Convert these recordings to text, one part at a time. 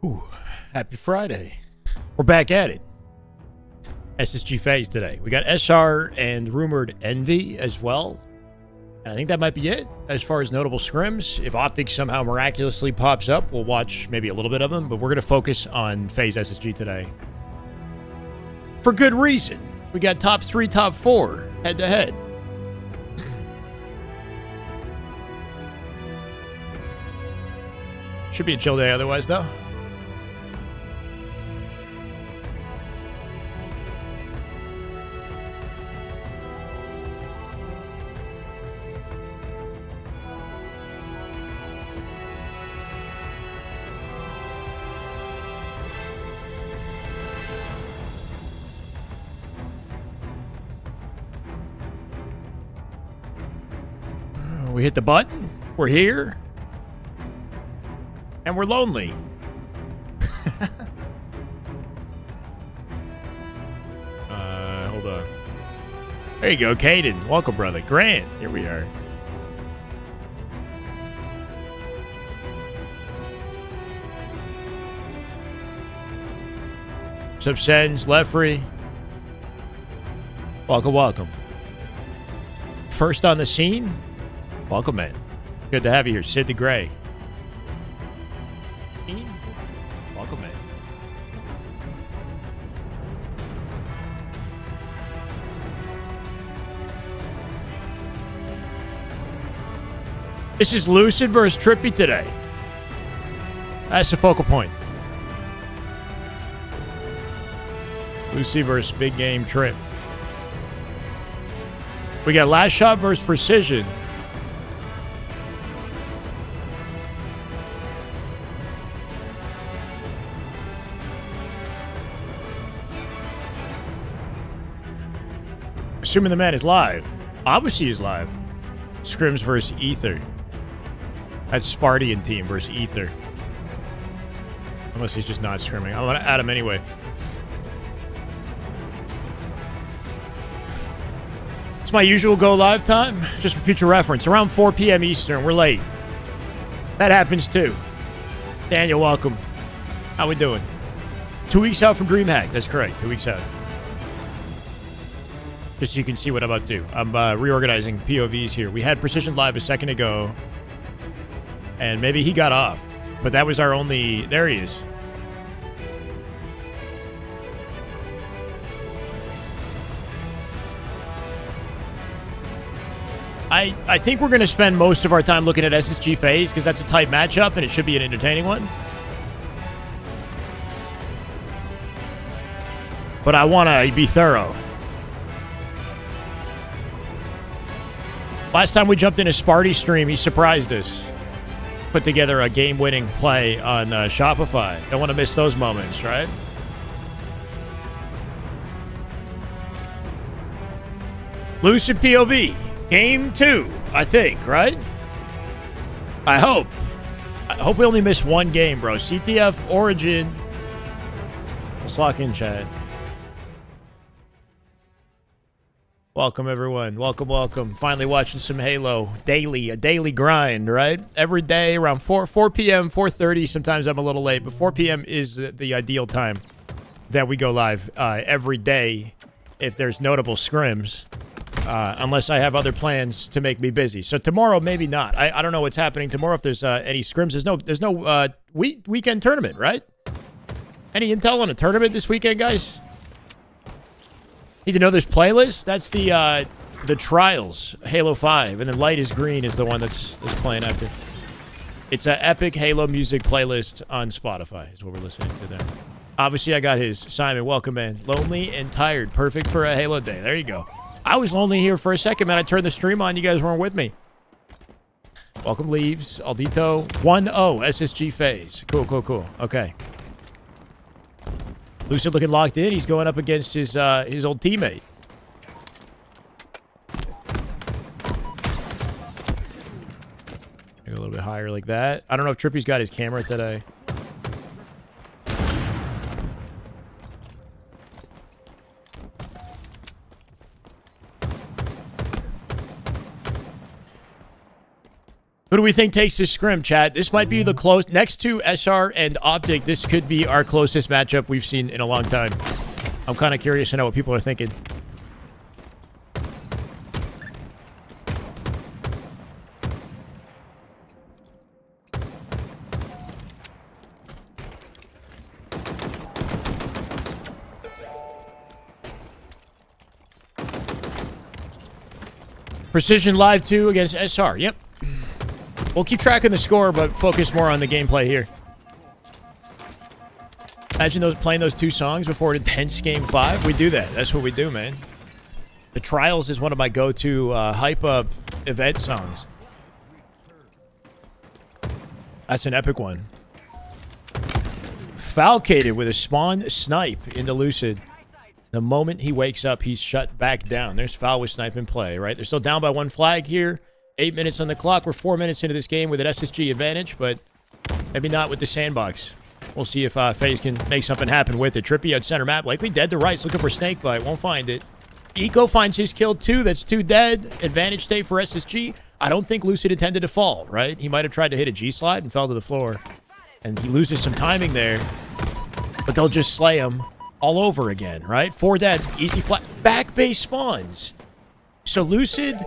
Ooh, happy Friday. We're back at it. SSG Faze today. We got SR and rumored Envy as well. And I think that might be it as far as notable scrims. If Optics somehow miraculously pops up, we'll watch maybe a little bit of them, but we're going to focus on Faze SSG today. For good reason. We got top 3, top 4 head to head. Should be a chill day otherwise, though. We hit the button. We're here. And we're lonely. Hold on. There you go, Caden. Welcome, brother. Grant. Here we are. Subsens, Leffrey. Welcome, welcome. First on the scene. Welcome, man. Good to have you here. Sid the Gray. Welcome, man. This is Lucid versus Trippy today. That's the focal point. Lucy versus Big Game Trip. We got Last Shot versus Precision. Assuming the man is live. Obviously he's live. Scrims versus Ether. That's Spartian team versus Ether. Unless he's just not scrimming. I'm going to add him anyway. It's my usual go live time. Just for future reference. Around 4 p.m. Eastern. We're late. That happens too. Daniel, welcome. How we doing? 2 weeks out from DreamHack. That's correct. 2 weeks out. Just so you can see what I'm up to. I'm reorganizing POVs here. We had Precision live a second ago, and maybe he got off, but that was our only... There he is. I think we're going to spend most of our time looking at SSG Faze because that's a tight matchup, and it should be an entertaining one. But I want to be thorough. Last time we jumped in a Sparty stream, he surprised us. Put together a game-winning play on Shopify. Don't want to miss those moments, right? Lucid POV. Game 2, I think, right? I hope. I hope we only miss one game, bro. CTF, Origin. Let's lock in, chat. Welcome, everyone. Welcome, welcome. Finally watching some Halo. Daily, a daily grind, right? Every day around 4 p.m., 4:30. Sometimes I'm a little late, but 4 p.m. is the ideal time that we go live every day if there's notable scrims, unless I have other plans to make me busy. So tomorrow, maybe not. I don't know what's happening tomorrow if there's any scrims. There's no weekend tournament, right? Any intel on a tournament this weekend, guys? Need to know this playlist? That's the Trials, Halo 5, and then Light is Green is the one that's playing after. It's an epic Halo music playlist on Spotify is what we're listening to there. Obviously, I got his. Simon, welcome, man. Lonely and tired. Perfect for a Halo day. There you go. I was lonely here for a second, man. I turned the stream on. You guys weren't with me. Welcome, Leaves. Aldito. 1-0, SSG Faze. Cool, cool, cool. Okay. Lucid looking locked in. He's going up against his old teammate. Go a little bit higher like that. I don't know if Trippy's got his camera today. Who do we think takes this scrim, chat? This might be the close next to SR and Optic. This could be our closest matchup we've seen in a long time. I'm kind of curious to know what people are thinking. Precision Live 2 against SR. Yep. We'll keep tracking the score, but focus more on the gameplay here. Imagine playing those two songs before an intense Game 5. We do that. That's what we do, man. The Trials is one of my go-to hype-up event songs. That's an epic one. Falcated with a spawn snipe into Lucid. The moment he wakes up, he's shut back down. There's Foul with snipe in play, right? They're still down by 1 flag here. 8 minutes on the clock. We're 4 minutes into this game with an SSG advantage, but maybe not with the sandbox. We'll see if Faze can make something happen with it. Trippy out center map. Likely dead to rights. Looking for Snakebite. Won't find it. Eco finds his kill too. That's 2 dead. Advantage state for SSG. I don't think Lucid intended to fall, right? He might have tried to hit a G-slide and fell to the floor. And he loses some timing there. But they'll just slay him all over again, right? 4 dead. Easy flat. Back base spawns. So Lucid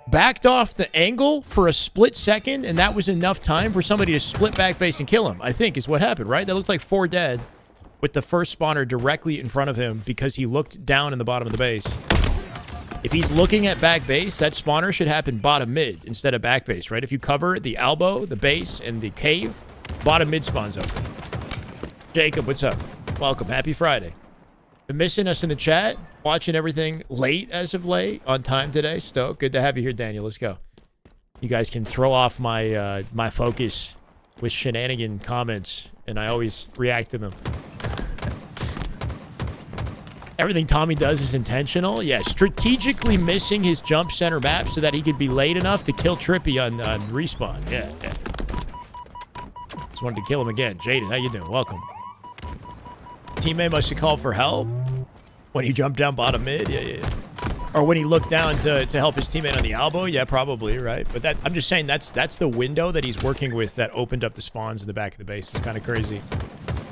backed off the angle for a split second, and that was enough time for somebody to split back base and kill him, I think is what happened, right? That looked like 4 dead with the first spawner directly in front of him because he looked down in the bottom of the base. If he's looking at back base, that spawner should happen bottom mid instead of back base, right? If you cover the elbow, the base, and the cave, bottom mid spawns open. Jacob, what's up? Welcome. Happy Friday. Been missing us in the chat. Watching everything late as of late. On time today. Stoke. Good to have you here, Daniel. Let's go. You guys can throw off my my focus with shenanigan comments, and I always react to them. Everything Tommy does is intentional. Yeah, strategically missing his jump center map so that he could be late enough to kill Trippy on respawn. Yeah. Just wanted to kill him again. Jaden, how you doing? Welcome. Teammate must have called for help when he jumped down bottom mid. Yeah. Or when he looked down to help his teammate on the elbow. Yeah, probably, right? But that I'm just saying that's the window that he's working with that opened up the spawns in the back of the base. It's kind of crazy.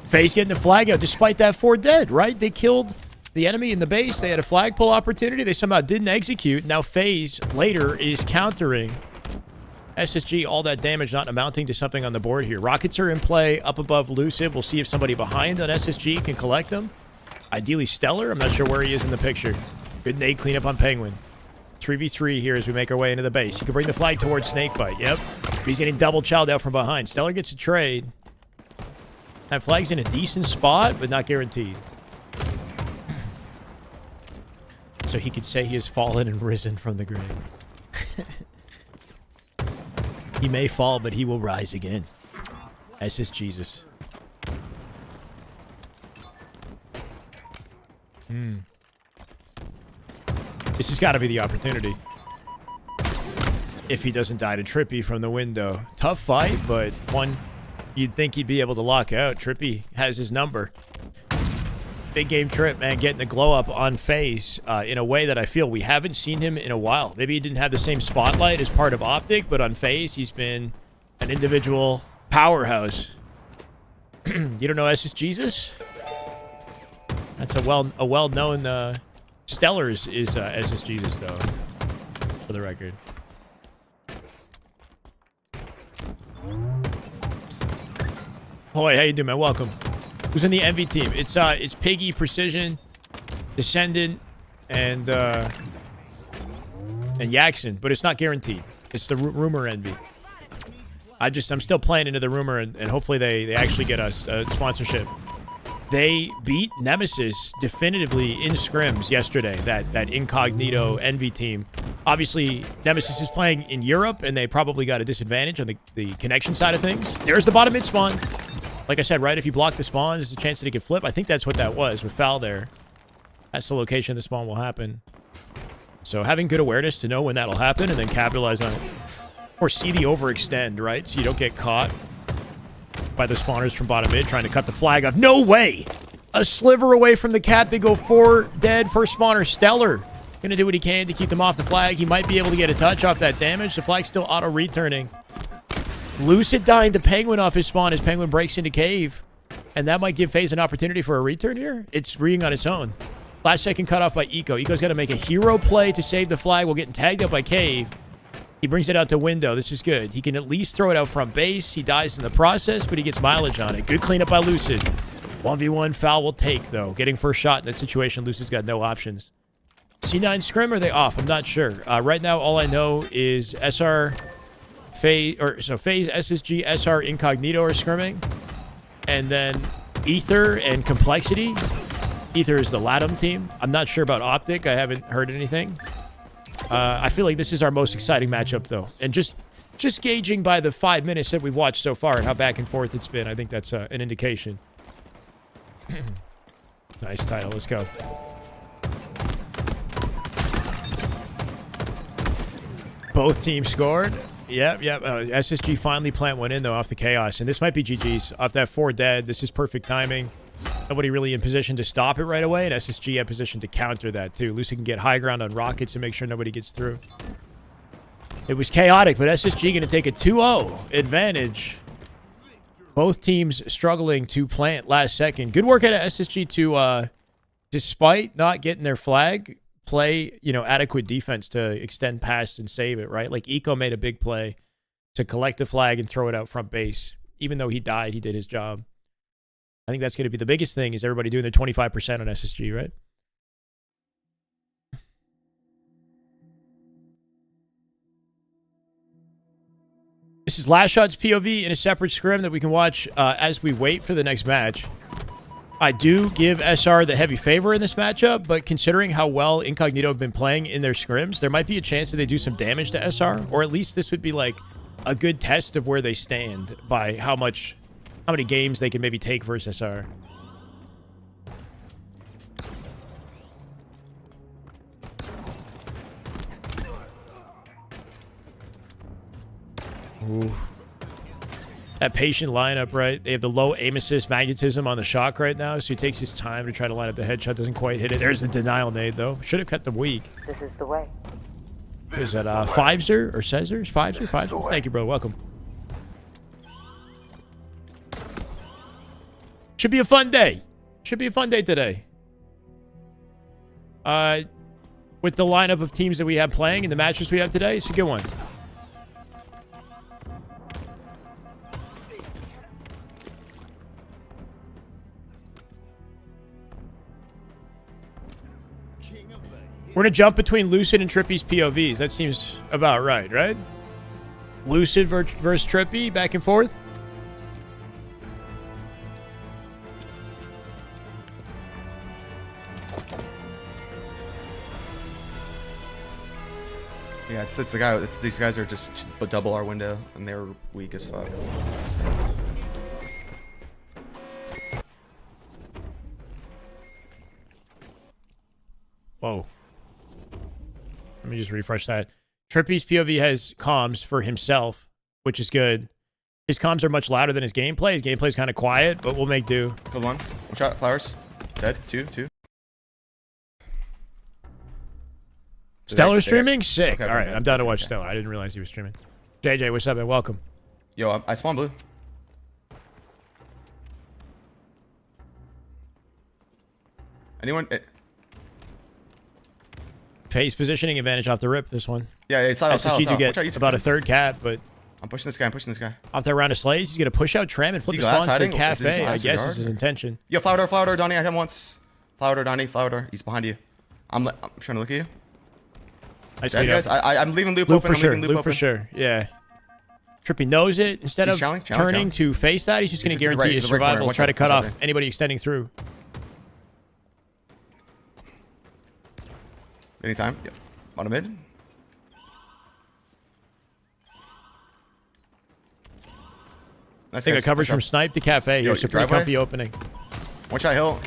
Faze getting the flag out despite that 4 dead, right? They killed the enemy in the base. They had a flag pull opportunity. They somehow didn't execute. Now Faze later is countering. SSG, all that damage not amounting to something on the board here. Rockets are in play up above Lucid. We'll see if somebody behind on SSG can collect them. Ideally Stellar. I'm not sure where he is in the picture. Good nade cleanup on Penguin. 3v3 here as we make our way into the base. He can bring the flag towards Snakebite. Yep. He's getting double chowed out from behind. Stellar gets a trade. That flag's in a decent spot, but not guaranteed. So he could say he has fallen and risen from the grave. He may fall, but he will rise again. That's his Jesus. This has got to be the opportunity. If he doesn't die to Trippy from the window. Tough fight, but one you'd think he'd be able to lock out. Trippy has his number. Big game Trip, man, getting the glow up on Faze in a way that I feel we haven't seen him in a while. Maybe he didn't have the same spotlight as part of Optic, but on Faze, he's been an individual powerhouse. You don't know SS Jesus? That's a well-known Stellar's is SS Jesus, though, for the record. Boy, how you doing, man? Welcome. Who's in the MV team? It's Piggy, Precision, Descendant, and Yaxon, but it's not guaranteed. It's the rumor envy. I'm still playing into the rumor, and hopefully they actually get us a sponsorship. They beat Nemesis definitively in scrims yesterday, that incognito envy team. Obviously, Nemesis is playing in Europe, and they probably got a disadvantage on the connection side of things. There's the bottom mid spawn. Like I said, right, if you block the spawn, there's a chance that he could flip. I think that's what that was with Foul there. That's the location the spawn will happen. So having good awareness to know when that'll happen and then capitalize on it. Or see the overextend, right? So you don't get caught by the spawners from bottom mid trying to cut the flag off. No way! A sliver away from the cap. They go 4 dead. First spawner, Stellar. Gonna do what he can to keep them off the flag. He might be able to get a touch off that damage. The flag's still auto-returning. Lucid dying to Penguin off his spawn as Penguin breaks into cave. And that might give FaZe an opportunity for a return here. It's reading on its own. Last second cutoff by Eco. Eco's got to make a hero play to save the flag while getting tagged up by Cave. He brings it out to window. This is good. He can at least throw it out front base. He dies in the process, but he gets mileage on it. Good cleanup by Lucid. 1v1 foul will take, though. Getting first shot in that situation, Lucid's got no options. C9 Scrim, are they off? I'm not sure. Right now, all I know is SR, Faze, Faze, SSG, SR, Incognito are scrimming. And then Ether and Complexity. Ether is the Latum team. I'm not sure about Optic. I haven't heard anything. I feel like this is our most exciting matchup, though. And just gauging by the 5 minutes that we've watched so far and how back and forth it's been, I think that's an indication. Nice title. Let's go. Both teams scored. Yep. SSG finally plant one in, though, off the Chaos. And this might be GG's. Off that 4 dead, this is perfect timing. Nobody really in position to stop it right away, and SSG in position to counter that, too. Lucid can get high ground on rockets and make sure nobody gets through. It was chaotic, but SSG going to take a 2-0 advantage. Both teams struggling to plant last second. Good work out of SSG to, despite not getting their flag, play, adequate defense to extend past and save it, right? Like, Eco made a big play to collect the flag and throw it out front base. Even though he died, he did his job. I think that's going to be the biggest thing, is everybody doing their 25% on SSG, right? This is Last Shot's POV in a separate scrim that we can watch as we wait for the next match. I do give SR the heavy favor in this matchup, but considering how well Incognito have been playing in their scrims, there might be a chance that they do some damage to SR, or at least this would be like a good test of where they stand by how many games they can maybe take versus SR. Ooh. That patient lineup, right? They have the low aim assist magnetism on the shock right now, so he takes his time to try to line up the headshot. Doesn't quite hit it. There's the denial nade, though. Should have kept them weak. This is the way. Is that Fiveser or Cesar? Fiveser? Thank you, bro. Welcome. Should be a fun day. Should be a fun day today. With the lineup of teams that we have playing and the matches we have today, it's a good one. We're going to jump between Lucid and Trippy's POVs. That seems about right, right? Lucid versus Trippy, back and forth. Yeah, it's the guy. These guys are just double our window, and they're weak as fuck. Whoa. Let me just refresh that. Trippy's POV has comms for himself, which is good. His comms are much louder than his gameplay. His gameplay is kind of quiet, but we'll make do. Killed one. Watch out, flowers. Dead. Two. Stellar streaming? Sick. Okay, all right, I'm down to watch okay. Stellar. I didn't realize he was streaming. JJ, what's up, man? Welcome. Yo, I spawned blue. Anyone? Phase positioning advantage off the rip, this one. Yeah, it's out. SSG to get about a third cat, but I'm pushing this guy. off that round of slays, he's going to push out Trem and flip the spawns to the cafe. I guess is his intention. Yo, flower door, Donnie. I hit him once. Flower door, Donnie. Flower door. He's behind you. I'm trying to look at you. Nice Yeah, guys, I'm leaving loop open. For sure. I'm leaving loop Loop for sure. Yeah. Trippy knows it. Instead of turning to face that, he's just going to guarantee his survival. Try to cut off anybody extending through. Anytime. Yep. Bottom mid. Nice. Take a coverage from snipe to cafe. Yo, Here's a pretty comfy opening. One shot hill.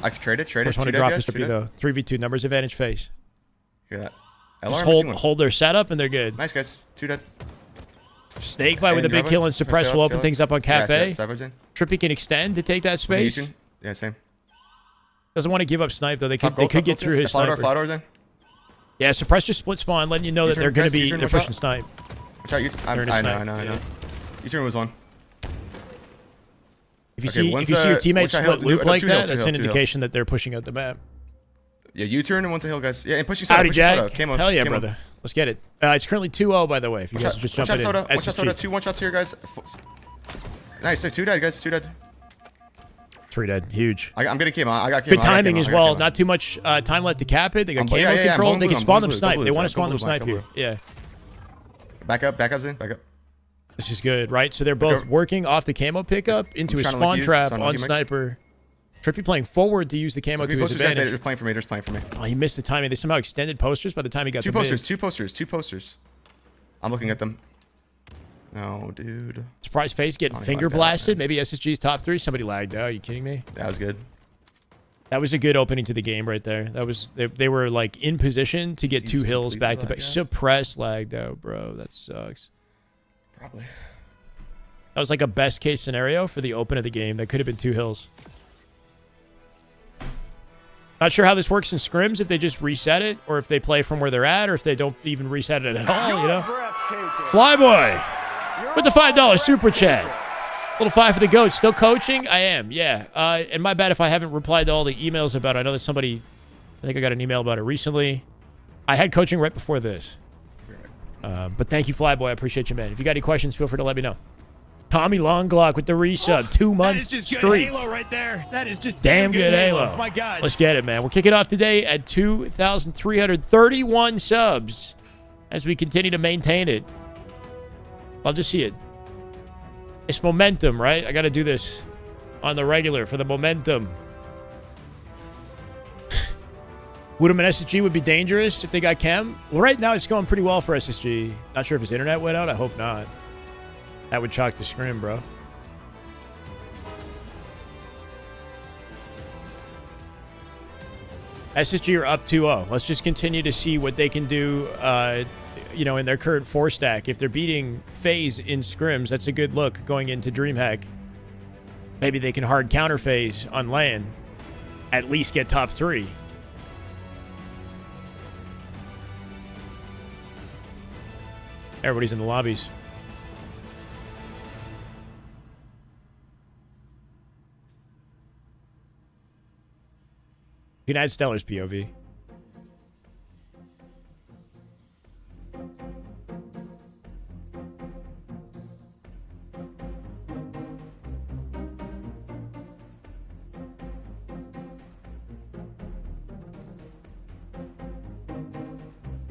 I could trade it. First one to drop is Trippy, though. 3v2 numbers advantage face. Hear that? Just hold their setup and they're good. Nice, guys. 2 dead. Snake by with a big kill and suppress will open things up on cafe. Yeah, Trippy can extend to take that space. Yeah, same. Doesn't want to give up snipe, though. They could get through his sniper. Flower door, Yeah, suppress just split spawn, letting you know that they're going to be pushing snipe. Watch out, I know. U-turn was one. If you see your teammates split loop like that, that's an indication that they're pushing out the map. Yeah, U-turn and one's a hill, guys. Yeah, and pushing soda. Howdy, Jack. Camo, Hell yeah, camo. brother. Let's get it. It's currently 2-0, by the way, if you guys are just jumping in. One shot soda. 2 1-shots here, guys. Nice. So 2 dead, guys. 2 dead. 3 dead. Huge. I'm getting camo. I got camo. Good timing as well. Not too much time left to cap it. They got camo control. They can spawn them snipe. They want to spawn them snipe here. Yeah. Back up. Backup's in. Back up. This is good, right? So they're both working off the camo pickup into a spawn trap on sniper. Trippy playing forward to use the camo to his advantage. They're playing for me. They're playing for me. Oh, he missed the timing. They somehow extended posters by the time he got two posters. I'm looking at them. No, dude. Surprise Faze getting finger blasted. Maybe SSG's top 3. Somebody lagged out. Are you kidding me? That was good. That was a good opening to the game right there. That was they were like in position to get 2 hills back to back. Suppress lagged out, bro. That sucks. Probably. That was like a best case scenario for the open of the game. That could have been 2 hills. Not sure how this works in scrims, if they just reset it, or if they play from where they're at, or if they don't even reset it at all, you know? Flyboy with the $5 super chat. Little 5 for the goat. Still coaching? I am, yeah. And my bad if I haven't replied to all the emails about it. I know that somebody, I think I got an email about it recently. I had coaching right before this. But thank you, Flyboy. I appreciate you, man. If you got any questions, feel free to let me know. Tommy Longglock with the resub. 2 months straight. That is just straight. good Halo right there. That is just damn good Halo. Oh my God. Let's get it, man. We're kicking off today at 2,331 subs as we continue to maintain it. Love to see it. It's momentum, right? I got to do this on the regular for the momentum. Woodham and SSG would be dangerous if they got chem. Well, right now it's going pretty well for SSG. Not sure if his internet went out. I hope not. That would chalk the scrim, bro. SSG are up 2-0. Let's just continue to see what they can do, you know, in their current 4-stack. If they're beating Faze in scrims, that's a good look going into DreamHack. Maybe they can hard counter Faze on LAN. At least get top 3. Everybody's in the lobbies. You can add Stellar's POV.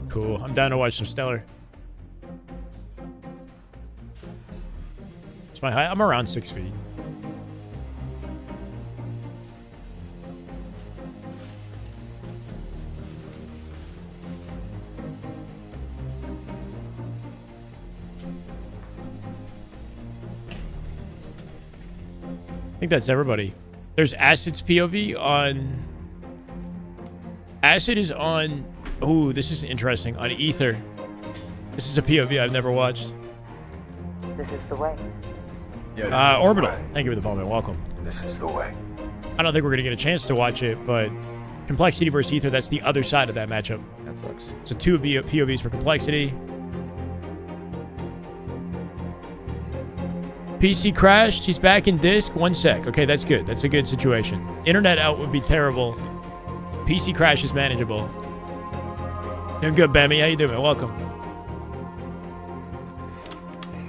Cool. I'm down to watch some Stellar. It's my height. I'm around 6 feet. I think that's everybody. There's Acid's POV on... Acid is on... Ooh, this is interesting. On Ether. This is a POV I've never watched. This is the way. Yeah, Orbital. Thank you for the follow, man. Welcome. This is the way. I don't think we're going to get a chance to watch it, but Complexity versus Ether, that's the other side of that matchup. That sucks. So 2 POVs for Complexity. PC crashed. He's back in disc. 1 sec. Okay, that's good. That's a good situation. Internet out would be terrible. PC crash is manageable. Doing good, Bammy. How you doing, man? Welcome.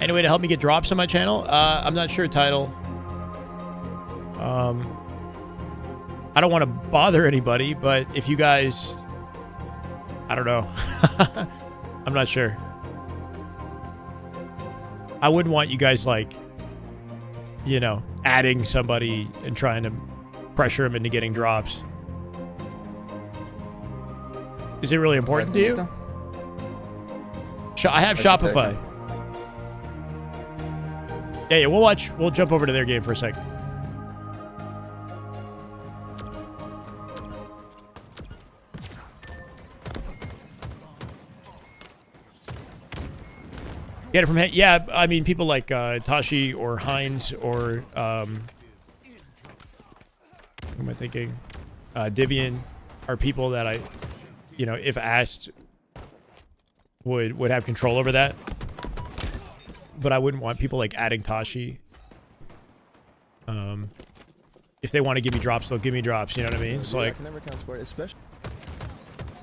Any way to help me get drops on my channel? I'm not sure, Title. I don't want to bother anybody, but if you guys... I don't know. I'm not sure. I wouldn't want you guys, like... you know, adding somebody and trying to pressure them into getting drops. Is it really important to you? I have Shopify. Yeah, we'll jump over to their game for a second. Get it from him. Yeah, I mean, people like Tashi or Hines or what am I thinking? Divian are people that I, you know, if asked, would have control over that. but I wouldn't want people like adding Tashi. If they want to give me drops, they'll give me drops. You know what I mean? So like, I can never count for it, especially.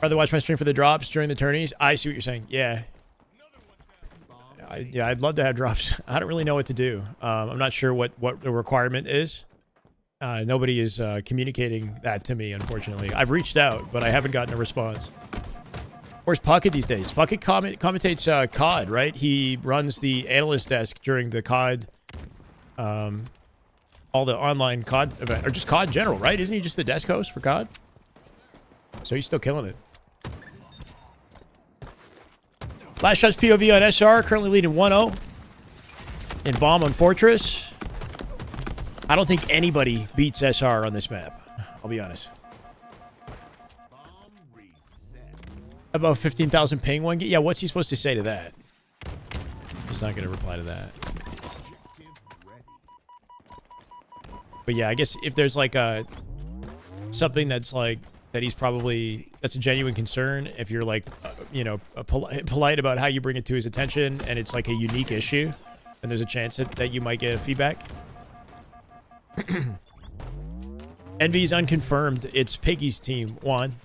rather watch my stream for the drops during the tourneys. I see what you're saying. Yeah. Yeah, I'd love to have drops. I don't really know what to do. I'm not sure what the requirement is. Nobody is communicating that to me, unfortunately. I've reached out, but I haven't gotten a response. Where's Puckett these days? Puckett commentates COD, right? He runs the analyst desk during the COD, all the online COD event, or just COD in general, right? Isn't he just the desk host for COD? So he's still killing it. Last shots POV on SR, currently leading 1-0. And bomb on Fortress. I don't think anybody beats SR on this map. I'll be honest. About 15,000 ping one. Yeah, what's he supposed to say to that? He's not going to reply to that. But yeah, I guess if there's like a something that's like that he's probably that's a genuine concern. If you're like, you know, polite about how you bring it to his attention, and it's like a unique issue, and there's a chance that you might get feedback. Envy's unconfirmed. It's Piggy's team. One.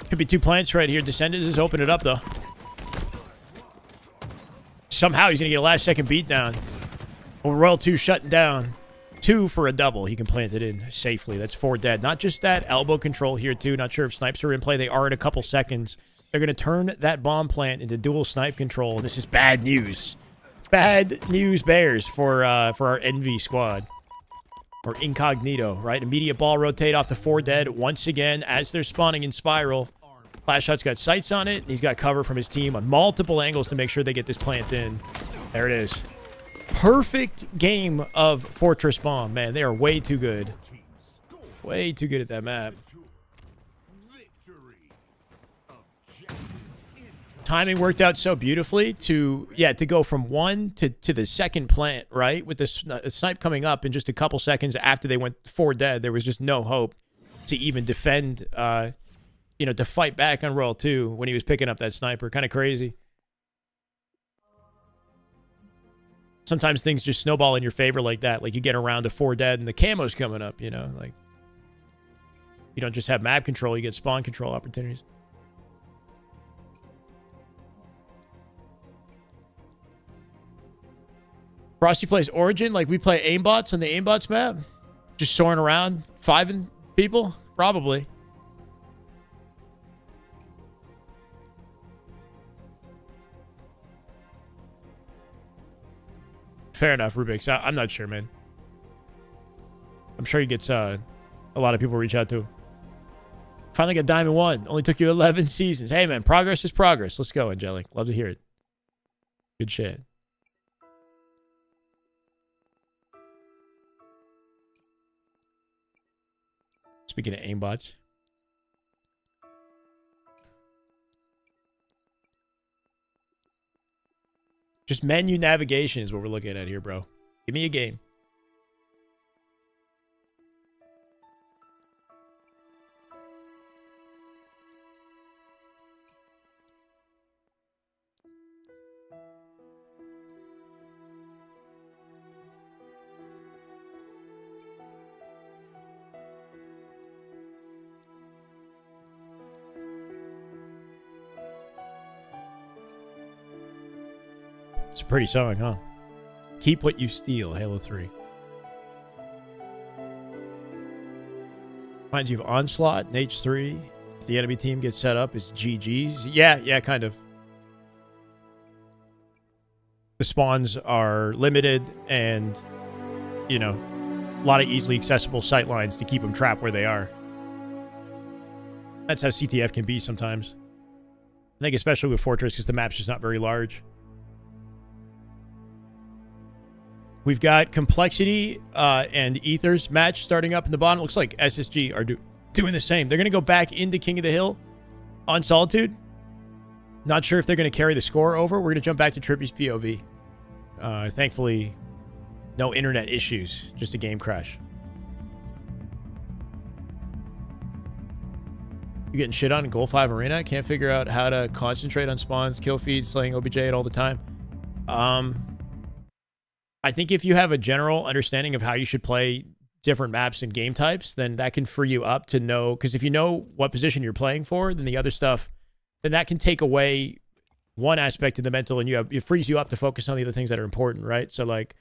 Could be two plants right here. Descendant has opened it up, though. Somehow he's going to get a last-second beatdown. Well, Royal 2 shutting down. 2 for a double. He can plant it in safely. That's 4 dead. Not just that, elbow control here, too. Not sure if snipes are in play. They are in a couple seconds. They're going to turn that bomb plant into dual snipe control. This is bad news. Bad news bears for our Envy squad. Or Incognito, right? Immediate ball rotate off the 4 dead once again as they're spawning in spiral. Flash Shot's got sights on it. He's got cover from his team on multiple angles to make sure they get this plant in. There it is. Perfect game of Fortress Bomb. Man, they are way too good. Way too good at that map. Timing worked out so beautifully to go from 1 to the second plant, right? With the snipe coming up in just a couple seconds after they went 4 dead, there was just no hope to even defend, to fight back on Royal 2 when he was picking up that sniper. Kind of crazy. Sometimes things just snowball in your favor like that. Like you get around to 4 dead and the camo's coming up, you know? Like, you don't just have map control, you get spawn control opportunities. Frosty plays Origin like we play aimbots on the aimbots map? Just soaring around, 5ing people? Probably. Fair enough, Rubik's. I'm not sure, man. I'm sure he gets a lot of people reach out to him. Finally got Diamond 1. Only took you 11 seasons. Hey, man, progress is progress. Let's go, Angelic. Love to hear it. Good shit. Speaking of aimbots. Just menu navigation is what we're looking at here, bro. Give me a game. It's a pretty song, huh? Keep what you steal, Halo 3. Reminds you of Onslaught and H3. If the enemy team gets set up, it's GG's. Yeah, kind of. The spawns are limited and, you know, a lot of easily accessible sight lines to keep them trapped where they are. That's how CTF can be sometimes. I think especially with Fortress because the map's just not very large. We've got Complexity and Ether's match starting up in the bottom. Looks like SSG are doing the same. They're going to go back into King of the Hill on Solitude. Not sure if they're going to carry the score over. We're going to jump back to Trippy's POV. Thankfully, no internet issues. Just a game crash. You getting shit on in Goal 5 Arena? Can't figure out how to concentrate on spawns, kill feeds, slaying OBJ all the time. I think if you have a general understanding of how you should play different maps and game types, then that can free you up to know, because if you know what position you're playing for, then the other stuff, then that can take away one aspect of the mental, and it frees you up to focus on the other things that are important, right? So like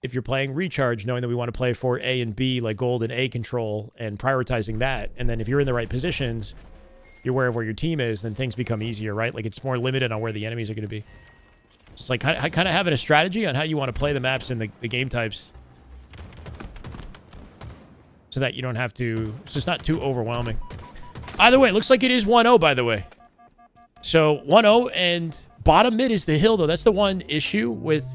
if you're playing recharge, knowing that we want to play for A and B, like gold and A control, and prioritizing that, and then if you're in the right positions, you're aware of where your team is, then things become easier, right? Like it's more limited on where the enemies are going to be. It's like kind of having a strategy on how you want to play the maps and the game types, so that you don't have to, so it's not too overwhelming. Either way, it looks like it is 1-0, by the way. So 1-0, and bottom mid is the hill, though. That's the one issue with,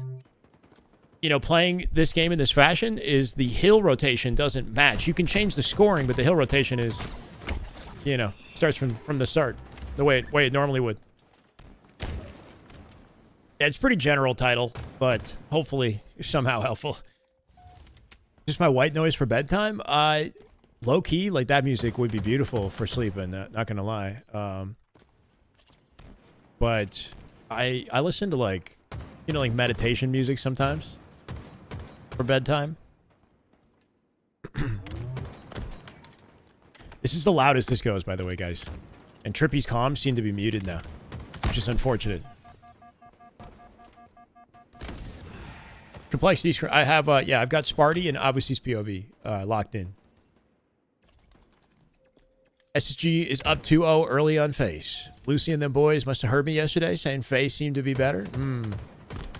you know, playing this game in this fashion, is the hill rotation doesn't match. You can change the scoring, but the hill rotation is, you know, starts from the start, the way it normally would. Yeah, it's pretty general title, but hopefully somehow helpful. Just my white noise for bedtime? Low key, like that music would be beautiful for sleeping, not gonna lie. But I listen to like, you know, like meditation music sometimes for bedtime. This is the loudest this goes, by the way, guys. And Trippy's comms seem to be muted now, which is unfortunate. Complexity, I have, yeah, I've got Sparty and obviously POV locked in. SSG is up 2-0 early on Faze. Lucy and them boys must have heard me yesterday saying Faze seemed to be better.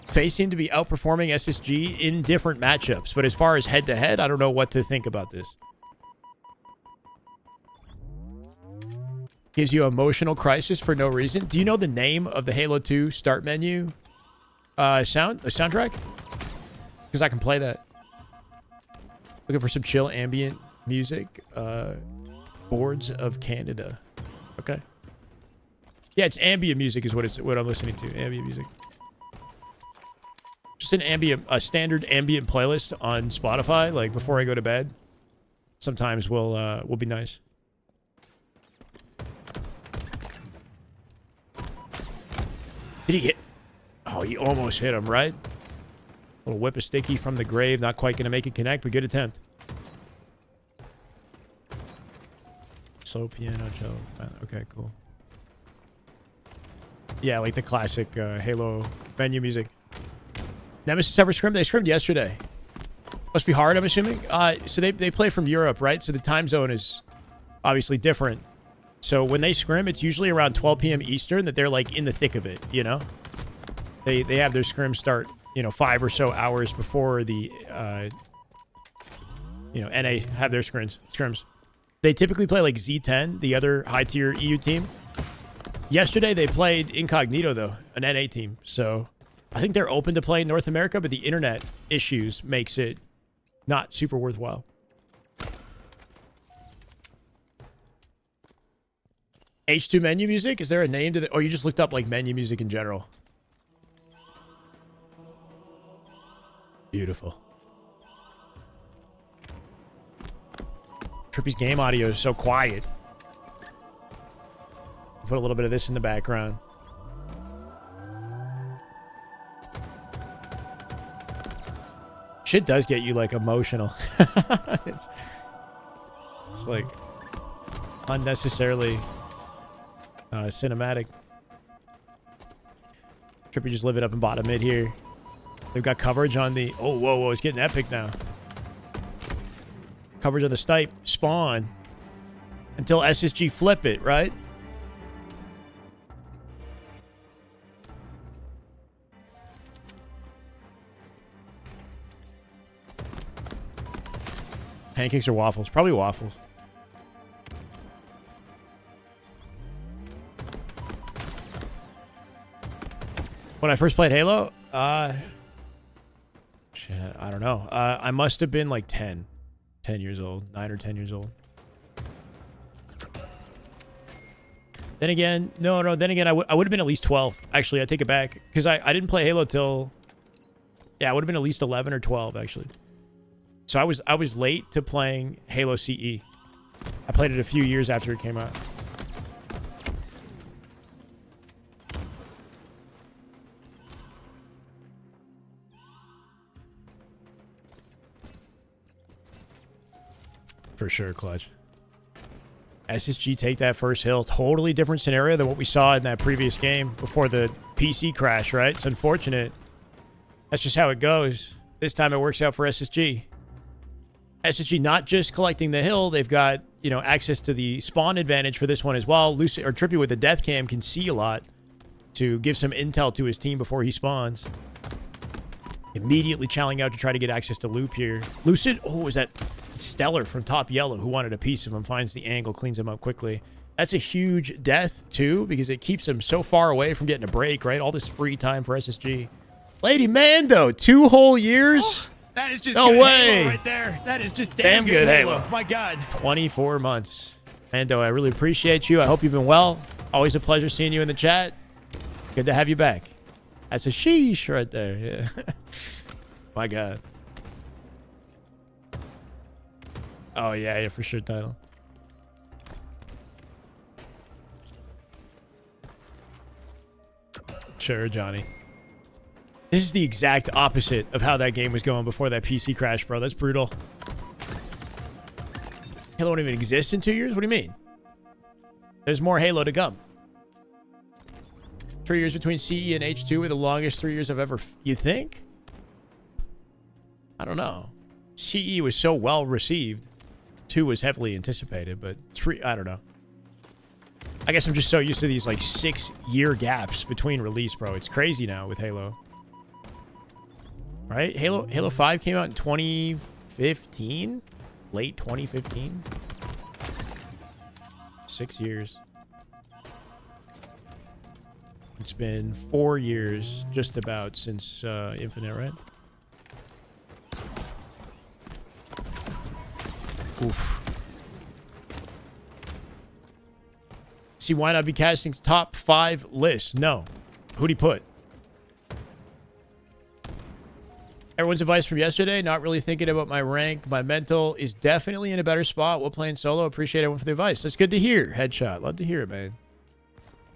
Faze seemed to be outperforming SSG in different matchups, but as far as head-to-head, I don't know what to think about this. Gives you emotional crisis for no reason. Do you know the name of the Halo 2 start menu soundtrack? Because I can play that. Looking for some chill ambient music. Boards of Canada. Okay. Yeah, it's ambient music is what I'm listening to. Ambient music. Just a standard ambient playlist on Spotify, like before I go to bed. Sometimes will be nice. Did he hit? Oh, he almost hit him, right? Little whip a sticky from the grave. Not quite going to make it connect, but good attempt. Slow piano, Joe. Okay, cool. Yeah, like the classic Halo menu music. Nemesis ever scrimmed? They scrimmed yesterday. Must be hard, I'm assuming. So they play from Europe, right? So the time zone is obviously different. So when they scrim, it's usually around 12 p.m. Eastern that they're like in the thick of it, you know? They have their scrim start, you know, 5 or so hours before the, you know, NA have their scrims. They typically play like Z10, the other high-tier EU team. Yesterday, they played Incognito, though, an NA team. So I think they're open to playing North America, but the internet issues makes it not super worthwhile. H2 menu music? Is there a name to the... Oh, you just looked up, like, menu music in general. Beautiful. Trippy's game audio is so quiet. Put a little bit of this in the background. Shit does get you, like, emotional. it's like unnecessarily cinematic. Trippy just live it up in bottom mid here. They've got coverage on the... Oh, whoa, it's getting epic now. Coverage on the stipe. Spawn. Until SSG flip it, right? Pancakes or waffles? Probably waffles. When I first played Halo, shit, I don't know. I must have been like 10 years old, 9 or 10 years old. Then again, no. Then again, I would have been at least 12. Actually, I take it back because I didn't play Halo till, yeah, I would have been at least 11 or 12 actually. So I was late to playing Halo CE. I played it a few years after it came out. For sure, Clutch. SSG take that first hill. Totally different scenario than what we saw in that previous game before the PC crash, right? It's unfortunate. That's just how it goes. This time it works out for SSG. SSG not just collecting the hill, they've got, you know, access to the spawn advantage for this one as well. Lucid or Trippy with the death cam can see a lot to give some intel to his team before he spawns. Immediately challenging out to try to get access to loop here. Lucid, oh, is that Stellar from top yellow who wanted a piece of him, finds the angle, cleans him up quickly. That's a huge death too, because it keeps him so far away from getting a break, right? All this free time for SSG. Lady Mando, 2 whole years? Oh, that is just no good way. Halo right there. That is just damn good Halo. My God. 24 months. Mando, I really appreciate you. I hope you've been well. Always a pleasure seeing you in the chat. Good to have you back. That's a sheesh right there. Yeah. My God. Oh, yeah, for sure, title. Sure, Johnny. This is the exact opposite of how that game was going before that PC crash, bro. That's brutal. Halo won't even exist in 2 years? What do you mean? There's more Halo to come. 3 years between CE and H2 were the longest 3 years I've ever... You think? I don't know. CE was so well received. 2 was heavily anticipated, but 3, I don't know. I guess I'm just so used to these like 6-year gaps between release, bro. It's crazy now with Halo. Right? Halo 5 came out in 2015? Late 2015? 6 years. It's been 4 years just about since Infinite, right? Oof. See, why not be casting top 5 lists? No. Who'd he put? Everyone's advice from yesterday, not really thinking about my rank. My mental is definitely in a better spot while playing solo. Appreciate everyone for the advice. That's good to hear, Headshot. Love to hear it, man.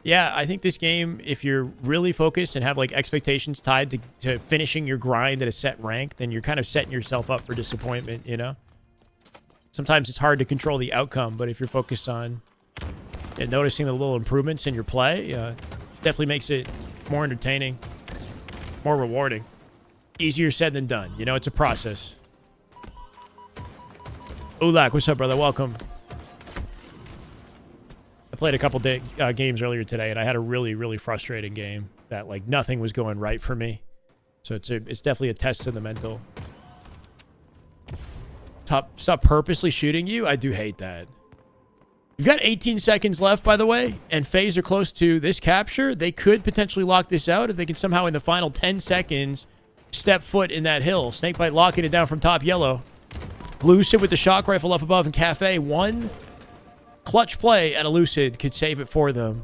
Yeah, I think this game, if you're really focused and have like expectations tied to finishing your grind at a set rank, then you're kind of setting yourself up for disappointment, you know? Sometimes it's hard to control the outcome, but if you're focused on noticing the little improvements in your play, definitely makes it more entertaining, more rewarding. Easier said than done. You know, it's a process. Ulak, what's up, brother? Welcome. I played a couple games earlier today, and I had a really, really frustrating game that, like, nothing was going right for me. So it's definitely a test to the mental. Stop purposely shooting you? I do hate that. You've got 18 seconds left, by the way, and Faze are close to this capture. They could potentially lock this out if they can somehow, in the final 10 seconds, step foot in that hill. Snakebite locking it down from top yellow. Lucid with the shock rifle up above, and Cafe. One clutch play at a Lucid could save it for them.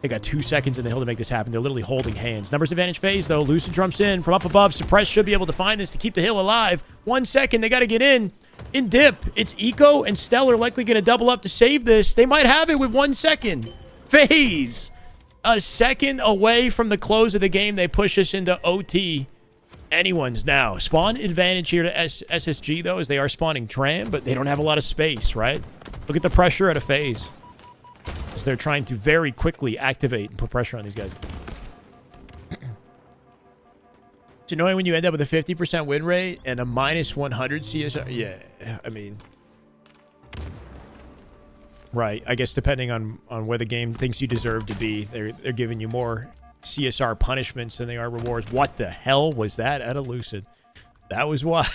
They got 2 seconds in the hill to make this happen. They're literally holding hands. Numbers advantage Faze, though. Lucid jumps in from up above. Suppress should be able to find this to keep the hill alive. 1 second. They got to get in. In dip. It's Eco and Stellar likely going to double up to save this. They might have it with 1 second. Faze. A second away from the close of the game. They push us into OT. Anyone's now. Spawn advantage here to SSG, though, as they are spawning Tram, but they don't have a lot of space, right? Look at the pressure at a Faze. As they're trying to very quickly activate and put pressure on these guys. It's annoying when you end up with a 50% win rate and a minus 100 CSR. Yeah, I mean... Right, I guess depending on where the game thinks you deserve to be, they're giving you more CSR punishments than they are rewards. What the hell was that at a Lucid? That was what?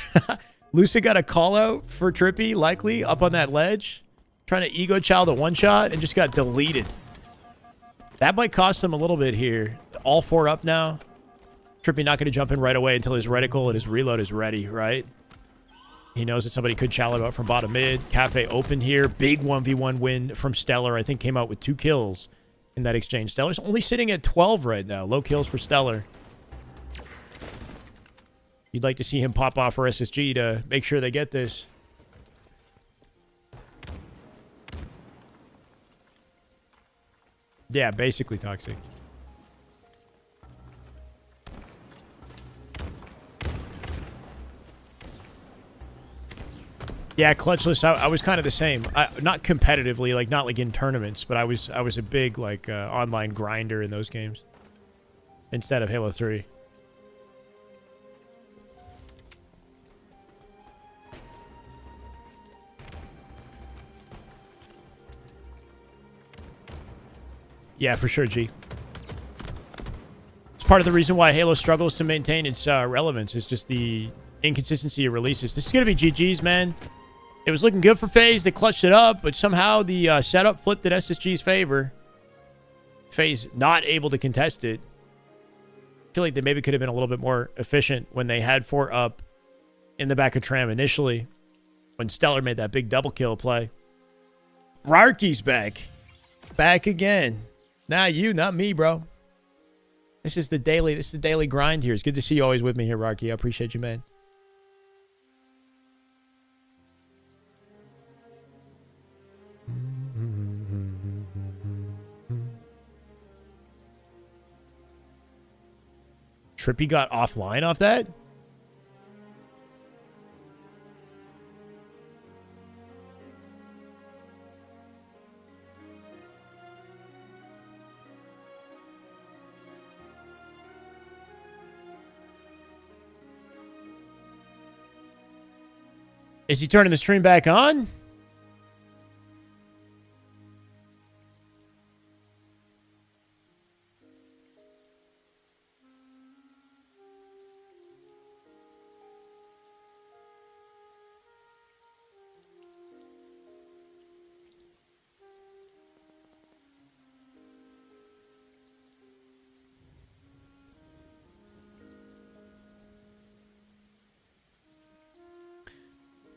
Lucid got a call out for Trippy, likely, up on that ledge. Trying to ego child a one-shot and just got deleted. That might cost them a little bit here. All 4 up now. Trippy not going to jump in right away until his reticle and his reload is ready, right? He knows that somebody could challenge out from bottom mid. Cafe open here. Big 1v1 win from Stellar. I think came out with 2 kills in that exchange. Stellar's only sitting at 12 right now. Low kills for Stellar. You'd like to see him pop off for SSG to make sure they get this. Yeah, basically toxic. Yeah, clutchless. I was kind of the same. Not competitively, like not like in tournaments, but I was a big like online grinder in those games instead of Halo 3. Yeah, for sure, G. It's part of the reason why Halo struggles to maintain its relevance. Is just the inconsistency of releases. This is gonna be GG's, man. It was looking good for Faze. They clutched it up, but somehow the setup flipped in SSG's favor. Faze not able to contest it. I feel like they maybe could have been a little bit more efficient when they had 4 up in the back of Tram initially, when Stellar made that big double kill play. Rarky's back. Back again. Not you, not me, bro. This is the daily grind here. It's good to see you always with me here, Rarky. I appreciate you, man. Trippy got offline off that? Is he turning the stream back on?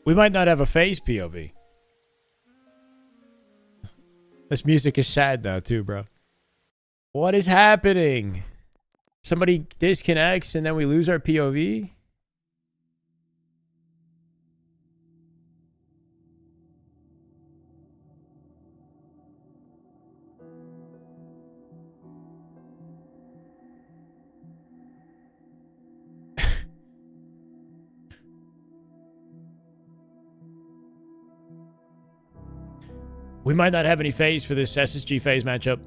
We might not have a Faze POV. This music is sad now, too, bro. What is happening? Somebody disconnects and then we lose our POV? We might not have any Faze for this SSG Faze matchup.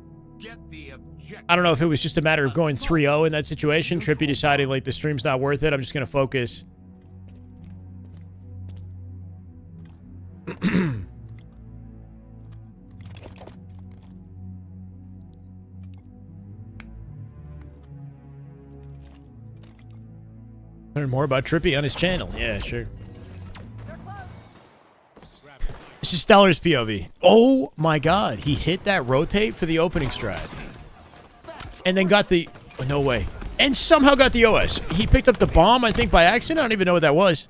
I don't know if it was just a matter of going 3-0 in that situation. Trippy deciding, like, the stream's not worth it. I'm just going to focus. Learn more about Trippy on his channel. Yeah, sure. This is Stellar's POV. Oh my god. He hit that rotate for the opening strat. And then got the... Oh, no way. And somehow got the OS. He picked up the bomb, I think, by accident. I don't even know what that was.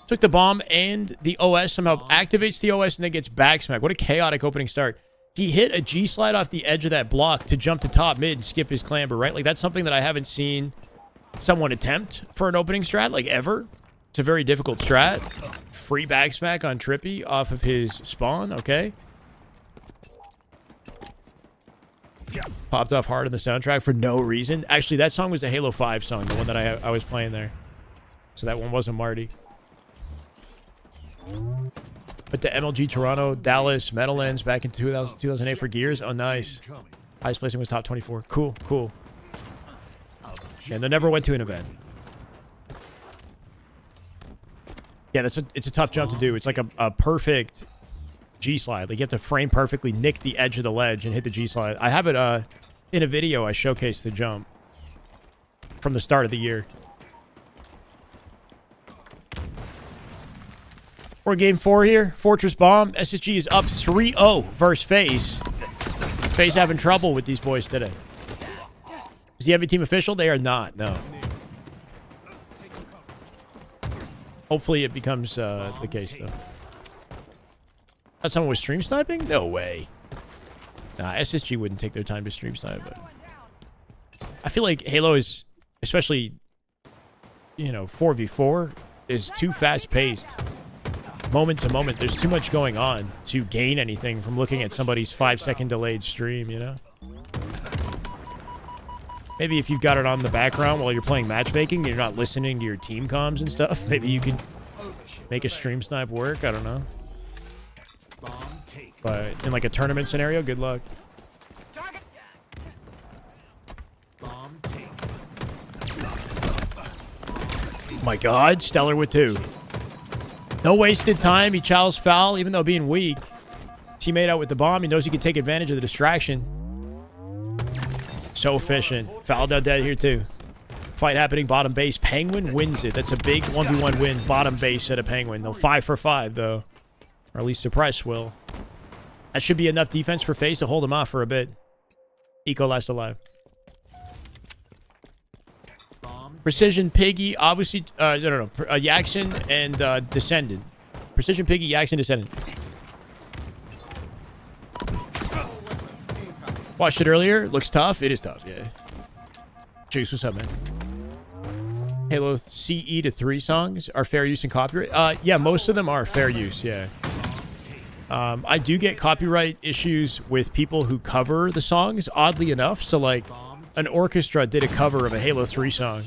Took the bomb and the OS. Somehow activates the OS and then gets backsmack. What a chaotic opening start. He hit a G-slide off the edge of that block to jump to top mid and skip his clamber, right? Like, that's something that I haven't seen someone attempt for an opening strat, like, ever. It's a very difficult strat. Free backsmack on Trippy off of his spawn. Okay. Popped off hard on the soundtrack for no reason. Actually, that song was a Halo 5 song, the one that I was playing there. So that one wasn't Marty. But the MLG Toronto, Dallas, Meadowlands back in 2008 for Gears. Oh, nice. Highest placing was top 24. Cool, cool. And they never went to an event. Yeah, it's a tough jump to do. It's like a perfect G-slide. Like, you have to frame perfectly, nick the edge of the ledge, and hit the G-slide. I have it in a video. I showcased the jump from the start of the year. We're game 4 here. Fortress Bomb. SSG is up 3-0 versus Faze. Faze having trouble with these boys today. Is the heavy team official? They are not, no. Hopefully it becomes the case, though. Thought someone was stream sniping? No way. Nah, SSG wouldn't take their time to stream snipe, but... I feel like Halo is, especially, you know, 4v4, is too fast-paced. Moment to moment, there's too much going on to gain anything from looking at somebody's 5-second delayed stream, you know? Maybe if you've got it on the background while you're playing matchmaking and you're not listening to your team comms and stuff, maybe you can make a stream snipe work. I don't know. But in like a tournament scenario, good luck. Oh my God, Stellar with 2. No wasted time. He chows foul, even though being weak. Teammate out with the bomb. He knows he can take advantage of the distraction. So efficient. Fouled out dead here too. Fight happening bottom base. Penguin wins it. That's a big 1v1 win. Bottom base at a Penguin. They'll 5 for 5 though. Or at least Suppress will. That should be enough defense for Faze to hold him off for a bit. Eco last alive. Precision Piggy, obviously, no, Yaxon and Descendant. Precision Piggy, Yaxon, Descendant. Watched it earlier. Looks tough. It is tough, yeah. Juice, what's up, man? Halo CE to 3 songs are fair use and copyright. Yeah, most of them are fair use, yeah. I do get copyright issues with people who cover the songs, oddly enough. So, like, an orchestra did a cover of a Halo 3 song,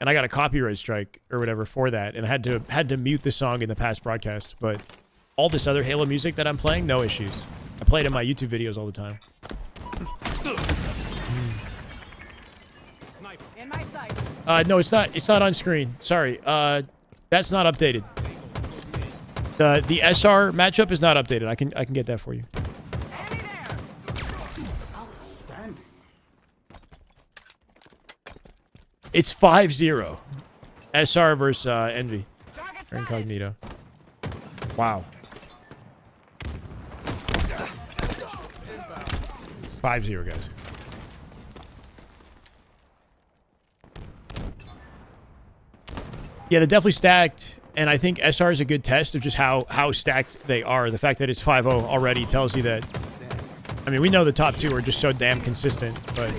and I got a copyright strike or whatever for that, and I had to mute the song in the past broadcast. But all this other Halo music that I'm playing, no issues. I play it in my YouTube videos all the time. No, it's not. It's not on screen. Sorry. That's not updated. The SR matchup is not updated. I can get that for you. It's 5-0. SR versus Envy. Or Incognito. Wow. 5-0, guys. Yeah, they're definitely stacked, and I think SR is a good test of just how stacked they are. The fact that it's 5-0 already tells you that. I mean, we know the top 2 are just so damn consistent, but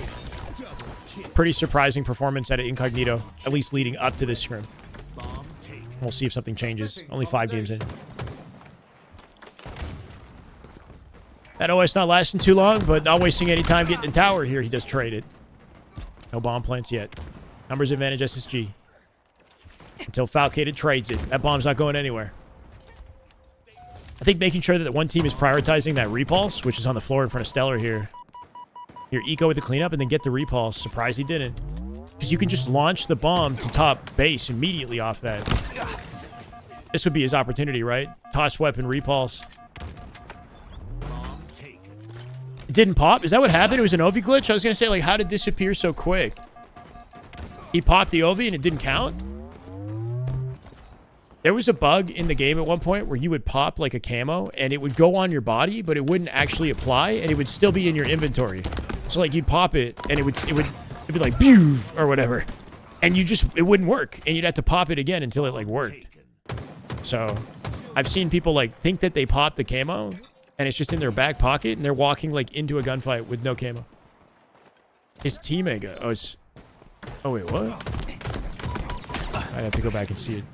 pretty surprising performance out of Incognito, at least leading up to this scrim. We'll see if something changes. Only 5 games in. That OS not lasting too long, but not wasting any time getting in tower here. He does trade it. No bomb plants yet. Numbers advantage SSG. Until Falcated trades it. That bomb's not going anywhere. I think making sure that one team is prioritizing that repulse, which is on the floor in front of Stellar here. Your eco with the cleanup and then get the repulse. Surprised he didn't. Because you can just launch the bomb to top base immediately off that. This would be his opportunity, right? Toss weapon, repulse. It didn't pop? Is that what happened? It was an Ovi glitch? I was going to say, like, how did it disappear so quick? He popped the Ovi and it didn't count? There was a bug in the game at one point where you would pop like a camo and it would go on your body, but it wouldn't actually apply and it would still be in your inventory. So like you'd pop it and it'd be like pew or whatever. And it wouldn't work. And you'd have to pop it again until it like worked. So I've seen people like think that they popped the camo and it's just in their back pocket and they're walking like into a gunfight with no camo. His teammate got, oh wait, what? I'd have to go back and see it.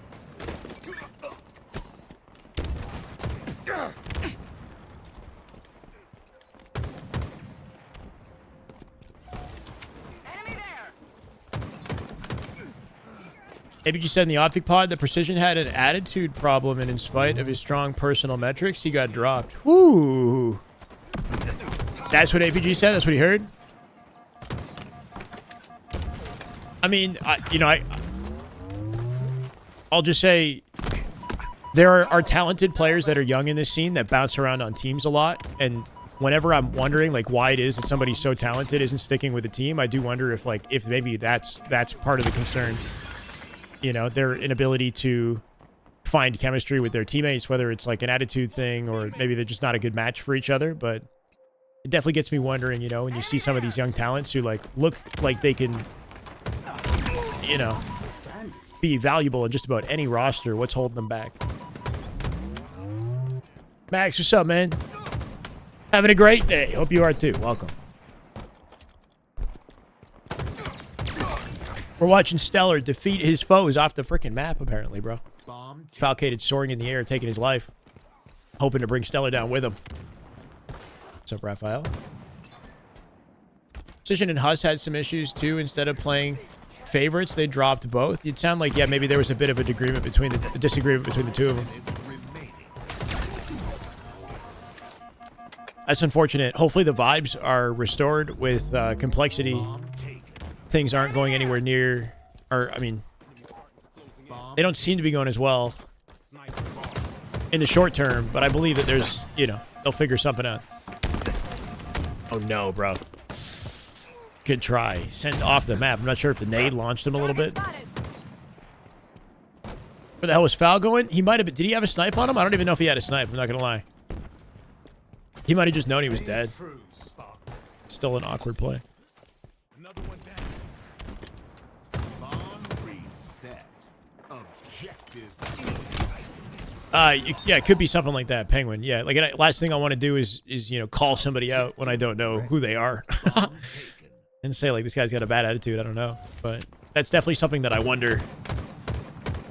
ABG said in the Optic Pod that Precision had an attitude problem, and in spite of his strong personal metrics, he got dropped. Woo! That's what APG said? That's what he heard? I mean, I'll just say there are talented players that are young in this scene that bounce around on teams a lot, and whenever I'm wondering like why it is that somebody so talented isn't sticking with the team, I do wonder if maybe that's part of the concern. You know, their inability to find chemistry with their teammates, whether it's like an attitude thing or maybe they're just not a good match for each other. But it definitely gets me wondering, you know, when you see some of these young talents who like look like they can, you know, be valuable in just about any roster, what's holding them back? Max, what's up, man? Having a great day. Hope you are too. Welcome. We're watching Stellar defeat his foes off the freaking map, apparently, bro. Falcated soaring in the air, taking his life. Hoping to bring Stellar down with him. What's up, Raphael? Precision and Huss had some issues, too. Instead of playing favorites, they dropped both. You'd sound like, yeah, maybe there was a bit of a disagreement between the two of them. That's unfortunate. Hopefully the vibes are restored with complexity. Things aren't going anywhere near, or I mean, they don't seem to be going as well in the short term, but I believe that there's, you know, they'll figure something out. Oh no, bro. Good try. Sent off the map. I'm not sure if the nade launched him a little bit. Where the hell was Foul going? He might have been. Did he have a snipe on him? I don't even know if he had a snipe. I'm not going to lie. He might have just known he was dead. Still an awkward play. Yeah, it could be something like that, Penguin. Yeah, like last thing I want to do is you know, call somebody out when I don't know who they are, and say like, this guy's got a bad attitude. I don't know, but that's definitely something that I wonder.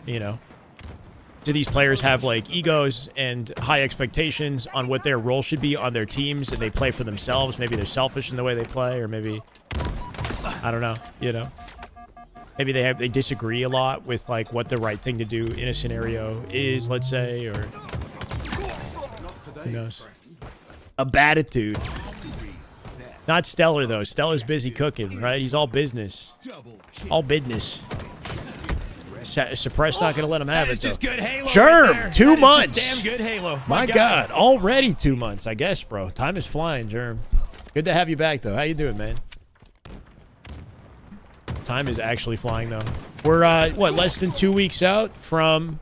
You know, do these players have like egos and high expectations on what their role should be on their teams, and they play for themselves? Maybe they're selfish in the way they play, or maybe I don't know. You know. Maybe they disagree a lot with like what the right thing to do in a scenario is, let's say, or who knows. A bad attitude. Not Stellar though. Stellar's busy cooking, right? He's all business. All business. Suppress not gonna let him have it though. Just good Halo sure, right 2 months. Damn good Halo. My God, already 2 months, I guess, bro. Time is flying, Germ. Good to have you back though. How you doing, man? Time is actually flying, though. We're, what, less than 2 weeks out from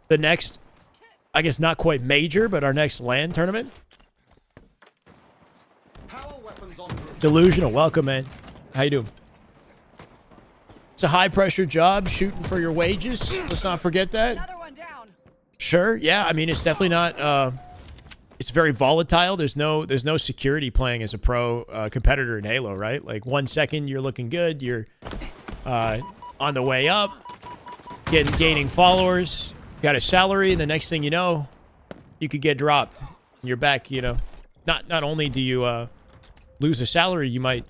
the next, I guess not quite major, but our next LAN tournament. Delusional, welcome, man. How you doing? It's a high-pressure job, shooting for your wages. Let's not forget that. Another one down. Sure, yeah. I mean, it's definitely not, it's very volatile. There's no security playing as a pro competitor in Halo, right? Like 1 second you're looking good, you're on the way up, gaining followers, got a salary, and the next thing you know, you could get dropped. You're back, you know. Not only do you lose a salary, you might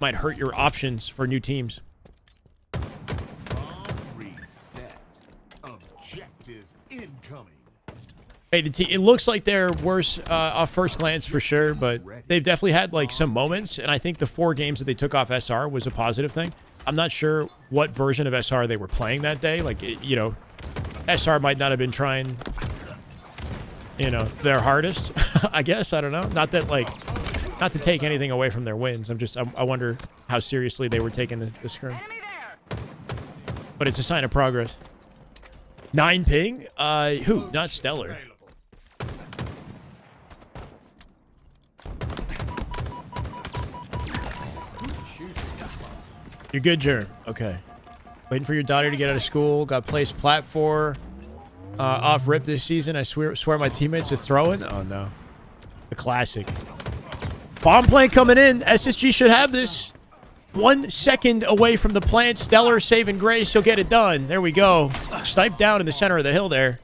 hurt your options for new teams. Hey, it looks like they're worse off first glance for sure, but they've definitely had like some moments, and I think the 4 games that they took off SR was a positive thing. I'm not sure what version of SR they were playing that day. Like, you know, SR might not have been trying, you know, their hardest, I guess. I don't know. Not that, like, not to take anything away from their wins. I wonder how seriously they were taking the scrim. But it's a sign of progress. 9 ping? Who? Not Stellar. You're good, Germ. Okay. Waiting for your daughter to get out of school. Got placed plat 4 off rip this season. I swear my teammates are throwing. Oh, no. The classic. Bomb plant coming in. SSG should have this. 1 second away from the plant. Stellar saving grace. He'll get it done. There we go. Sniped down in the center of the hill there.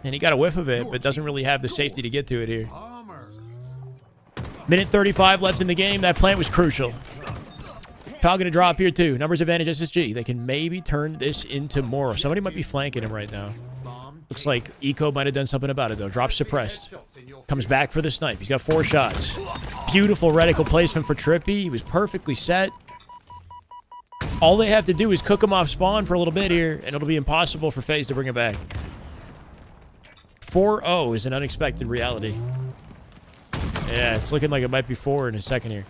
And he got a whiff of it, but doesn't really have the safety to get to it here. Minute 35 left in the game. That plant was crucial. Pal gonna drop here too. Numbers advantage SSG. They can maybe turn this into more. Somebody might be flanking him right now. Looks like Eco might have done something about it though. Drop suppressed. Comes back for the snipe. He's got 4 shots. Beautiful reticle placement for Trippy. He was perfectly set. All they have to do is cook him off spawn for a little bit here, and it'll be impossible for Faze to bring it back. 4-0 is an unexpected reality. Yeah, it's looking like it might be 4 in a second here.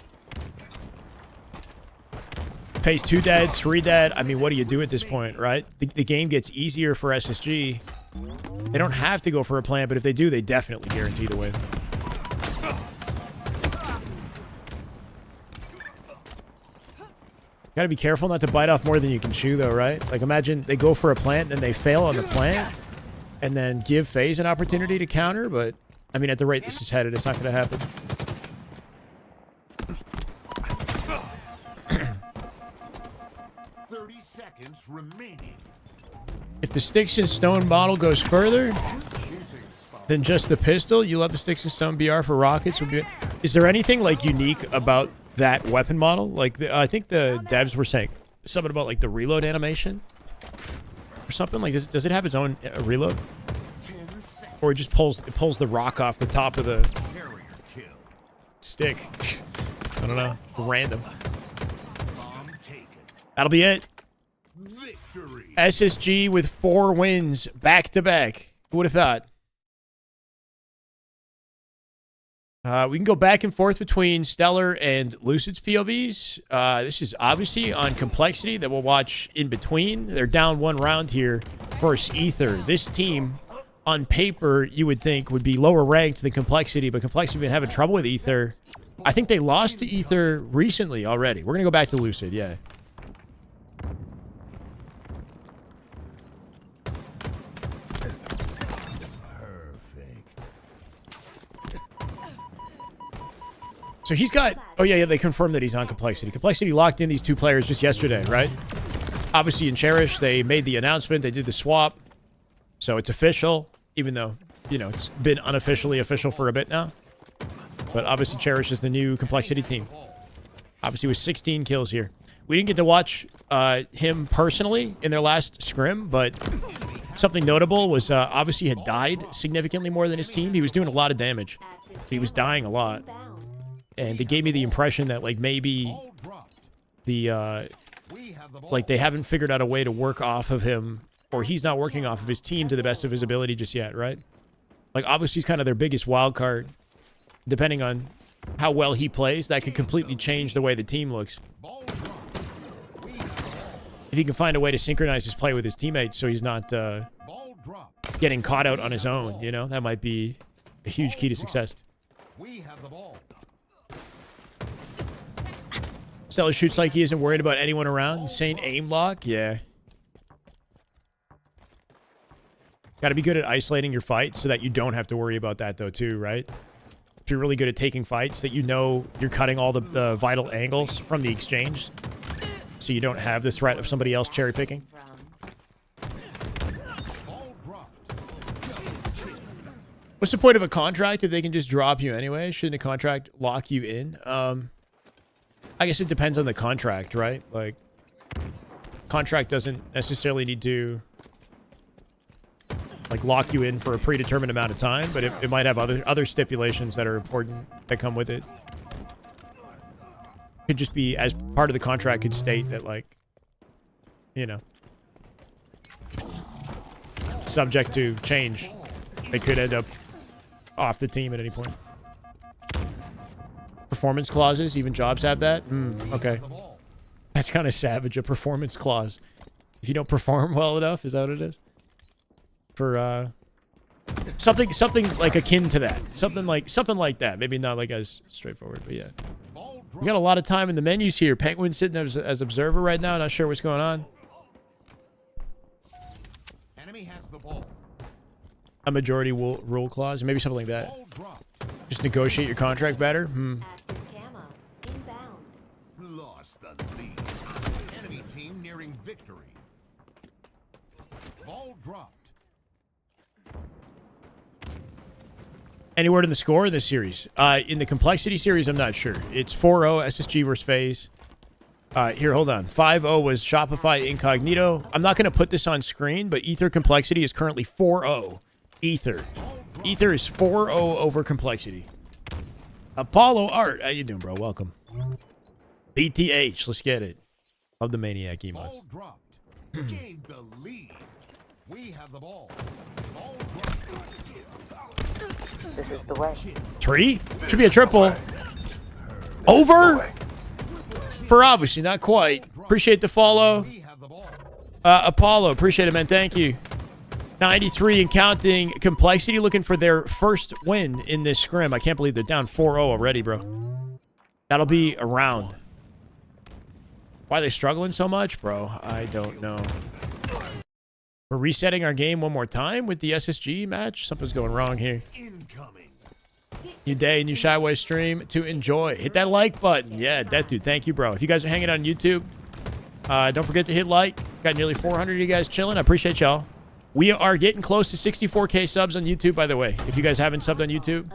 Phase 2 dead, 3 dead. I mean, what do you do at this point, right? The game gets easier for SSG. They don't have to go for a plan, but if they do, they definitely guarantee the win. Gotta be careful not to bite off more than you can chew, though, right? Like, imagine they go for a plant, then they fail on the plant, and then give Faze an opportunity to counter, but, I mean, at the rate this is headed, it's not gonna happen. Remaining. If the sticks and stone model goes further than just the pistol, you love the sticks and stone BR for rockets. Is there anything like unique about that weapon model? Like I think the devs were saying something about like the reload animation or something. Like, does it have its own reload? 10 seconds. Or it just pulls the rock off the top of the Carrier kill. stick? I don't know. Random. Bomb taken. That'll be it. Victory. SSG with 4 wins back to back. Who would have thought? We can go back and forth between Stellar and Lucid's POVs. This is obviously on Complexity that we'll watch in between. They're down 1 round here versus Ether. This team, on paper, you would think would be lower ranked than Complexity, but Complexity been having trouble with Ether. I think they lost to Ether recently already. We're going to go back to Lucid, yeah. So he's got... Oh, yeah, they confirmed that he's on Complexity. Complexity locked in these 2 players just yesterday, right? Obviously, in Cherish, they made the announcement. They did the swap. So it's official, even though, you know, it's been unofficially official for a bit now. But obviously, Cherish is the new Complexity team. Obviously, with 16 kills here. We didn't get to watch him personally in their last scrim, but something notable was obviously he had died significantly more than his team. He was doing a lot of damage. He was dying a lot. And it gave me the impression that, like, maybe the, like, they haven't figured out a way to work off of him, or he's not working off of his team to the best of his ability just yet, right? Like, obviously, he's kind of their biggest wild card. Depending on how well he plays, that could completely change the way the team looks. If he can find a way to synchronize his play with his teammates so he's not getting caught out on his own, you know, that might be a huge key to success. We have the ball. Stellar shoots like he isn't worried about anyone around. Insane aim lock. Yeah. Got to be good at isolating your fights so that you don't have to worry about that, though, too, right? If you're really good at taking fights, that you know you're cutting all the vital angles from the exchange, so you don't have the threat of somebody else cherry picking. What's the point of a contract if they can just drop you anyway? Shouldn't a contract lock you in? I guess it depends on the contract, right? Like, contract doesn't necessarily need to, like, lock you in for a predetermined amount of time, but it might have other stipulations that are important that come with it. Could just be, as part of the contract, could state that, like, you know, subject to change. They could end up off the team at any point. Performance clauses, even jobs have that. Okay, that's kind of savage. A performance clause. If you don't perform well enough, is that what it is? For something like akin to that. Something like that. Maybe not like as straightforward, but yeah. We got a lot of time in the menus here. Penguin sitting as observer right now. Not sure what's going on. Enemy has the ball. A majority rule clause, maybe something like that. Just negotiate your contract better. Active camo. Inbound. Lost the lead. Enemy team nearing victory. Ball dropped. Any word in the score in this series? In the Complexity series, I'm not sure. It's 4-0 SSG versus Faze. Here, hold on. 5-0 was Shopify Incognito. I'm not going to put this on screen, but Ether Complexity is currently 4-0. Ether. Ether is 4-0 over Complexity. Apollo Art. How you doing, bro? Welcome. BTH. Let's get it. Love the Maniac emotes. Ball dropped. Gained the lead. We have the ball. Ball dropped. This is the way. 3? Should be a triple. Over? For obviously, not quite. Appreciate the follow. We have the ball. Apollo, appreciate it, man. Thank you. 93 and counting. Complexity looking for their first win in this scrim. I can't believe they're down 4-0 already, bro. That'll be a round. Why are they struggling so much, bro? I don't know. We're resetting our game one more time with the SSG match. Something's going wrong here. Incoming. New day, new Shyway stream to enjoy. Hit that like button. Yeah, that dude. Thank you, bro. If you guys are hanging on YouTube, don't forget to hit like. Got nearly 400 of you guys chilling. I appreciate y'all. We are getting close to 64K subs on YouTube, by the way. If you guys haven't subbed on YouTube,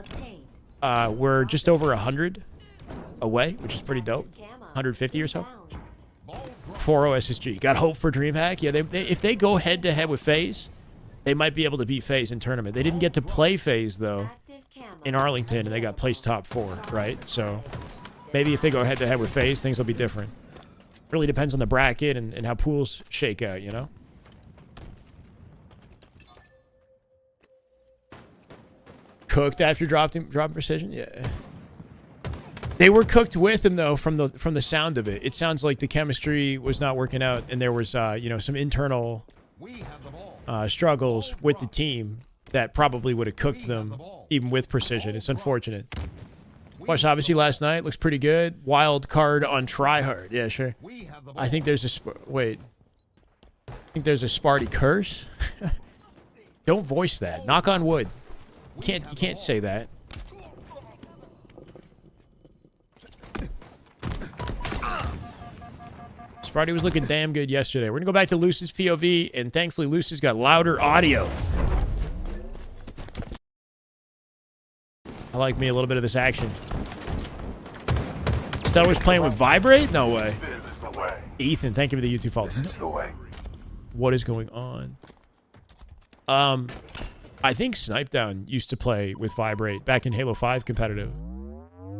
we're just over 100 away, which is pretty dope. 150 or so. Ball dropped. 4-0 SSG. Got hope for DreamHack? Yeah, if they go head-to-head with Faze, they might be able to beat Faze in tournament. They didn't get to play Faze, though, in Arlington, and they got placed top 4, right? So maybe if they go head-to-head with Faze, things will be different. Really depends on the bracket and how pools shake out, you know? Cooked after dropping Precision? Yeah. They were cooked with him, though, from the sound of it. It sounds like the chemistry was not working out, and there was, you know, some internal struggles with the team that probably would have cooked them, even with Precision. It's unfortunate. Watched obviously last night. Looks pretty good. Wild card on tryhard. Yeah, sure. I think there's a... Wait. I think there's a Sparty curse? Don't voice that. Knock on wood. You can't say that. Sparty was looking damn good yesterday. We're going to go back to Luce's POV, and thankfully Luce's got louder audio. I like me a little bit of this action. Stella was playing with Vibrate? No way. Ethan, thank you for the YouTube follow. What is going on? I think Snipedown used to play with Vibrate back in Halo 5 competitive.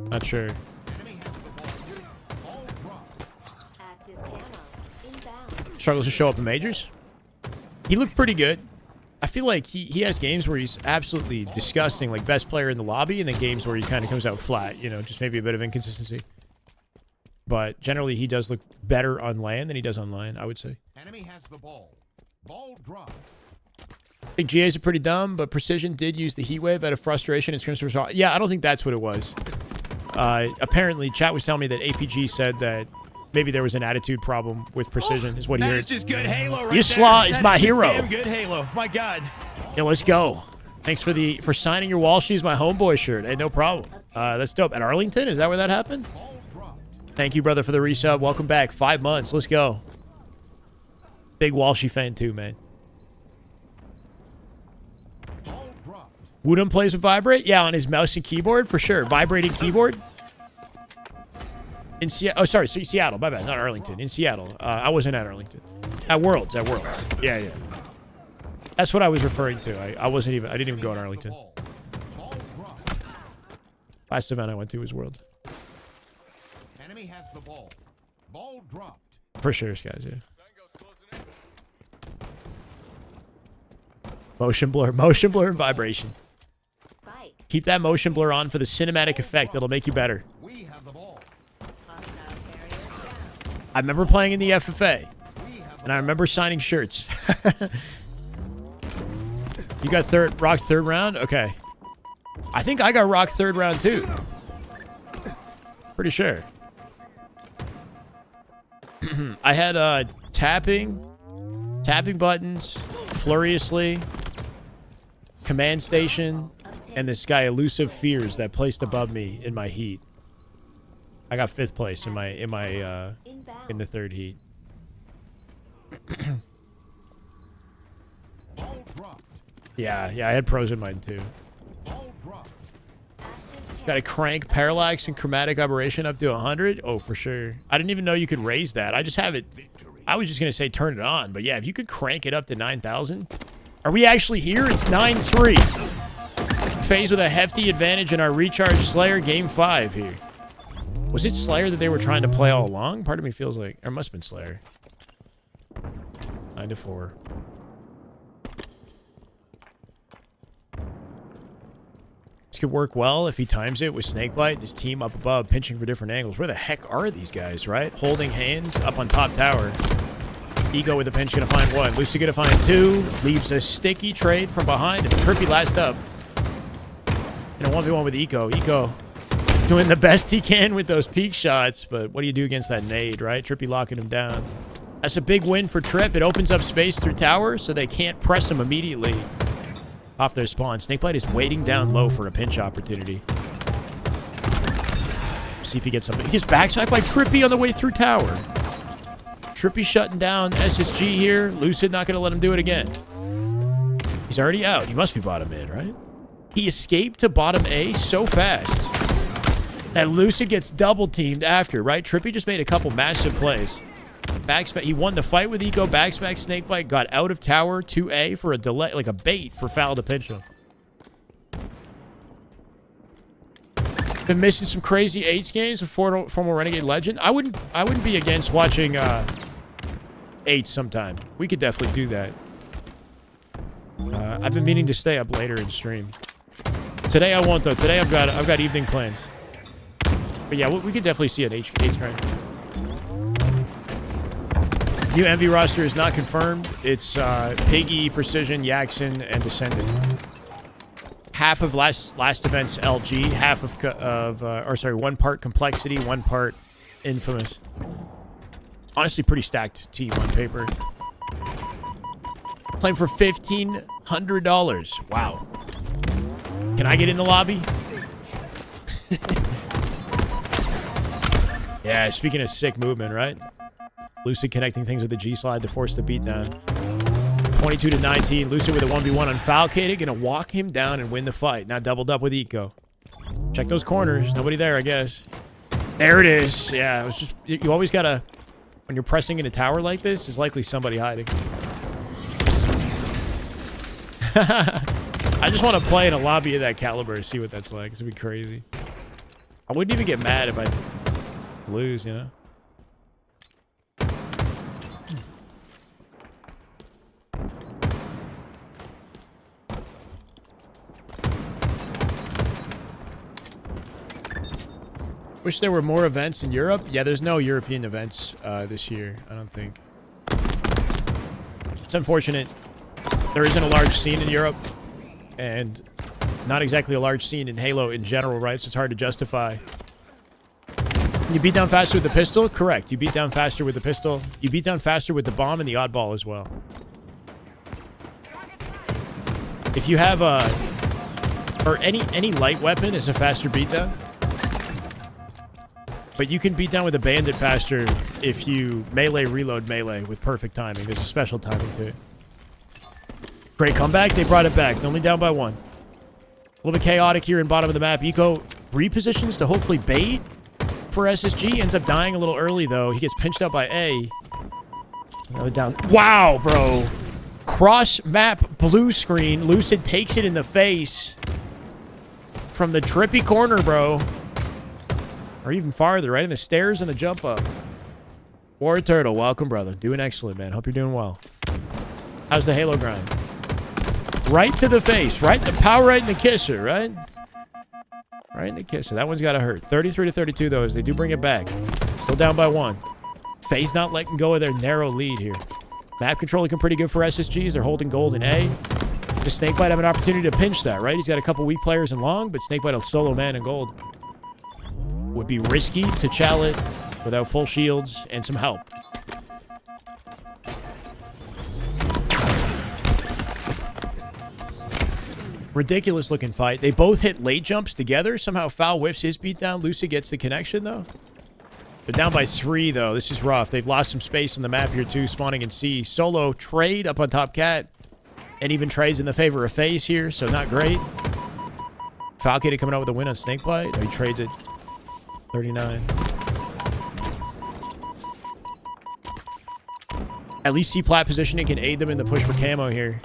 Not sure. Struggles to show up in majors. He looked pretty good. I feel like he has games where he's absolutely disgusting, like best player in the lobby, and then games where he kind of comes out flat, you know, just maybe a bit of inconsistency. But generally, he does look better on land than he does online, I would say. Enemy has the ball. Ball dropped. I think GAs are pretty dumb, but Precision did use the heat wave out of frustration and Scrim's result. Yeah, I don't think that's what it was. Apparently, chat was telling me that APG said that maybe there was an attitude problem with Precision, is what he heard. That is just good Halo right Yusla there. is my hero. Damn good Halo. My God. Yeah, let's go. Thanks for signing your Wall Shoes My Homeboy shirt. Hey, no problem. That's dope. At Arlington? Is that where that happened? Thank you, brother, for the resub. Welcome back. 5 months. Let's go. Big Walshy fan, too, man. Woodham plays with Vibrate? Yeah, on his mouse and keyboard, for sure. Vibrating keyboard. In Seattle. Oh, sorry, Seattle. My bad. Not Arlington. In Seattle. I wasn't at Arlington. At Worlds. At Worlds. Yeah, yeah. That's what I was referring to. I didn't even go to Arlington. Last event I went to was Worlds. Enemy has the ball. Ball dropped. For sure, guys, yeah. Motion blur and vibration. Spike. Keep that motion blur on for the cinematic effect. It'll make you better. We have the ball. I remember playing in the FFA, and I remember signing shirts. You got rocked third round? Okay. I think I got rocked third round, too. Pretty sure. I had tapping buttons, Furiously, Command Station, and this guy Elusive Fears that placed above me in my heat. I got 5th place in the third heat. Yeah, I had pros in mine too. Got to crank parallax and chromatic aberration up to 100. Oh, for sure. I didn't even know you could raise that. I just have it. I was just gonna say turn it on, but yeah, if you could crank it up to 9,000. Are we actually here? It's 9-3. Faze with a hefty advantage in our recharge Slayer game 5 here. Was it Slayer that they were trying to play all along? Part of me feels like... Or it must have been Slayer. 9-4. This could work well if he times it with Snakebite and his team up above, pinching for different angles. Where the heck are these guys, right? Holding hands up on top tower. Ego with a pinch, gonna find 1. Lucy gonna find 2. Leaves a sticky trade from behind, and Trippy last up. In a 1v1 with Eco. Eco doing the best he can with those peak shots, but what do you do against that nade, right? Trippy locking him down. That's a big win for Trip. It opens up space through tower, so they can't press him immediately off their spawn. Snakebite is waiting down low for a pinch opportunity. See if he gets something. He gets backside by Trippy on the way through tower. Trippy shutting down SSG here. Lucid not going to let him do it again. He's already out. He must be bottom mid, right? He escaped to bottom A so fast. And Lucid gets double teamed after, right? Trippy just made a couple massive plays. Backspec. He won the fight with Eco. Backspec snakebite. Got out of tower 2A for a delay, like a bait for foul to pinch him. Been missing some crazy 8s games with former Renegade Legend. I wouldn't be against watching 8 sometime. We could definitely do that. I've been meaning to stay up later and stream. Today I won't though. Today I've got evening plans. But yeah, we could definitely see an 8 grind. New MV roster is not confirmed. It's Piggy, Precision, Yaxon, and Descendant. Half of last event's LG, half of 1 part Complexity, 1 part Infamous. Honestly, pretty stacked team on paper. Playing for $1,500. Wow. Can I get in the lobby? Yeah, speaking of sick movement, right? Lucid connecting things with the G slide to force the beatdown. 22-19. Lucid with a 1v1 on Falcated. Gonna walk him down and win the fight. Now doubled up with Eco. Check those corners. Nobody there, I guess. There it is. Yeah, it was just... You always gotta... When you're pressing in a tower like this, there's likely somebody hiding. I just want to play in a lobby of that caliber and see what that's like. It's gonna be crazy. I wouldn't even get mad if I lose, you know? Wish there were more events in Europe. Yeah, there's no European events this year, I don't think. It's unfortunate. There isn't a large scene in Europe, and not exactly a large scene in Halo in general, right? So it's hard to justify. You beat down faster with the pistol? Correct. You beat down faster with the pistol. You beat down faster with the bomb and the oddball as well. If you have a... Or any light weapon is a faster beatdown. But you can beat down with a bandit faster if you melee reload melee with perfect timing. There's a special timing to it. Great comeback. They brought it back. They're only down by 1. A little bit chaotic here in bottom of the map. Eco repositions to hopefully bait for SSG. Ends up dying a little early, though. He gets pinched out by A. Another down. Wow, bro. Cross map blue screen. Lucid takes it in the face from the trippy corner, bro. Or even farther, right in the stairs and the jump up. War Turtle, welcome, brother. Doing excellent, man. Hope you're doing well. How's the Halo grind? Right to the face, right? The power right in the kisser, right? Right in the kisser. That one's got to hurt. 33-32, though, as they do bring it back. Still down by 1. Faze not letting go of their narrow lead here. Map control looking pretty good for SSGs. They're holding gold in A. Does Snakebite have an opportunity to pinch that, right? He's got a couple weak players in long, but Snakebite will solo man in gold. Would be risky to chal it without full shields and some help. Ridiculous looking fight. They both hit late jumps together. Somehow Foul whiffs his beatdown. Lucid gets the connection, though. They're down by 3, though. This is rough. They've lost some space on the map here, too. Spawning in C. Solo trade up on top cat. And even trades in the favor of Faze here, so not great. Falcated coming out with a win on Snakebite. Oh, he trades it. 39. At least C-plat positioning can aid them in the push for camo here.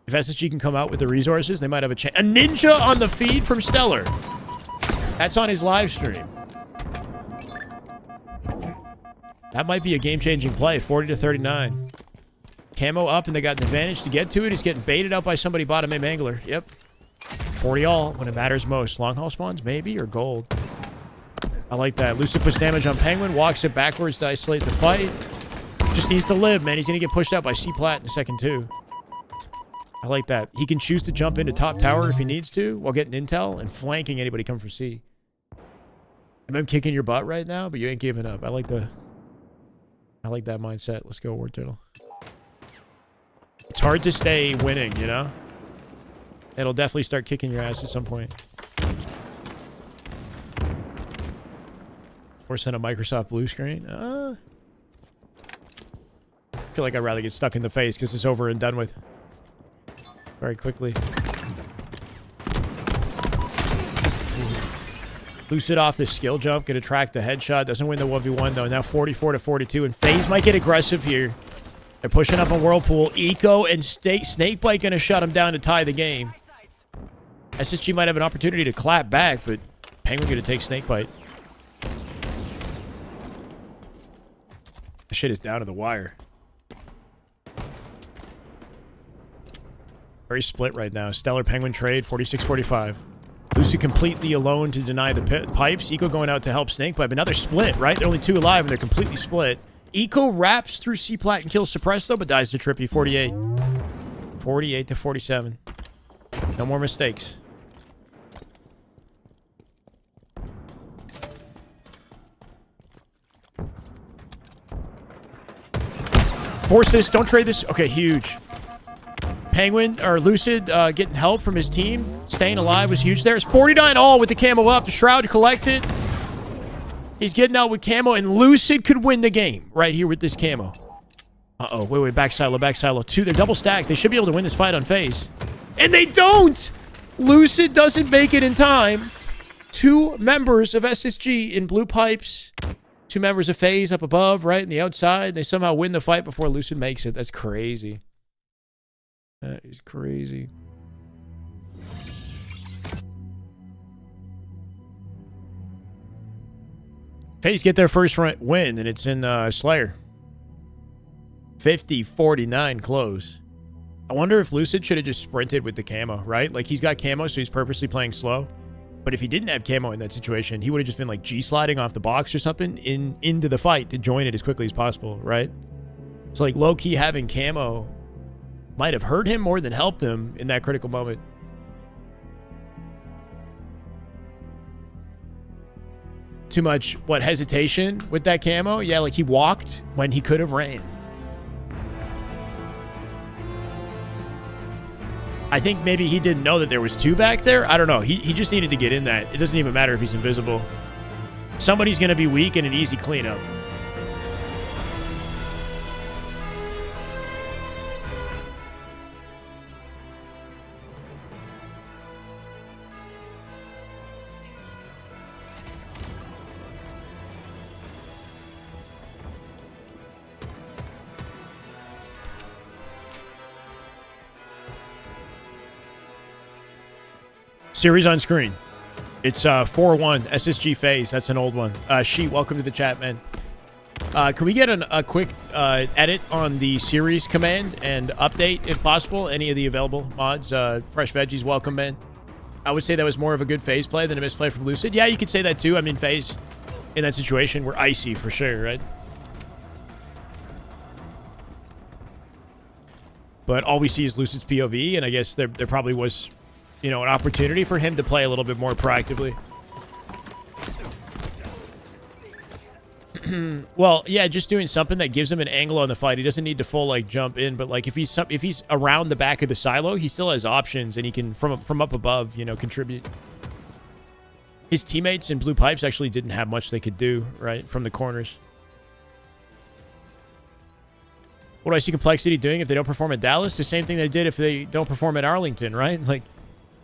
If SSG can come out with the resources, they might have a chance. A ninja on the feed from Stellar. That's on his live stream. That might be a game-changing play. 40-39. Camo up, and they got an advantage to get to it. He's getting baited out by somebody bottom A Mangler. Yep. 40 all when it matters most. Long haul spawns, maybe, or gold. I like that. Lucid puts damage on Penguin, walks it backwards to isolate the fight. Just needs to live, man. He's going to get pushed out by C-plat in a second, too. I like that. He can choose to jump into top tower if he needs to while getting intel and flanking anybody coming from C. I'm kicking your butt right now, but you ain't giving up. I like that mindset. Let's go, War Turtle. It's hard to stay winning, you know? It'll definitely start kicking your ass at some point. Or send a Microsoft blue screen. I feel like I'd rather get stuck in the face because it's over and done with very quickly. Lucid off the skill jump, gonna track the headshot. Doesn't win the 1v1 though. Now 44-42, and Faze might get aggressive here. They're pushing up on Whirlpool. Eco and Snakebite gonna shut him down to tie the game. SSG might have an opportunity to clap back, but Penguin gonna take Snakebite. This shit is down to the wire. Very split right now. Stellar Penguin trade, 46-45. Lucy completely alone to deny the pipes. Eco going out to help Snakebite, but now they're split, right? They're only 2 alive, and they're completely split. Eco wraps through C-Plat and kills Suppress, though, but dies to Trippy, 48. 48-47. No more mistakes. Force this. Don't trade this. Okay, huge. Penguin, or Lucid, getting help from his team. Staying alive was huge there. It's 49 all with the camo up. The Shroud collected. He's getting out with camo, and Lucid could win the game right here with this camo. Uh-oh. Wait. Back silo, back silo. 2. They're double stacked. They should be able to win this fight on Faze. And they don't! Lucid doesn't make it in time. 2 members of SSG in blue pipes. 2 members of Faze up above, right, in the outside. They somehow win the fight before Lucid makes it. That's crazy. That is crazy. Faze get their first win, and it's in Slayer. 50-49 close. I wonder if Lucid should have just sprinted with the camo, right? Like, he's got camo, so he's purposely playing slow. But if he didn't have camo in that situation, he would have just been, like, G-sliding off the box or something into the fight to join it as quickly as possible, right? So, like, low-key having camo might have hurt him more than helped him in that critical moment. Too much, what, hesitation with that camo? Yeah, like he walked when he could have ran. I think maybe he didn't know that there was 2 back there. I don't know. He just needed to get in that. It doesn't even matter if he's invisible. Somebody's going to be weak and an easy cleanup. Series on screen. It's 4-1 SSG Faze. That's an old one. She, welcome to the chat, man. Can we get a quick edit on the series command and update, if possible, any of the available mods? Fresh Veggies, welcome, man. I would say that was more of a good Faze play than a misplay from Lucid. Yeah, you could say that too. I mean, Faze in that situation were icy for sure, right? But all we see is Lucid's POV, and I guess there probably was, you know, an opportunity for him to play a little bit more proactively. Well, yeah, just doing something that gives him an angle on the fight. He doesn't need to full, like, jump in, but, like, if he's around the back of the silo, he still has options, and he can, from up above, you know, contribute. His teammates in blue pipes actually didn't have much they could do, right, from the corners. What do I see Complexity doing if they don't perform at Dallas? The same thing they did if they don't perform at Arlington, right? Like,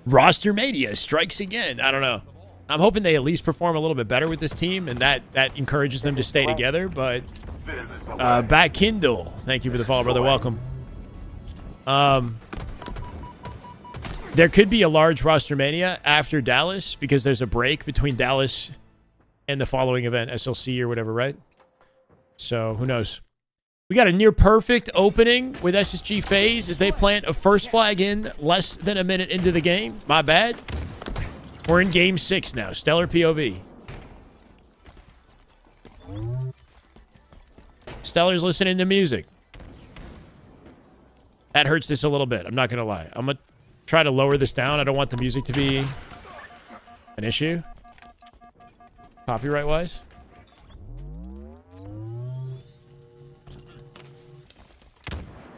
roster mania strikes again. I don't know. I'm hoping they at least perform a little bit better with this team, and that encourages them to stay together. But Back Kindle, thank you for the follow, brother. Welcome. There could be a large roster mania after Dallas because there's a break between Dallas and the following event, SLC or whatever, right? So who knows? We got a near perfect opening with SSG Faze as they plant a first flag in less than a minute into the game. My bad. We're in game 6 now. Stellar POV. Stellar's listening to music. That hurts this a little bit. I'm not going to lie. I'm going to try to lower this down. I don't want the music to be an issue. Copyright-wise.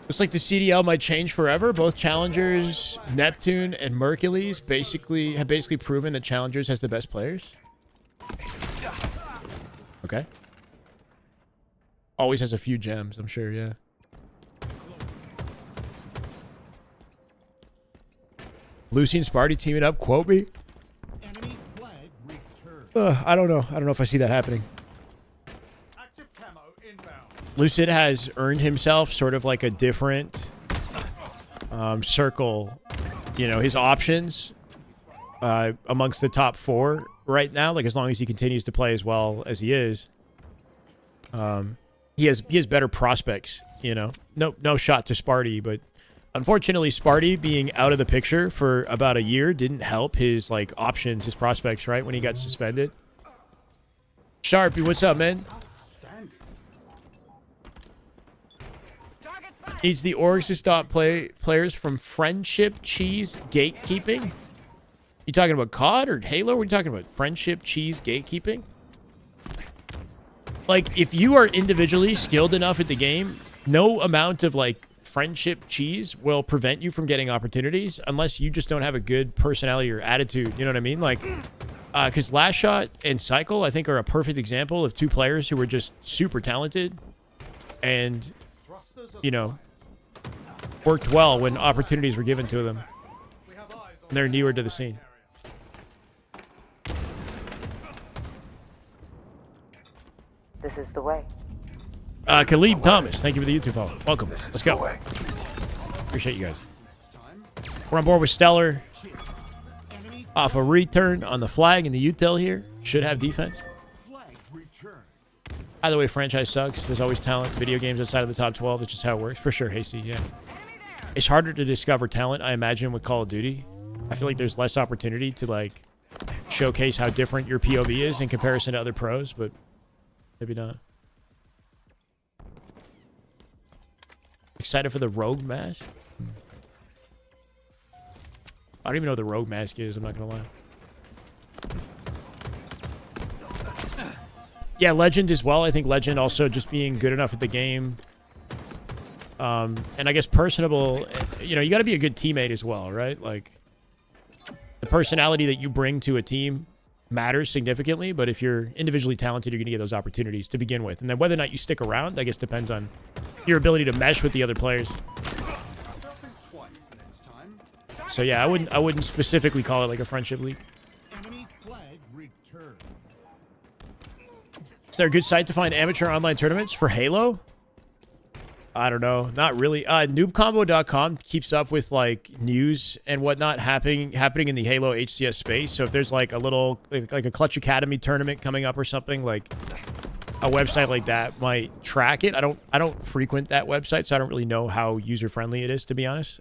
Looks like the CDL might change forever. Both Challengers, Neptune, and Mercules have basically proven that Challengers has the best players. Okay. Always has a few gems, I'm sure, yeah. Lucy and Sparty teaming up, quote me. Enemy flag returned. I don't know. I don't know if I see that happening. Active camo inbound. Lucid has earned himself sort of like a different circle, you know, his options amongst the top 4 right now. Like, as long as he continues to play as well as he is, he has better prospects, you know. No shot to Sparty, but unfortunately Sparty being out of the picture for about a year didn't help his like options, his prospects, right, when he got suspended. Sharpie, what's up, man? Needs the orgs to stop players from friendship cheese gatekeeping. You talking about COD or Halo? What are you talking about? Friendship cheese gatekeeping? Like, if you are individually skilled enough at the game, no amount of like friendship cheese will prevent you from getting opportunities unless you just don't have a good personality or attitude. You know what I mean? Like, because Last Shot and Cycle, I think, are a perfect example of 2 players who were just super talented and, you know, worked well when opportunities were given to them. And they're newer to the scene. This is the way. Khalid Thomas, thank you for the YouTube follow. Welcome. Let's go. Appreciate you guys. We're on board with Stellar. Off a return on the flag in the util here. Should have defense. Flag return. Either way, franchise sucks. There's always talent. Video games outside of the top 12. It's just how it works. For sure, Hasty, yeah. It's harder to discover talent, I imagine, with Call of Duty. I feel like there's less opportunity to, like, showcase how different your POV is in comparison to other pros, but maybe not. Excited for the Rogue Mask? I don't even know what the Rogue Mask is, I'm not going to lie. Yeah, Legend as well. I think Legend also just being good enough at the game. And I guess personable, you know, you got to be a good teammate as well, right? Like, the personality that you bring to a team matters significantly, but if you're individually talented, you're going to get those opportunities to begin with. And then whether or not you stick around, I guess depends on your ability to mesh with the other players. So yeah, I wouldn't specifically call it like a friendship league. Enemy flag return. Is there a good site to find amateur online tournaments for Halo? I don't know. Not really. Noobcombo.com keeps up with like news and whatnot happening in the Halo HCS space. So if there's like a little like a Clutch Academy tournament coming up or something, like a website like that might track it. I don't frequent that website, so I don't really know how user friendly it is, to be honest.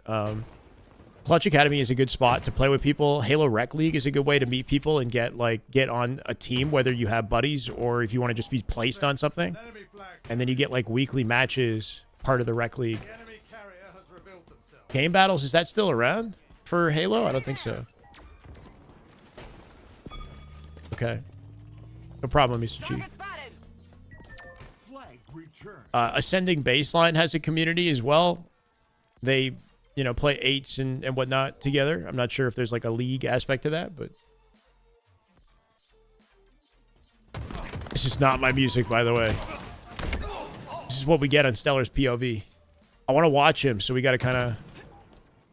Clutch Academy is a good spot to play with people. Halo Rec League is a good way to meet people and get on a team, whether you have buddies or if you want to just be placed on something. And then you get like weekly matches, part of the Rec League. Game Battles, is that still around for Halo? I don't think so. Okay. No problem, Mr. Chief. Flag return. Ascending Baseline has a community as well. They, you know, play 8s and whatnot together. I'm not sure if there's like a league aspect to that, but this is not my music, by the way. This is what we get on Stellar's POV. I want to watch him, so we got to kind of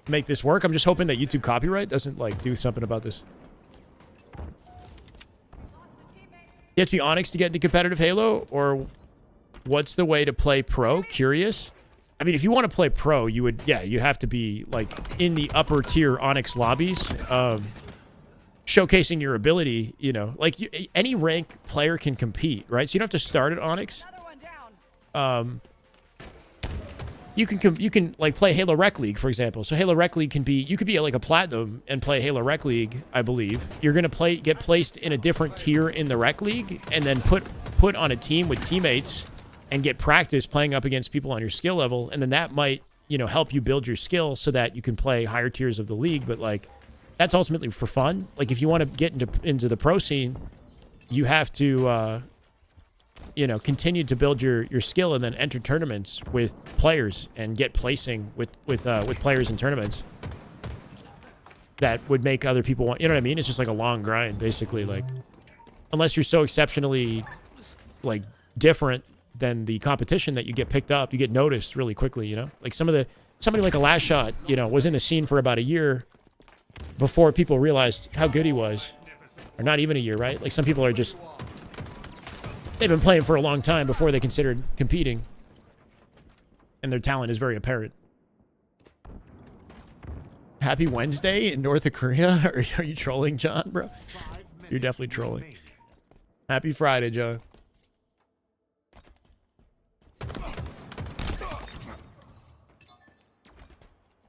make this work. I'm just hoping that YouTube copyright doesn't like do something about this. You have to be Onyx to get into competitive Halo, or what's the way to play pro? Curious. I mean, if you want to play pro, you would, yeah, you have to be like in the upper tier Onyx lobbies, showcasing your ability. You know, like any rank player can compete, right? So you don't have to start at Onyx. You can like play Halo Rec League, for example. So Halo Rec League you could be like a platinum and play Halo Rec League, I believe. You're gonna get placed in a different tier in the Rec League, and then put on a team with teammates and get practice playing up against people on your skill level, and then that might, you know, help you build your skill so that you can play higher tiers of the league. But like, that's ultimately for fun. Like, if you want to get into the pro scene, you have to you know, continue to build your skill and then enter tournaments with players and get placing with players in tournaments that would make other people want, you know what I mean? It's just like a long grind, basically. Like, unless you're so exceptionally like different than the competition that you get picked up, you get noticed really quickly, you know? Like somebody like a Last Shot, you know, was in the scene for about a year before people realized how good he was. Or not even a year, right? Like some people are just, they've been playing for a long time before they considered competing. And their talent is very apparent. Happy Wednesday in North Korea? Are you trolling, John, bro? You're definitely trolling. Happy Friday, John.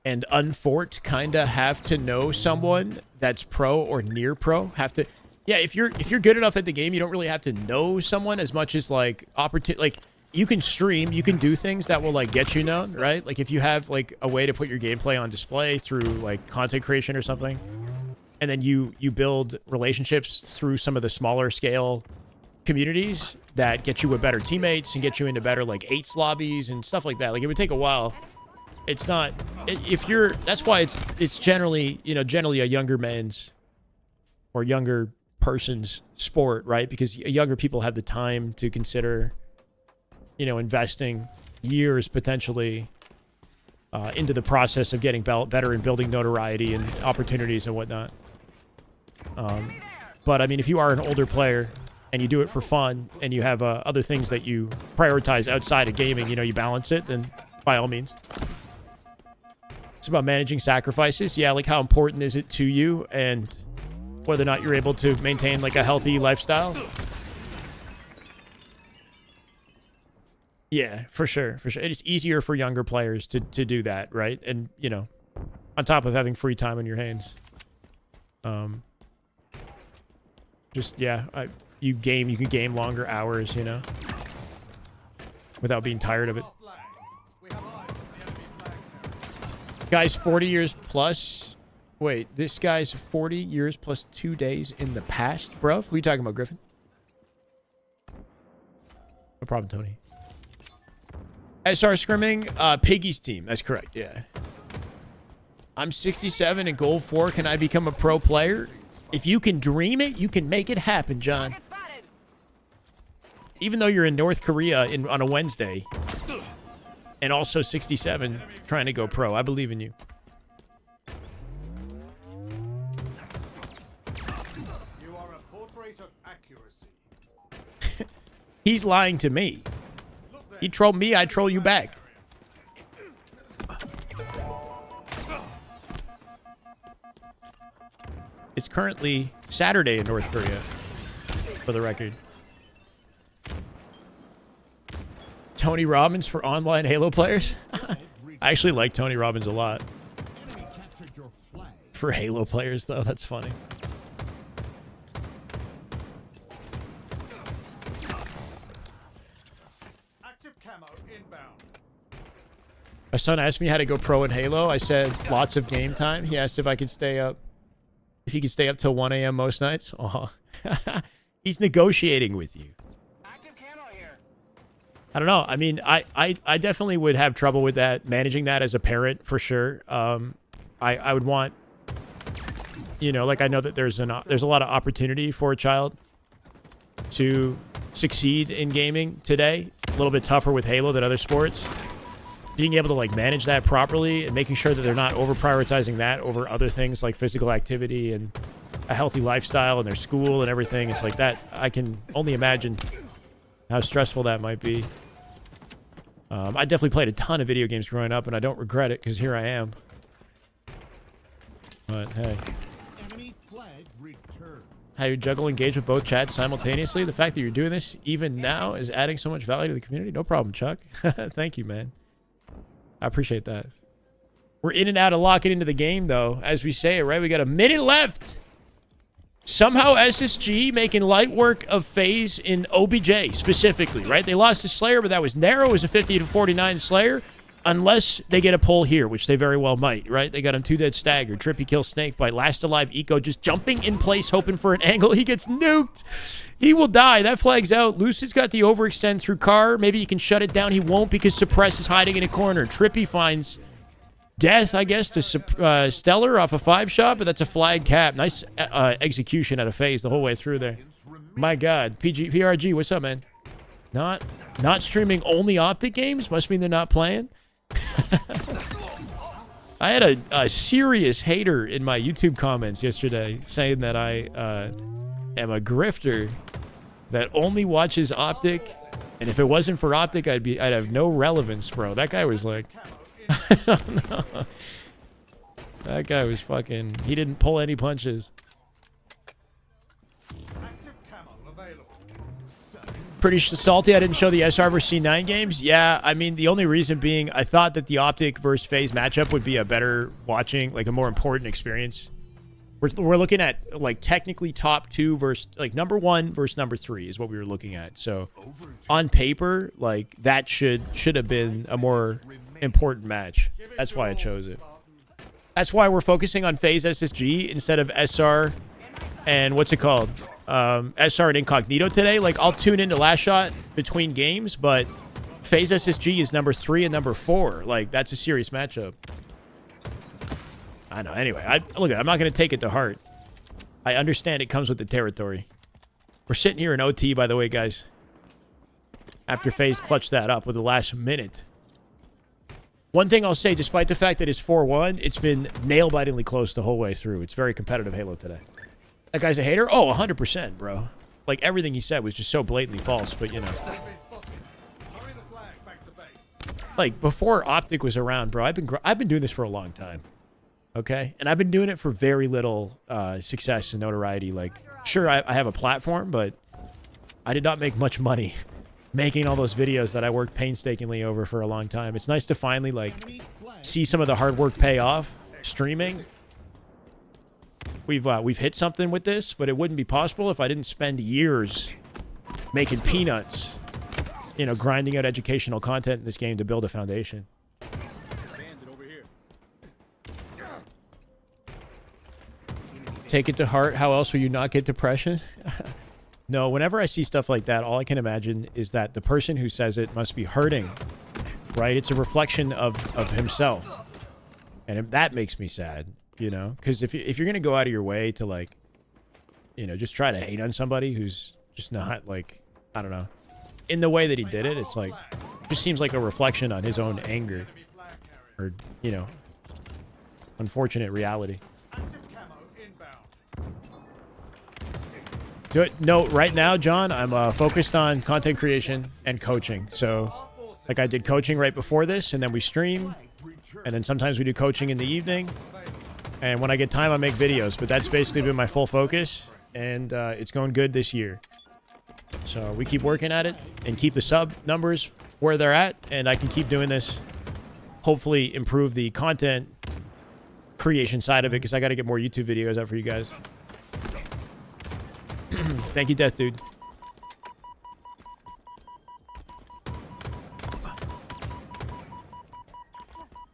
And unfort kinda have to know someone that's pro or near pro. Have to, yeah. If you're good enough at the game, you don't really have to know someone as much as like like you can stream, you can do things that will like get you known, right? Like if you have like a way to put your gameplay on display through like content creation or something, and then you build relationships through some of the smaller scale communities that get you with better teammates and get you into better like 8s lobbies and stuff like that. Like it would take a while. It's not, if you're, that's why it's generally, you know, generally a younger man's or younger person's sport, right? Because younger people have the time to consider, you know, investing years potentially into the process of getting better and building notoriety and opportunities and whatnot. But I mean, if you are an older player and you do it for fun and you have other things that you prioritize outside of gaming, you know, you balance it, then by all means. It's about managing sacrifices. Yeah, like how important is it to you and whether or not you're able to maintain like a healthy lifestyle. Yeah, for sure, for sure. It's easier for younger players to do that, right? And, you know, on top of having free time on your hands. Just, yeah, you can game longer hours, you know, without being tired of it. Guy's 40 years plus. Wait, this guy's 40 years plus 2 days in the past, bro? Who are you talking about, Griffin? No problem, Tony. SR scrimming, Piggy's team. That's correct, yeah. I'm 67 and goal 4. Can I become a pro player? If you can dream it, you can make it happen, John. Even though you're in North Korea on a Wednesday. And also 67, trying to go pro. I believe in you. You are a portrait of accuracy. He's lying to me. He trolled me, I troll you back. It's currently Saturday in North Korea, for the record. Tony Robbins for online Halo players? I actually like Tony Robbins a lot. For Halo players, though, that's funny. Active camo inbound. My son asked me how to go pro in Halo. I said lots of game time. He asked if I could stay up, if he could stay up till 1 a.m. most nights. Oh, he's negotiating with you. I don't know. I mean, I definitely would have trouble with that, managing that as a parent for sure. I would want, you know, like I know that there's a lot of opportunity for a child to succeed in gaming today. A little bit tougher with Halo than other sports. Being able to like manage that properly and making sure that they're not over prioritizing that over other things like physical activity and a healthy lifestyle and their school and everything. It's like that. I can only imagine how stressful that might be. I definitely played a ton of video games growing up, and I don't regret it because here I am. But hey. Enemy flag returned. How you juggle engage with both chats simultaneously? The fact that you're doing this even now is adding so much value to the community. No problem, Chuck. Thank you, man. I appreciate that. We're in and out of locking into the game, though. As we say it, right? We got a minute left. Somehow SSG making light work of Faze in OBJ specifically, right? They lost the Slayer, but that was narrow. It was a 50-49 Slayer. Unless they get a pull here, which they very well might, right? They got him 2 dead staggered. Trippy kills Snakebite. Last alive Eco just jumping in place, hoping for an angle. He gets nuked. He will die. That flag's out. Lucid's got the overextend through car. Maybe he can shut it down. He won't because Suppress is hiding in a corner. Trippy finds death, I guess, to Stellar off a 5-shot, but that's a flag cap. Nice execution out of Faze the whole way through there. My God. PRG, what's up, man? Not streaming only Optic games? Must mean they're not playing? I had a serious hater in my YouTube comments yesterday saying that I am a grifter that only watches Optic, and if it wasn't for Optic, I'd have no relevance, bro. That guy was like, I don't know. That guy was fucking, he didn't pull any punches. Pretty salty I didn't show the SR versus C9 games. Yeah, I mean, the only reason being I thought that the Optic versus Faze matchup would be a better watching, like a more important experience. We're looking at like technically top 2 versus like number 1 versus number 3 is what we were looking at. So on paper, like that should have been a more important match. That's why I chose it. That's why we're focusing on Faze SSG instead of SR and what's it called? SR and Incognito today. Like I'll tune into Last Shot between games, but Faze SSG is number 3 and number 4. Like that's a serious matchup. I know. Anyway, look, I'm not going to take it to heart. I understand it comes with the territory. We're sitting here in OT, by the way, guys. After Faze clutched that up with the last minute. One thing I'll say, despite the fact that it's 4-1, it's been nail-bitingly close the whole way through. It's very competitive Halo today. That guy's a hater? Oh, 100%, bro. Like, everything he said was just so blatantly false, but, you know. Like, before Optic was around, bro, I've been doing this for a long time. Okay? And I've been doing it for very little success and notoriety. Like, sure, I have a platform, but I did not make much money making all those videos that I worked painstakingly over for a long time. It's nice to finally, like, see some of the hard work pay off. Streaming. We've hit something with this, but it wouldn't be possible if I didn't spend years making peanuts, you know, grinding out educational content in this game to build a foundation. Take it to heart. How else will you not get depression? No, whenever I see stuff like that, all I can imagine is that the person who says it must be hurting, right? It's a reflection of himself. And that makes me sad, you know? Because if you're going to go out of your way to, like, you know, just try to hate on somebody who's just not, like, I don't know, in the way that he did it, it's like, just seems like a reflection on his own anger or, you know, unfortunate reality. No, right now, John, I'm focused on content creation and coaching. So, like, I did coaching right before this, and then we stream, and then sometimes we do coaching in the evening. And when I get time, I make videos. But that's basically been my full focus, and it's going good this year. So we keep working at it and keep the sub numbers where they're at, and I can keep doing this. Hopefully, improve the content creation side of it, because I got to get more YouTube videos out for you guys. Thank you, Death Dude.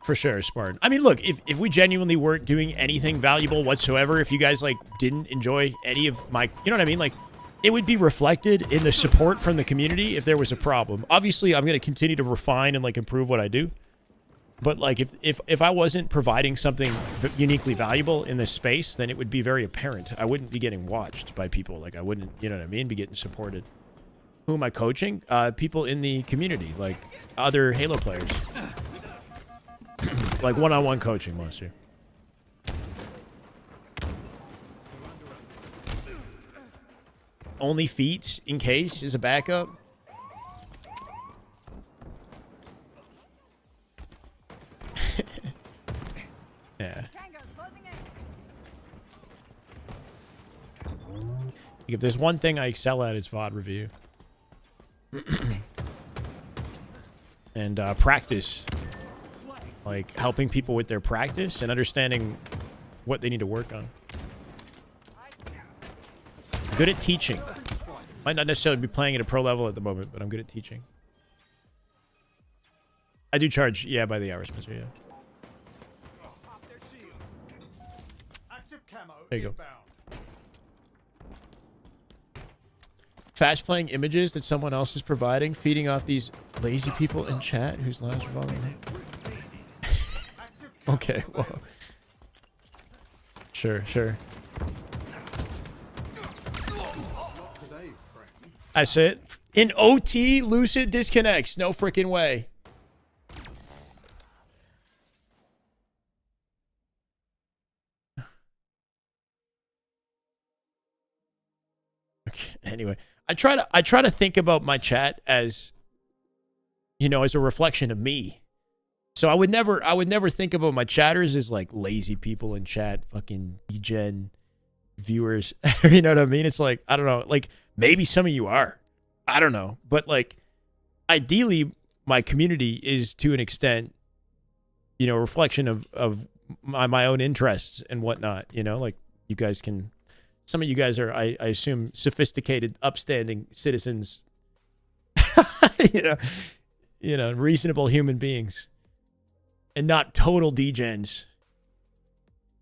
For sure, Spartan. I mean, look, if we genuinely weren't doing anything valuable whatsoever, if you guys, like, didn't enjoy any of my... You know what I mean? Like, it would be reflected in the support from the community if there was a problem. Obviously, I'm going to continue to refine and, like, improve what I do. But, like, if I wasn't providing something uniquely valuable in this space, then it would be very apparent. I wouldn't be getting watched by people. Like, I wouldn't, you know what I mean, be getting supported. Who am I coaching? People in the community, like other Halo players. Like one-on-one coaching mostly. Only feats in case is a backup. Yeah. If there's one thing I excel at, it's VOD review. And practice. Like, helping people with their practice and understanding what they need to work on. Good at teaching. Might not necessarily be playing at a pro level at the moment, but I'm good at teaching. I do charge, yeah, by the hour, Spencer, yeah. There you go. Fast playing images that someone else is providing, feeding off these lazy people in chat whose lives revolve around. Okay, well. Sure, sure. That's it. In OT, Lucid disconnects. No freaking way. Anyway, I try to think about my chat as, you know, as a reflection of me. So I would never think about my chatters as like lazy people in chat, fucking degen viewers. You know what I mean? It's like, I don't know, like maybe some of you are. I don't know. But like ideally my community is to an extent, you know, a reflection of my own interests and whatnot, you know, like you guys can, some of you guys are, I assume, sophisticated, upstanding citizens, you know, reasonable human beings and not total degens.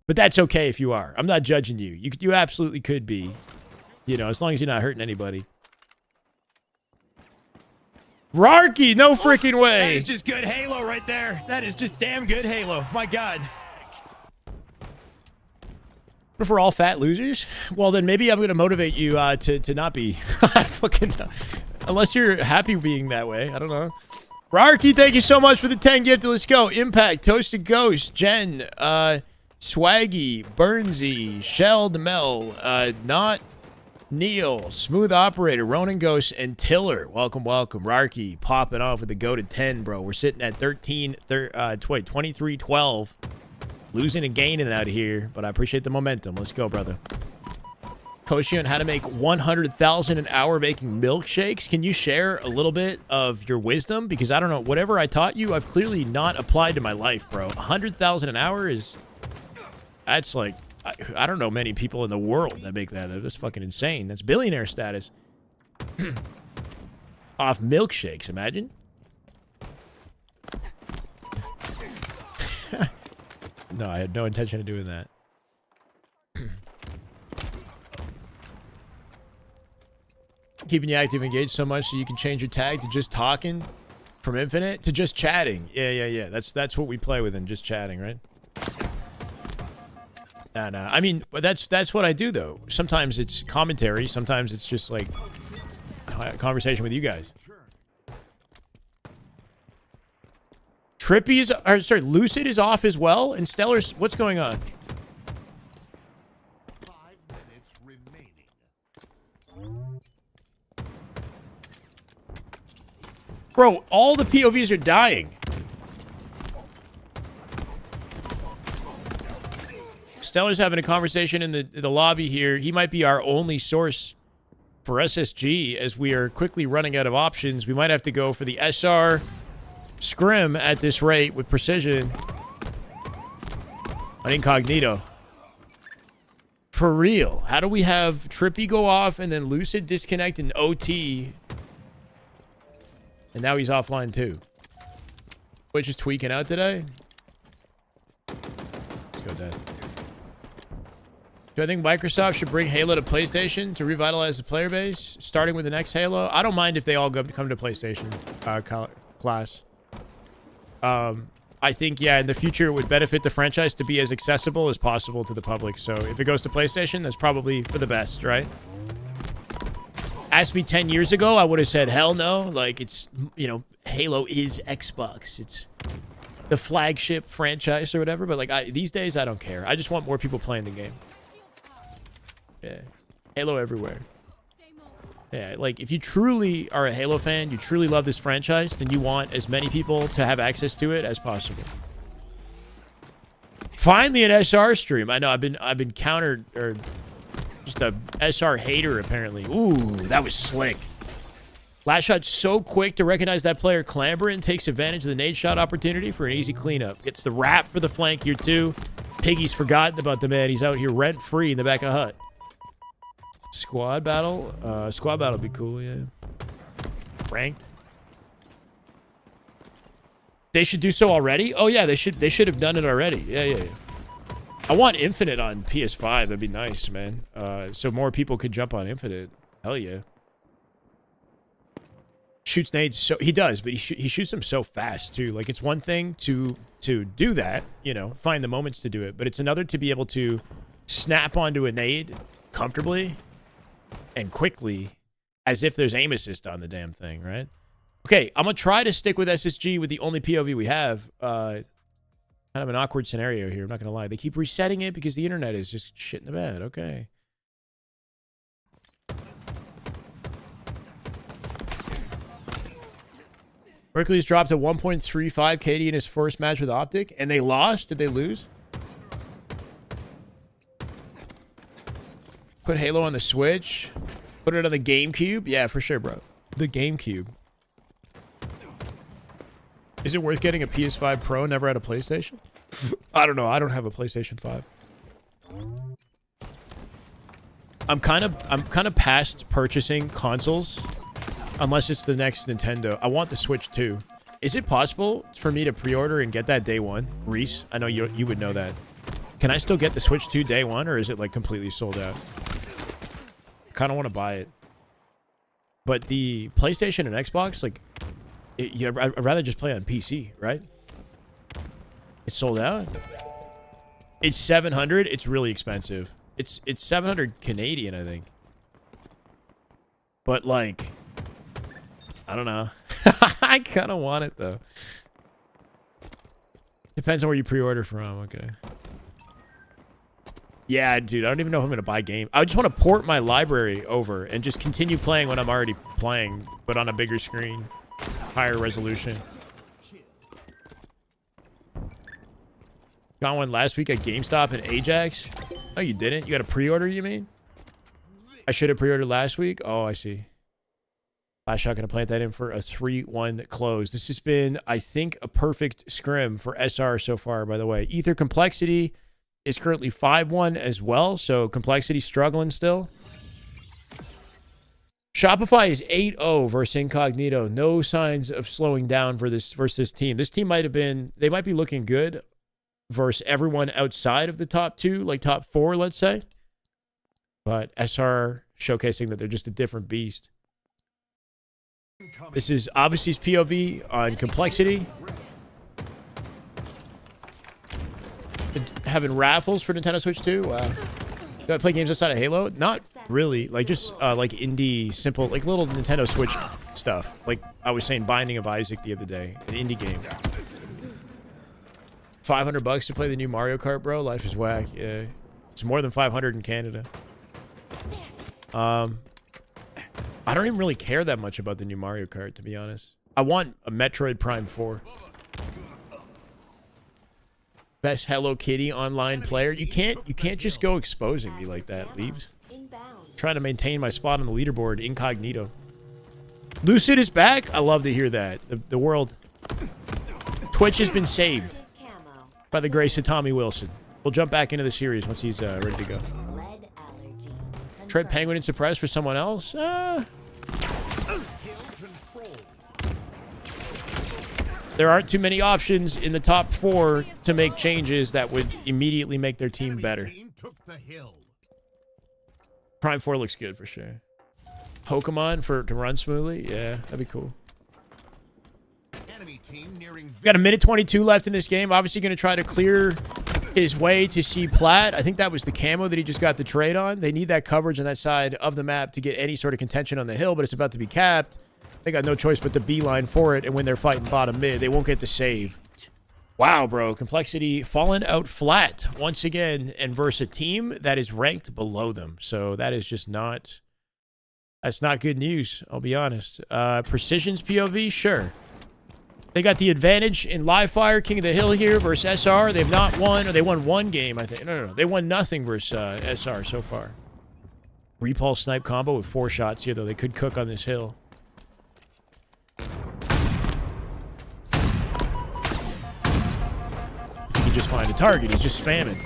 But that's okay if you are. I'm not judging you. You absolutely could be, you know, as long as you're not hurting anybody. Rarky, no freaking That way. is just good Halo right there. That is just damn good Halo. My God. But for all fat losers, well then maybe I'm gonna motivate you to not be. Fucking, unless you're happy being that way. I don't know. Rarky, thank you so much for the 10 gift. Let's go. Impact, Toasted Ghost, Jen, Swaggy, Burnsy, Shelled Mel, Not Neil, Smooth Operator, Ronan Ghost, and Tiller. Welcome, welcome. Rarky popping off with the go to 10, bro. We're sitting at 23-12. Losing and gaining out of here, but I appreciate the momentum. Let's go, brother. Koshi on how to make 100,000 an hour making milkshakes. Can you share a little bit of your wisdom? Because I don't know, whatever I taught you, I've clearly not applied to my life, bro. 100,000 an hour is, that's like, I don't know many people in the world that make that. That's fucking insane. That's billionaire status. Off milkshakes, imagine. No, I had no intention of doing that. Keeping you active, engaged so much so you can change your tag to just talking from infinite to just chatting. Yeah. That's what we play with in just chatting, right? Nah. I mean, that's what I do though. Sometimes it's commentary. Sometimes it's just like a conversation with you guys. Lucid is off as well, and Stellar's, what's going on? 5 minutes remaining. Bro, all the POVs are dying. Stellar's having a conversation in the lobby here. He might be our only source for SSG as we are quickly running out of options. We might have to go for the SR Scrim at this rate with precision on incognito. For real. How do we have Trippy go off and then Lucid disconnect and OT? And now he's offline too. Twitch is tweaking out today. Let's go, Dad. Do I think Microsoft should bring Halo to PlayStation to revitalize the player base, starting with the next Halo? I don't mind if they all come to PlayStation class. I think, yeah, in the future, it would benefit the franchise to be as accessible as possible to the public. So if it goes to PlayStation, that's probably for the best, right? Asked me 10 years ago, I would have said, hell no. Like, it's, you know, Halo is Xbox. It's the flagship franchise or whatever. But, like, these days, I don't care. I just want more people playing the game. Yeah. Halo everywhere. Yeah, like, if you truly are a Halo fan, you truly love this franchise, then you want as many people to have access to it as possible. Finally, an SR stream. I know I've been countered, or just a SR hater, apparently. Ooh, that was slick. Last shot so quick to recognize that player clambering, takes advantage of the nade shot opportunity for an easy cleanup. Gets the wrap for the flank here, too. Piggy's forgotten about the man. He's out here rent-free in the back of hut. Squad battle? Squad battle would be cool, yeah. Ranked. They should do so already? Oh, yeah, they should have done it already. Yeah. I want Infinite on PS5. That'd be nice, man. So more people could jump on Infinite. Hell yeah. Shoots nades so... He does, but he shoots them so fast, too. Like, it's one thing to do that, you know, find the moments to do it, but it's another to be able to snap onto a nade comfortably and quickly, as if there's aim assist on the damn thing, right? Okay, I'm gonna try to stick with SSG with the only POV we have. Kind of an awkward scenario here, I'm not gonna lie. They keep resetting it because the internet is just shit in the bed. Okay. Berkeley's dropped a 1.35 KD in his first match with Optic, and they lost? Did they lose? Put Halo on the Switch. Put it on the GameCube. Yeah, for sure, bro. The GameCube. Is it worth getting a PS5 Pro? Never had a PlayStation? I don't know. I don't have a PlayStation 5. I'm kind of past purchasing consoles unless it's the next Nintendo. I want the Switch too. Is it possible for me to pre-order and get that day one? Reese, I know you would know that. Can I still get the Switch 2 day one, or is it like completely sold out? I kind of want to buy it. But the PlayStation and Xbox, like, I'd rather just play on PC, right? It's sold out. It's 700. It's really expensive. It's 700 Canadian, I think. But like, I don't know. I kind of want it though. Depends on where you pre-order from. Okay. Yeah, dude. I don't even know if I'm gonna buy game. I just want to port my library over and just continue playing what I'm already playing, but on a bigger screen, higher resolution. Got one last week at GameStop and Ajax. Oh, you didn't? You got a pre-order, you mean? I should have pre-ordered last week? Oh, I see. Last shot, going to plant that in for a 3-1 close. This has been, I think, a perfect scrim for SR so far, by the way. Ether Complexity is currently 5-1 as well, so Complexity struggling still. Shopify is 8-0 versus Incognito. No signs of slowing down for this versus this team. This team might have been, they might be looking good versus everyone outside of the top two, like top four, let's say. But SR showcasing that they're just a different beast. This is obviously POV on Complexity. Having raffles for Nintendo Switch 2. Wow. Do I play games outside of Halo? Not really. Like just like indie, simple, like little Nintendo Switch stuff. Like I was saying, Binding of Isaac the other day, an indie game. $500 to play the new Mario Kart, bro. Life is whack. Yeah, it's more than 500 in Canada. I don't even really care that much about the new Mario Kart, to be honest. I want a Metroid Prime 4. Best Hello Kitty online player. You can't just go exposing me like that, Leaves. Trying to maintain my spot on the leaderboard incognito. Lucid is back. I love to hear that. The world. Twitch has been saved by the grace of Tommy Wilson. We'll jump back into the series once he's ready to go. Trade Penguin and Suppress for someone else? There aren't too many options in the top 4 to make changes that would immediately make their team better. Prime 4 looks good for sure. Pokemon to run smoothly? Yeah, that'd be cool. We got a minute 22 left in this game. Obviously going to try to clear his way to see Plat. I think that was the camo that he just got the trade on. They need that coverage on that side of the map to get any sort of contention on the hill, but it's about to be capped. They got no choice but to beeline for it, and when they're fighting bottom mid, they won't get the save. Wow, bro. Complexity falling out flat once again, and versus a team that is ranked below them. So that is just not... That's not good news, I'll be honest. Precision's POV? Sure. They got the advantage in live fire, King of the Hill here versus SR. They've not won, or they won one game, I think. No. They won nothing versus SR so far. Repulse snipe combo with 4 shots here, though. They could cook on this hill. If he can just find a target, he's just spamming.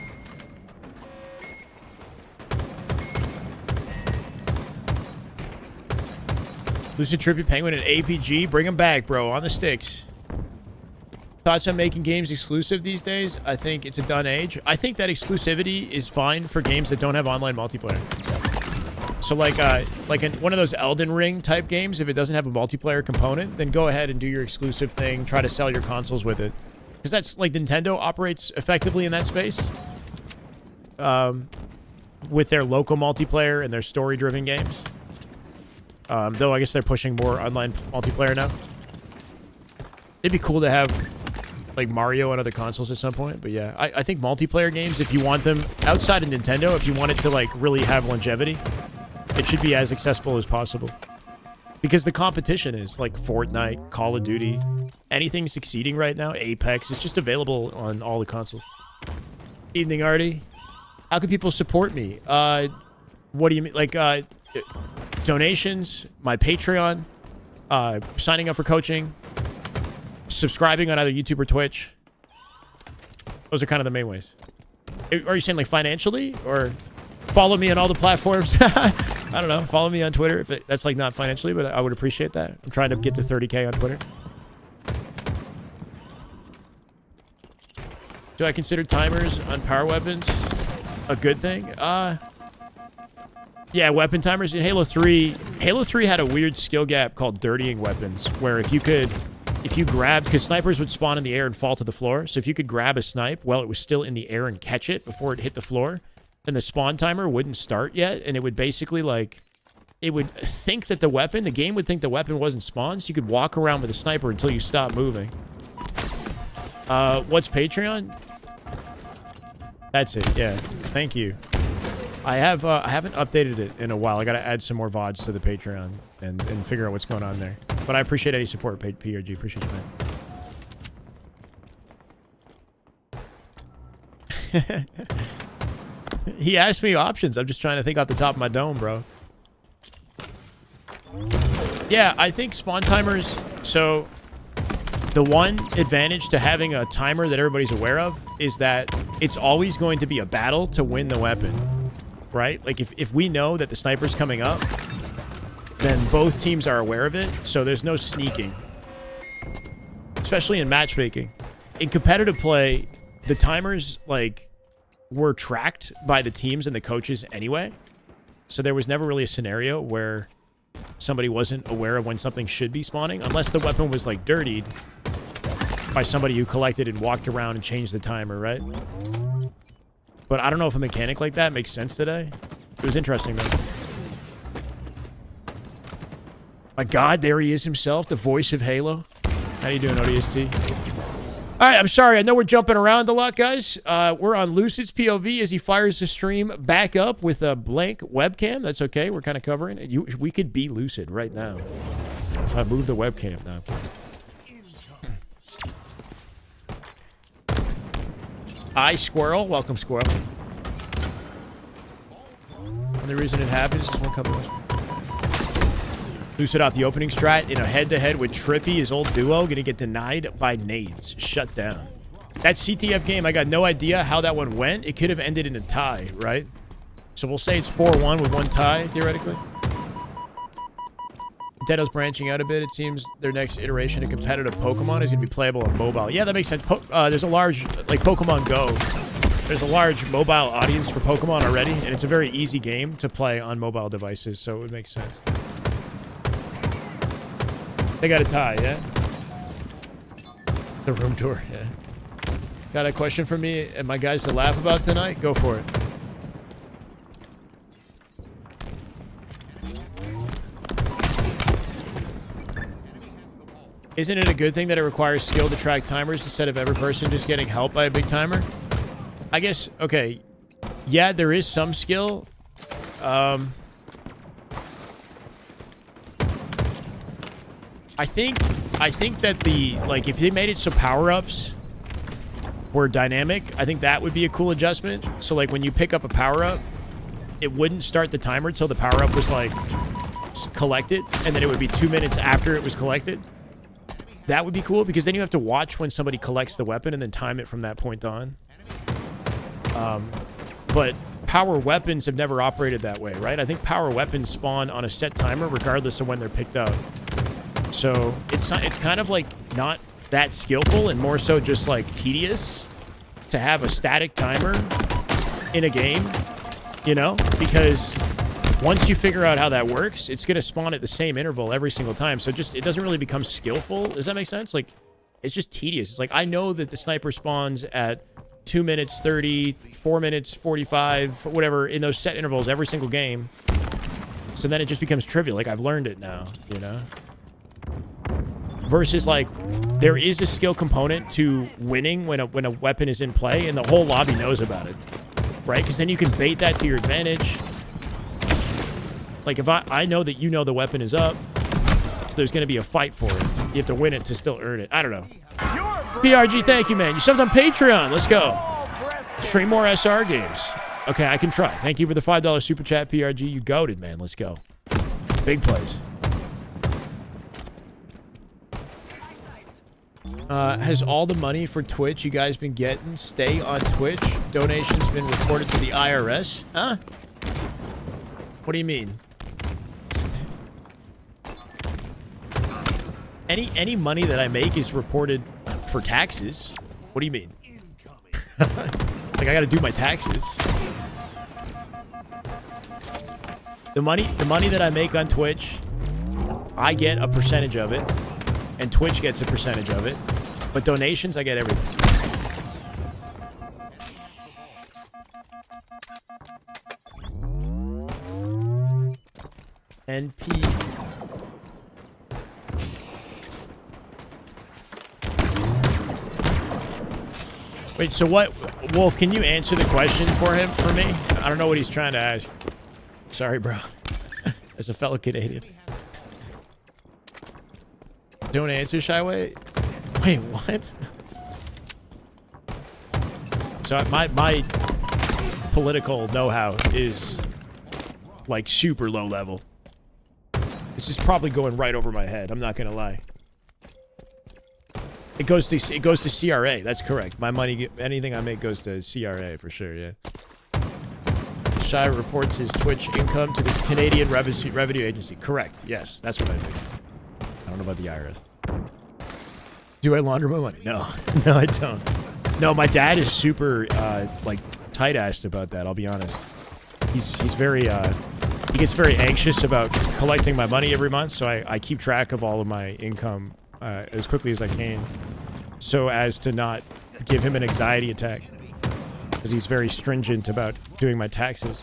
Lucid Trippy Penguin and APG. Bring him back, bro. On the sticks. Thoughts on making games exclusive these days? I think it's a done age. I think that exclusivity is fine for games that don't have online multiplayer. So like in one of those Elden Ring type games, if it doesn't have a multiplayer component, then go ahead and do your exclusive thing. Try to sell your consoles with it. Because that's like Nintendo operates effectively in that space. With their local multiplayer and their story-driven games. Though I guess they're pushing more online multiplayer now. It'd be cool to have like Mario on other consoles at some point, but yeah, I think multiplayer games, if you want them outside of Nintendo, if you want it to like really have longevity, it should be as accessible as possible. Because the competition is like Fortnite, Call of Duty, anything succeeding right now, Apex, it's just available on all the consoles. Evening, Artie. How can people support me? What do you mean? Like, donations, my Patreon, signing up for coaching, subscribing on either YouTube or Twitch. Those are kind of the main ways. Are you saying like financially, or follow me on all the platforms? I don't know. Follow me on Twitter if that's like not financially, but I would appreciate that. I'm trying to get to 30K on Twitter. Do I consider timers on power weapons a good thing? Yeah, weapon timers in Halo 3. Halo 3 had a weird skill gap called dirtying weapons, where if you grabbed, because snipers would spawn in the air and fall to the floor, so if you could grab a snipe while it was still in the air and catch it before it hit the floor, then the spawn timer wouldn't start yet, and it would basically like, it would think that the game would think the weapon wasn't spawned, so you could walk around with a sniper until you stop moving. What's Patreon? That's it, yeah. Thank you. I haven't updated it in a while. I gotta add some more VODs to the Patreon and figure out what's going on there. But I appreciate any support, PRG. Appreciate you, man. He asked me options. I'm just trying to think off the top of my dome, bro. Yeah, I think spawn timers... So, the one advantage to having a timer that everybody's aware of is that it's always going to be a battle to win the weapon. Right? Like, if we know that the sniper's coming up, then both teams are aware of it, so there's no sneaking. Especially in matchmaking. In competitive play, the timers, like, were tracked by the teams and the coaches anyway. So there was never really a scenario where somebody wasn't aware of when something should be spawning, unless the weapon was, like, dirtied by somebody who collected and walked around and changed the timer, right? But I don't know if a mechanic like that makes sense today. It was interesting, though. My God, there he is himself, the voice of Halo. How you doing, ODST? All right, I'm sorry. I know we're jumping around a lot, guys. We're on Lucid's POV as he fires the stream back up with a blank webcam. That's okay. We're kind of covering it. We could be Lucid right now. If I move the webcam now. Hi, Squirrel. Welcome, Squirrel. And the reason it happens is one couple of... Lucid off the opening strat in a head-to-head with Trippy, his old duo, going to get denied by nades. Shut down. That CTF game, I got no idea how that one went. It could have ended in a tie, right? So we'll say it's 4-1 with one tie, theoretically. Nintendo's branching out a bit. It seems their next iteration of competitive Pokemon is going to be playable on mobile. Yeah, that makes sense. There's a large, like Pokemon Go, there's a large mobile audience for Pokemon already, and it's a very easy game to play on mobile devices, so it would make sense. They got a tie, yeah? The room tour, yeah. Got a question for me and my guys to laugh about tonight? Go for it. Isn't it a good thing that it requires skill to track timers instead of every person just getting help by a big timer? I guess, okay. Yeah, there is some skill. I think that like, if they made it so power-ups were dynamic, I think that would be a cool adjustment. So, like, when you pick up a power-up, it wouldn't start the timer till the power-up was, like, collected, and then it would be 2 minutes after it was collected. That would be cool, because then you have to watch when somebody collects the weapon and then time it from that point on. But power weapons have never operated that way, right? I think power weapons spawn on a set timer regardless of when they're picked up. So it's kind of like not that skillful and more so just like tedious to have a static timer in a game, you know? Because once you figure out how that works, it's going to spawn at the same interval every single time. So it doesn't really become skillful. Does that make sense? Like, it's just tedious. It's like, I know that the sniper spawns at 2 minutes 30, 4 minutes 45, whatever, in those set intervals every single game. So then it just becomes trivial. Like, I've learned it now, you know? Versus, like, there is a skill component to winning when a weapon is in play, and the whole lobby knows about it, right? Because then you can bait that to your advantage. Like, if I know that you know the weapon is up, so there's going to be a fight for it, You have to win it to still earn it. I don't know. PRG, thank you, man. You subbed on Patreon. Let's go. Stream more SR games. Okay, I can try. Thank you for the $5 super chat, PRG. You goated, man. Let's go. Big plays. Has all the money for Twitch you guys been getting stay on Twitch? Donations been reported to the IRS? Huh? What do you mean? Any money that I make is reported for taxes. What do you mean? Like I gotta do my taxes. The money that I make on Twitch, I get a percentage of it, and Twitch gets a percentage of it. But donations, I get everything. NP. Wait, so what? Wolf, can you answer the question for me? I don't know what he's trying to ask. Sorry, bro. As a fellow Canadian. Don't answer, Shyway? Wait, what? So my political know-how is like super low level. This is probably going right over my head. I'm not gonna lie. It goes to CRA. That's correct. My money, anything I make goes to CRA for sure. Yeah. Shy reports his Twitch income to the Canadian Revenue Agency. Correct. Yes, that's what I think. I don't know about the IRS. Do I launder my money? No, no, I don't. No, my dad is super like tight-assed about that. I'll be honest. He's very he gets very anxious about collecting my money every month, so I keep track of all of my income as quickly as I can, so as to not give him an anxiety attack, because he's very stringent about doing my taxes.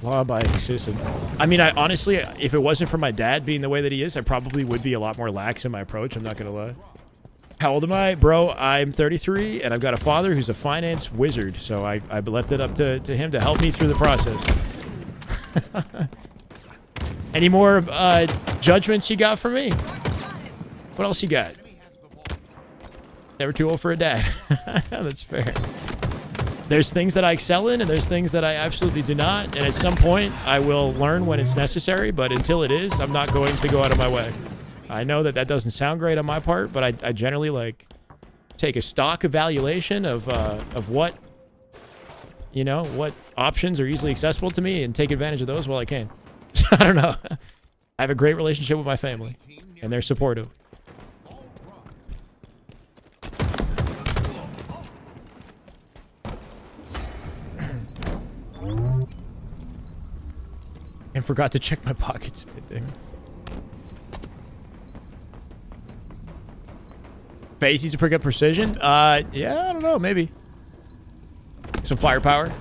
Law-abiding citizen. I mean, I honestly, if it wasn't for my dad being the way that he is, I probably would be a lot more lax in my approach. I'm not gonna lie. How old am I? Bro, I'm 33, and I've got a father who's a finance wizard, so I left it up to him to help me through the process. Any more judgments you got for me? What else you got? Never too old for a dad. That's fair. There's things that I excel in, and there's things that I absolutely do not. And at some point, I will learn when it's necessary. But until it is, I'm not going to go out of my way. I know that doesn't sound great on my part, but I generally like take a stock evaluation of what, you know, what options are easily accessible to me, and take advantage of those while I can. I don't know. I have a great relationship with my family, and they're supportive. And forgot to check my pockets. Faze needs to pick up precision? Yeah, I don't know, maybe. Some firepower.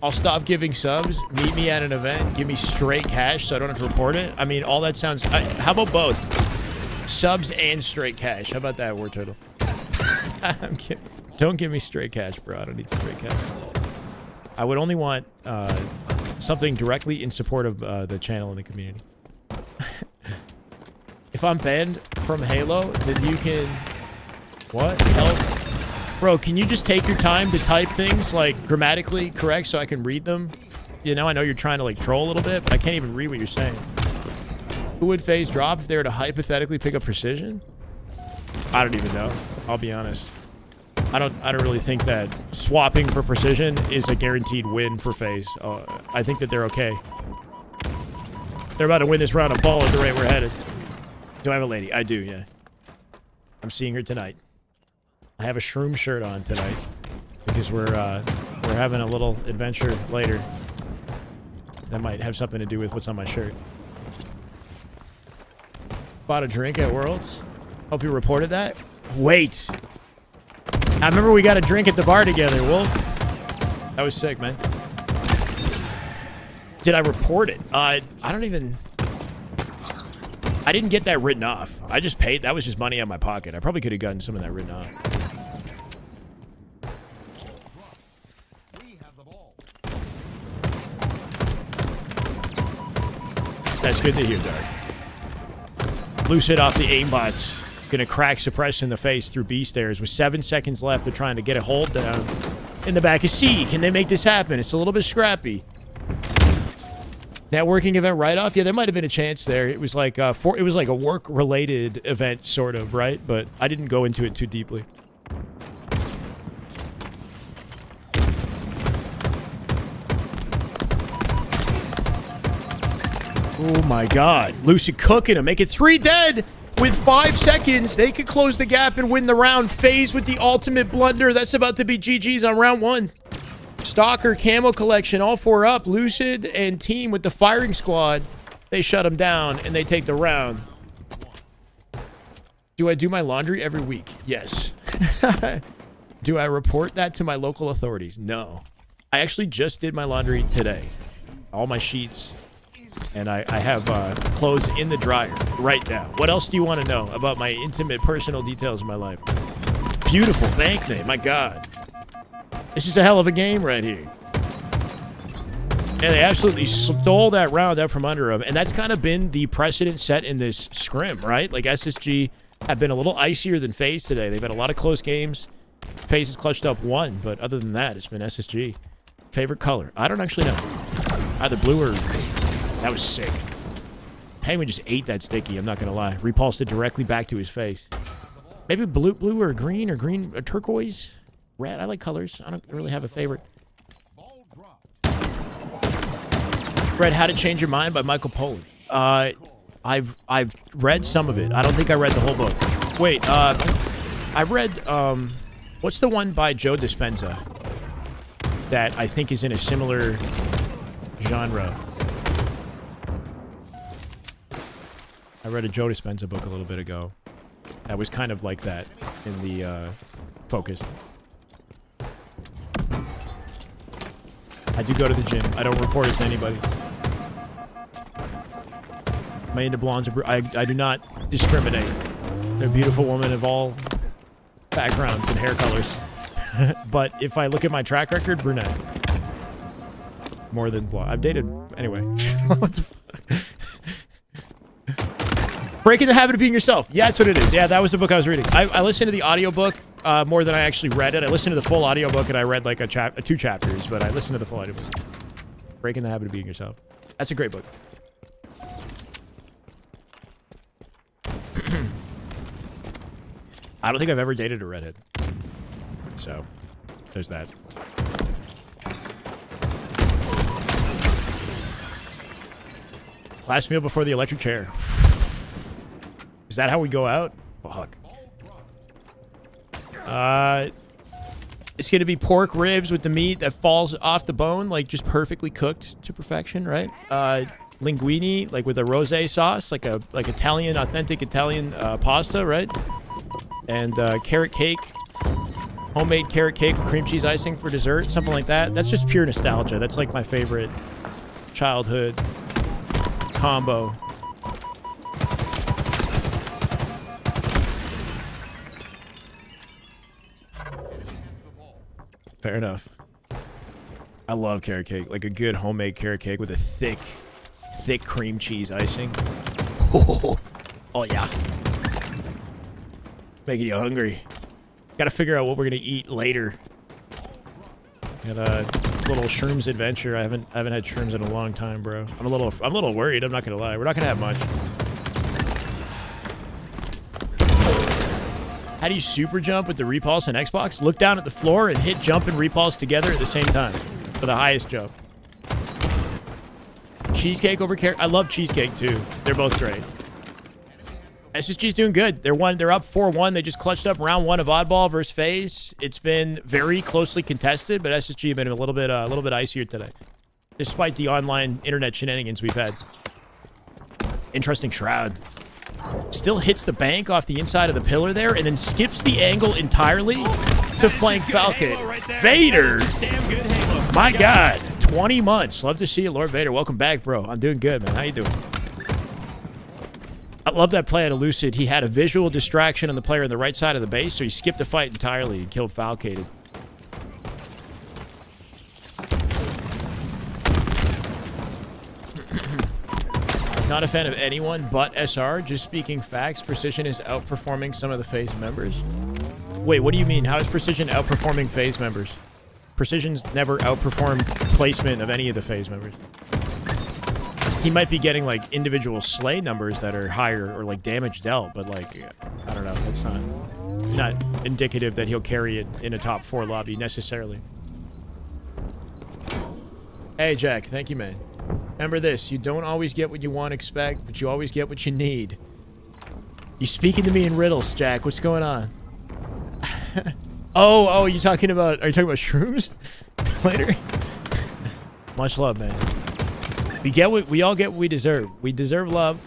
I'll stop giving subs. Meet me at an event. Give me straight cash so I don't have to report it. I mean, all that sounds... how about both? Subs and straight cash. How about that, War Turtle? I'm kidding. Don't give me straight cash, bro. I don't need straight cash. I would only want something directly in support of the channel and the community. If I'm banned from Halo, then you can... What? Help? Bro, can you just take your time to type things, like, grammatically correct so I can read them? You know, I know you're trying to, like, troll a little bit, but I can't even read what you're saying. Who would Faze drop if they were to hypothetically pick up precision? I don't even know. I'll be honest. I don't really think that swapping for precision is a guaranteed win for Faze. I think that they're okay. They're about to win this round of ball at the rate we're headed. Do I have a lady? I do, yeah. I'm seeing her tonight. I have a shroom shirt on tonight because we're having a little adventure later that might have something to do with what's on my shirt. Bought a drink at Worlds. Hope you reported that. Wait. I remember we got a drink at the bar together, Wolf. That was sick, man. Did I report it? I don't even... I didn't get that written off. I just paid. That was just money out of my pocket. I probably could have gotten some of that written off. That's good to hear, Dark. Lucid off the aimbots. Gonna crack Suppress in the face through B stairs. With 7 seconds left, they're trying to get a hold down in the back of C. Can they make this happen? It's a little bit scrappy. Networking event write-off? Yeah, there might have been a chance there. It was like it was like a work-related event, sort of, right? But I didn't go into it too deeply. Oh my God. Lucid cooking him. Make it 3 dead with 5 seconds. They could close the gap and win the round. Faze with the ultimate blunder. That's about to be GG's on round 1. Stalker, Camo Collection, all 4 up. Lucid and team with the firing squad. They shut him down and they take the round. Do I do my laundry every week? Yes. Do I report that to my local authorities? No. I actually just did my laundry today. All my sheets. And I have clothes in the dryer right now. What else do you want to know about my intimate personal details of my life? Beautiful. Thank me. My God. This is a hell of a game right here. And they absolutely stole that round out from under them. And that's kind of been the precedent set in this scrim, right? Like SSG have been a little icier than FaZe today. They've had a lot of close games. FaZe has clutched up 1, but other than that, it's been SSG. Favorite color? I don't actually know. Either blue or green. That was sick. Hangman just ate that sticky, I'm not going to lie. Repulsed it directly back to his face. Maybe blue or green or turquoise? Red. I like colors. I don't really have a favorite. Read How to Change Your Mind by Michael Pollan. I've read some of it. I don't think I read the whole book. Wait, I read what's the one by Joe Dispenza that I think is in a similar genre? I read a Joe Dispenza book a little bit ago. That was kind of like that in the focus. I do go to the gym. I don't report it to anybody. Am I into blondes? I do not discriminate. They're a beautiful woman of all backgrounds and hair colors. But if I look at my track record, brunette. More than blonde. I've dated... Anyway. What the fuck? Breaking the Habit of Being Yourself. Yeah, that's what it is. Yeah, that was the book I was reading. I listened to the audiobook more than I actually read it. I listened to the full audiobook and I read like 2 chapters, but I listened to the full audiobook. Breaking the Habit of Being Yourself. That's a great book. I don't think I've ever dated a redhead. So, there's that. Last meal before the electric chair. Is that how we go out? Fuck. It's gonna be pork ribs with the meat that falls off the bone, like just perfectly cooked to perfection, right? Linguine, like with a rosé sauce, like Italian, authentic Italian pasta, right? And carrot cake, homemade carrot cake with cream cheese icing for dessert, something like that. That's just pure nostalgia. That's like my favorite childhood combo. Fair enough. I love carrot cake. Like a good homemade carrot cake with a thick cream cheese icing. Oh yeah. Making you hungry. Gotta figure out what we're gonna eat later. Got a little shrooms adventure. I haven't had shrooms in a long time, bro. I'm a little worried, I'm not gonna lie. We're not gonna have much. How do you super jump with the repulse on Xbox? Look down at the floor and hit jump and repulse together at the same time for the highest jump. Cheesecake over carrot. I love cheesecake too. They're both great. SSG's doing good. They're up 4-1. They just clutched up round 1 of Oddball versus FaZe. It's been very closely contested, but SSG have been a little bit icier today, despite the online internet shenanigans we've had. Interesting shroud. Still hits the bank off the inside of the pillar there, and then skips the angle entirely to flank Falcon. Right Vader! Damn good Halo. My God. 20 months. Love to see you, Lord Vader. Welcome back, bro. I'm doing good, man. How you doing? I love that play out of Lucid. He had a visual distraction on the player on the right side of the base, so he skipped the fight entirely and killed Falcated. Not a fan of anyone but SR. Just speaking facts, Precision is outperforming some of the Faze members. Wait, what do you mean? How is Precision outperforming Faze members? Precision's never outperformed placement of any of the Faze members. He might be getting, like, individual slay numbers that are higher or, like, damage dealt, but, like, I don't know. That's not indicative that he'll carry it in a top 4 lobby necessarily. Hey, Jack. Thank you, man. Remember this. You don't always get what you want to expect, but you always get what you need. You speaking to me in riddles, Jack. What's going on? Oh, are you talking about shrooms? Later. Much love, man. We all get what we deserve. We deserve love.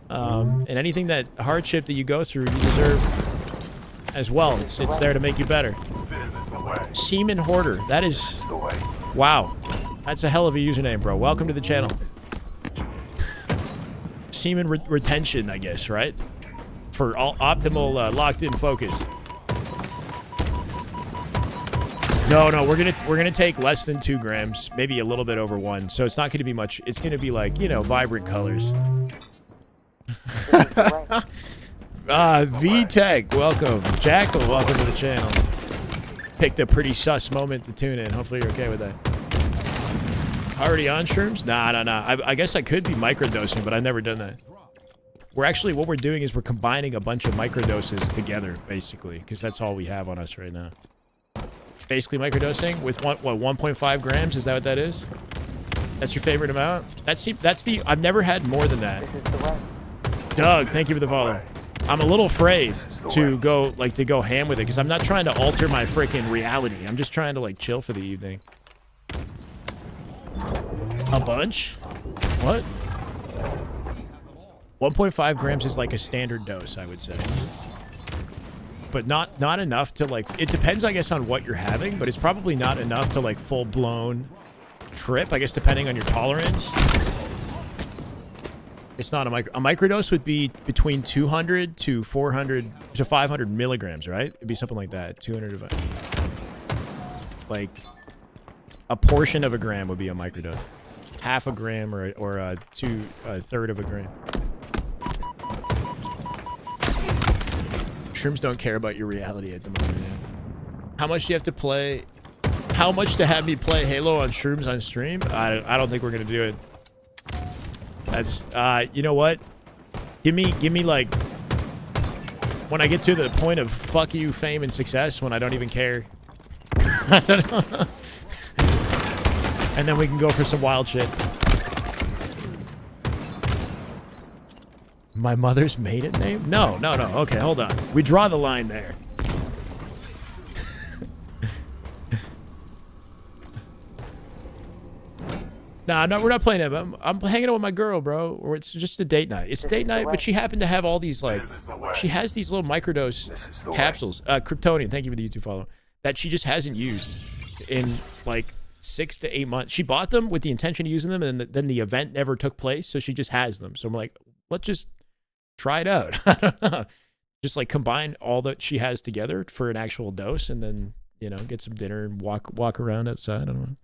And anything that hardship that you go through, you deserve as well. It's there to make you better. Seaman Hoarder. That is... Wow. That's a hell of a username, bro. Welcome to the channel. Seaman retention, I guess, right? For all optimal locked-in focus. No, we're gonna take less than 2 grams, maybe a little bit over 1. So it's not gonna be much. It's gonna be like, you know, vibrant colors. V-Tech, welcome. Jackal, welcome to the channel. Picked a pretty sus moment to tune in. Hopefully you're okay with that. Already on shrooms? Nah. I guess I could be microdosing, but I've never done that. What we're doing is we're combining a bunch of microdoses together, basically, because that's all we have on us right now. Basically microdosing with 1.5 grams? Is that what that is? That's your favorite amount? That's the I've never had more than that. This is the way. Doug, thank you for the follow. I'm a little afraid to go ham with it because I'm not trying to alter my freaking reality. I'm just trying to like chill for the evening. A bunch? What? 1.5 grams is like a standard dose, I would say. But not enough to like, it depends, I guess, on what you're having, but it's probably not enough to like full-blown trip, I guess, depending on your tolerance. It's not a microdose would be between 200 to 400 to 500 milligrams, right? It'd be something like that. 200 to like a portion of a gram would be a microdose. Half a gram or a third of a gram. Shrooms don't care about your reality at the moment. Man. How much do you have to play? How much to have me play Halo on shrooms on stream? I don't think we're gonna do it. That's you know what? Give me like when I get to the point of fuck you, fame, and success, when I don't even care. I don't know. And then we can go for some wild shit. My mother's maiden name? No. Okay, hold on. We draw the line there. Nah, no, we're not playing it. I'm hanging out with my girl, bro. Or it's just a date night. It's a date night, but she happened to have all these, like... She has these little microdose capsules. Kryptonian, thank you for the YouTube follow. That she just hasn't used in, like, 6 to 8 months. She bought them with the intention of using them, and then the event never took place, so she just has them. So I'm like, let's just try it out. I don't know. Just, like, combine all that she has together for an actual dose, and then, you know, get some dinner and walk around outside. I don't know.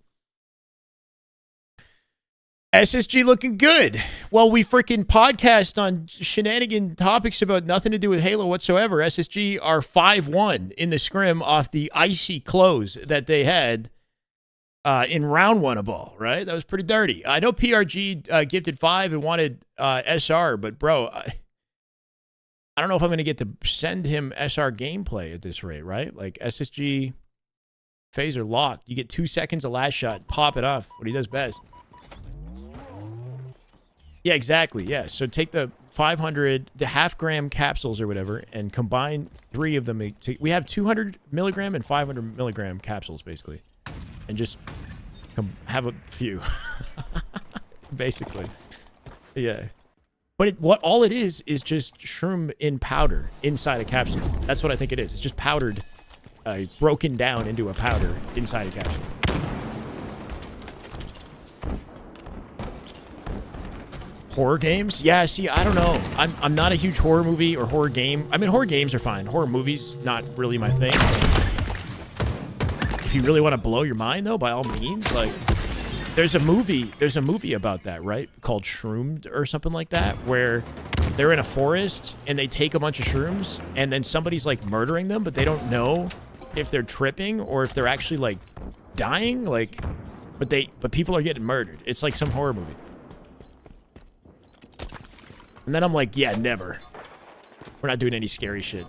SSG looking good. Well, we freaking podcast on shenanigan topics about nothing to do with Halo whatsoever. SSG are 5-1 in the scrim off the icy close that they had in round 1 of ball, right? That was pretty dirty. I know PRG gifted 5 and wanted SR, but bro, I don't know if I'm going to get to send him SR gameplay at this rate, right? Like SSG phaser locked. You get 2 seconds of last shot, pop it off, what he does best. Yeah, exactly. Yeah. So take the 500, the half-gram capsules or whatever, and combine 3 of them. We have 200 milligram and 500 milligram capsules, basically. And just have a few. Basically. Yeah. But all it is just shroom in powder inside a capsule. That's what I think it is. It's just powdered, broken down into a powder inside a capsule. Horror games? Yeah, see, I don't know. I'm not a huge horror movie or horror game. I mean, horror games are fine. Horror movies, not really my thing. If you really want to blow your mind, though, by all means, like, There's a movie about that, right? Called Shroomed or something like that, where they're in a forest and they take a bunch of shrooms and then somebody's like murdering them, but they don't know if they're tripping or if they're actually like dying, like, but people are getting murdered. It's like some horror movie. And then I'm like, yeah, never. We're not doing any scary shit.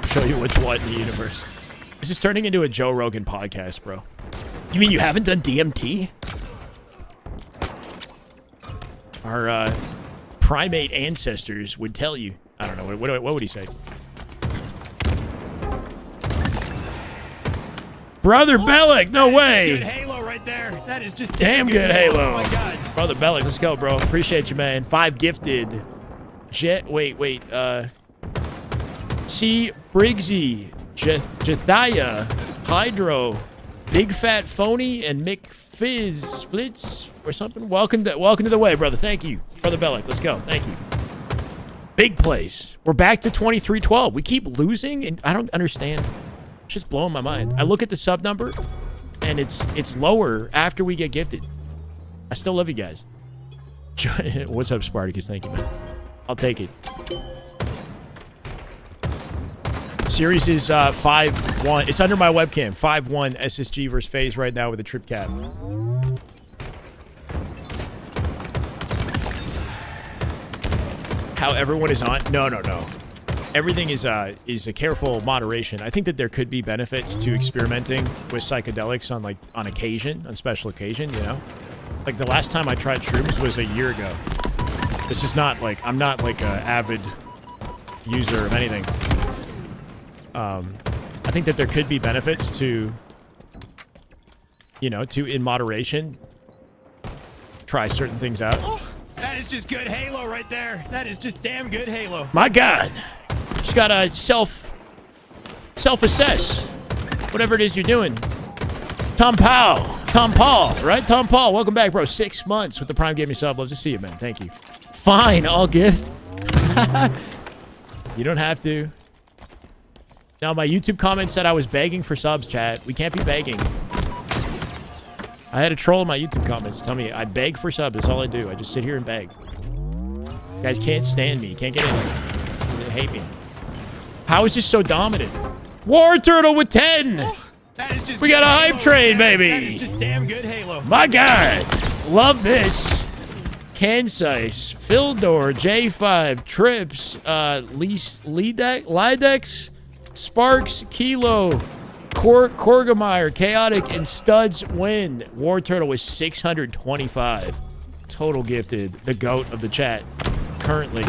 Show you what's what in the universe. This is turning into a Joe Rogan podcast, bro. You mean you haven't done DMT? Our primate ancestors would tell you. I don't know. What would he say? Brother Bellic, no way. Good Halo right there. That is just Damn good Halo. Oh my God. Brother Bellic, let's go, bro. Appreciate you, man. 5 gifted. Wait. C. Briggsy, Jethia, Hydro, Big Fat Phony, and Mick Flitz or something. Welcome to the way, brother. Thank you, Brother Bellic. Let's go. Thank you. Big plays. We're back to 23-12. We keep losing, and I don't understand. It's just blowing my mind. I look at the sub number, and it's lower after we get gifted. I still love you guys. What's up, Spartacus? Thank you, man. I'll take it. Series is 5-1. It's under my webcam. 5-1 SSG versus Faze right now with a trip cap. How everyone is on? No. Everything is a careful moderation. I think that there could be benefits to experimenting with psychedelics on occasion, on special occasion, you know? Like the last time I tried shrooms was a year ago. This is not like, I'm not like an avid user of anything. I think that there could be benefits to, you know, in moderation, try certain things out. Oh, that is just good Halo right there. That is just damn good Halo. My God. Just gotta self-assess whatever it is you're doing. Tom Paul, right? Tom Paul, welcome back, bro. 6 months with the Prime Gaming sub. Love to see you, man. Thank you. Fine, I'll gift. You don't have to. Now, my YouTube comment said I was begging for subs, chat. We can't be begging. I had a troll in my YouTube comments tell me I beg for subs. That's all I do. I just sit here and beg. You guys can't stand me. Can't get in here. They hate me. How is this so dominant? War Turtle with 10. That is just We got a hype train, baby. That is just damn good Halo. My God. Love this. Kansas, Fildor, J5, Trips, Lidex, Sparks, Kilo, Korgemeyer, Chaotic, and Studs win. War Turtle was 625. Total gifted. The GOAT of the chat. Currently.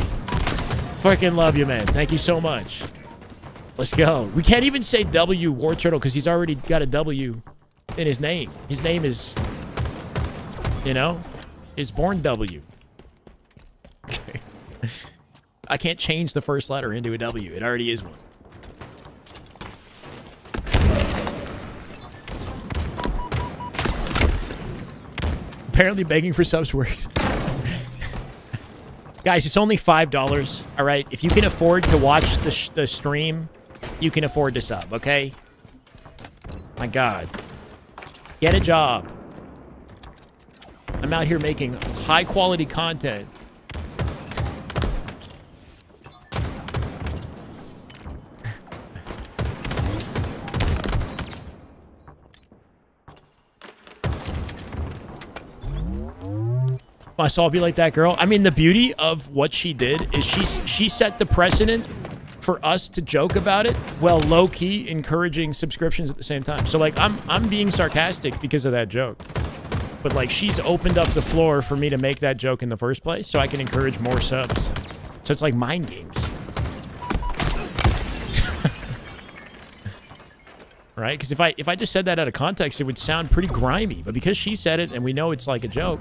Fucking love you, man. Thank you so much. Let's go. We can't even say W War Turtle because he's already got a W in his name. His name is, you know, is born W. Okay. I can't change the first letter into a W. It already is one. Apparently begging for subs works. Guys, it's only $5, all right? If you can afford to watch the stream, you can afford to sub, okay? My God. Get a job. I'm out here making high-quality content. Must all be like that girl. I mean, the beauty of what she did is she set the precedent for us to joke about it while low-key encouraging subscriptions at the same time. So, like, I'm being sarcastic because of that joke. But, like, she's opened up the floor for me to make that joke in the first place so I can encourage more subs. So it's like mind games. Right? Because if I just said that out of context, it would sound pretty grimy. But because she said it and we know it's like a joke,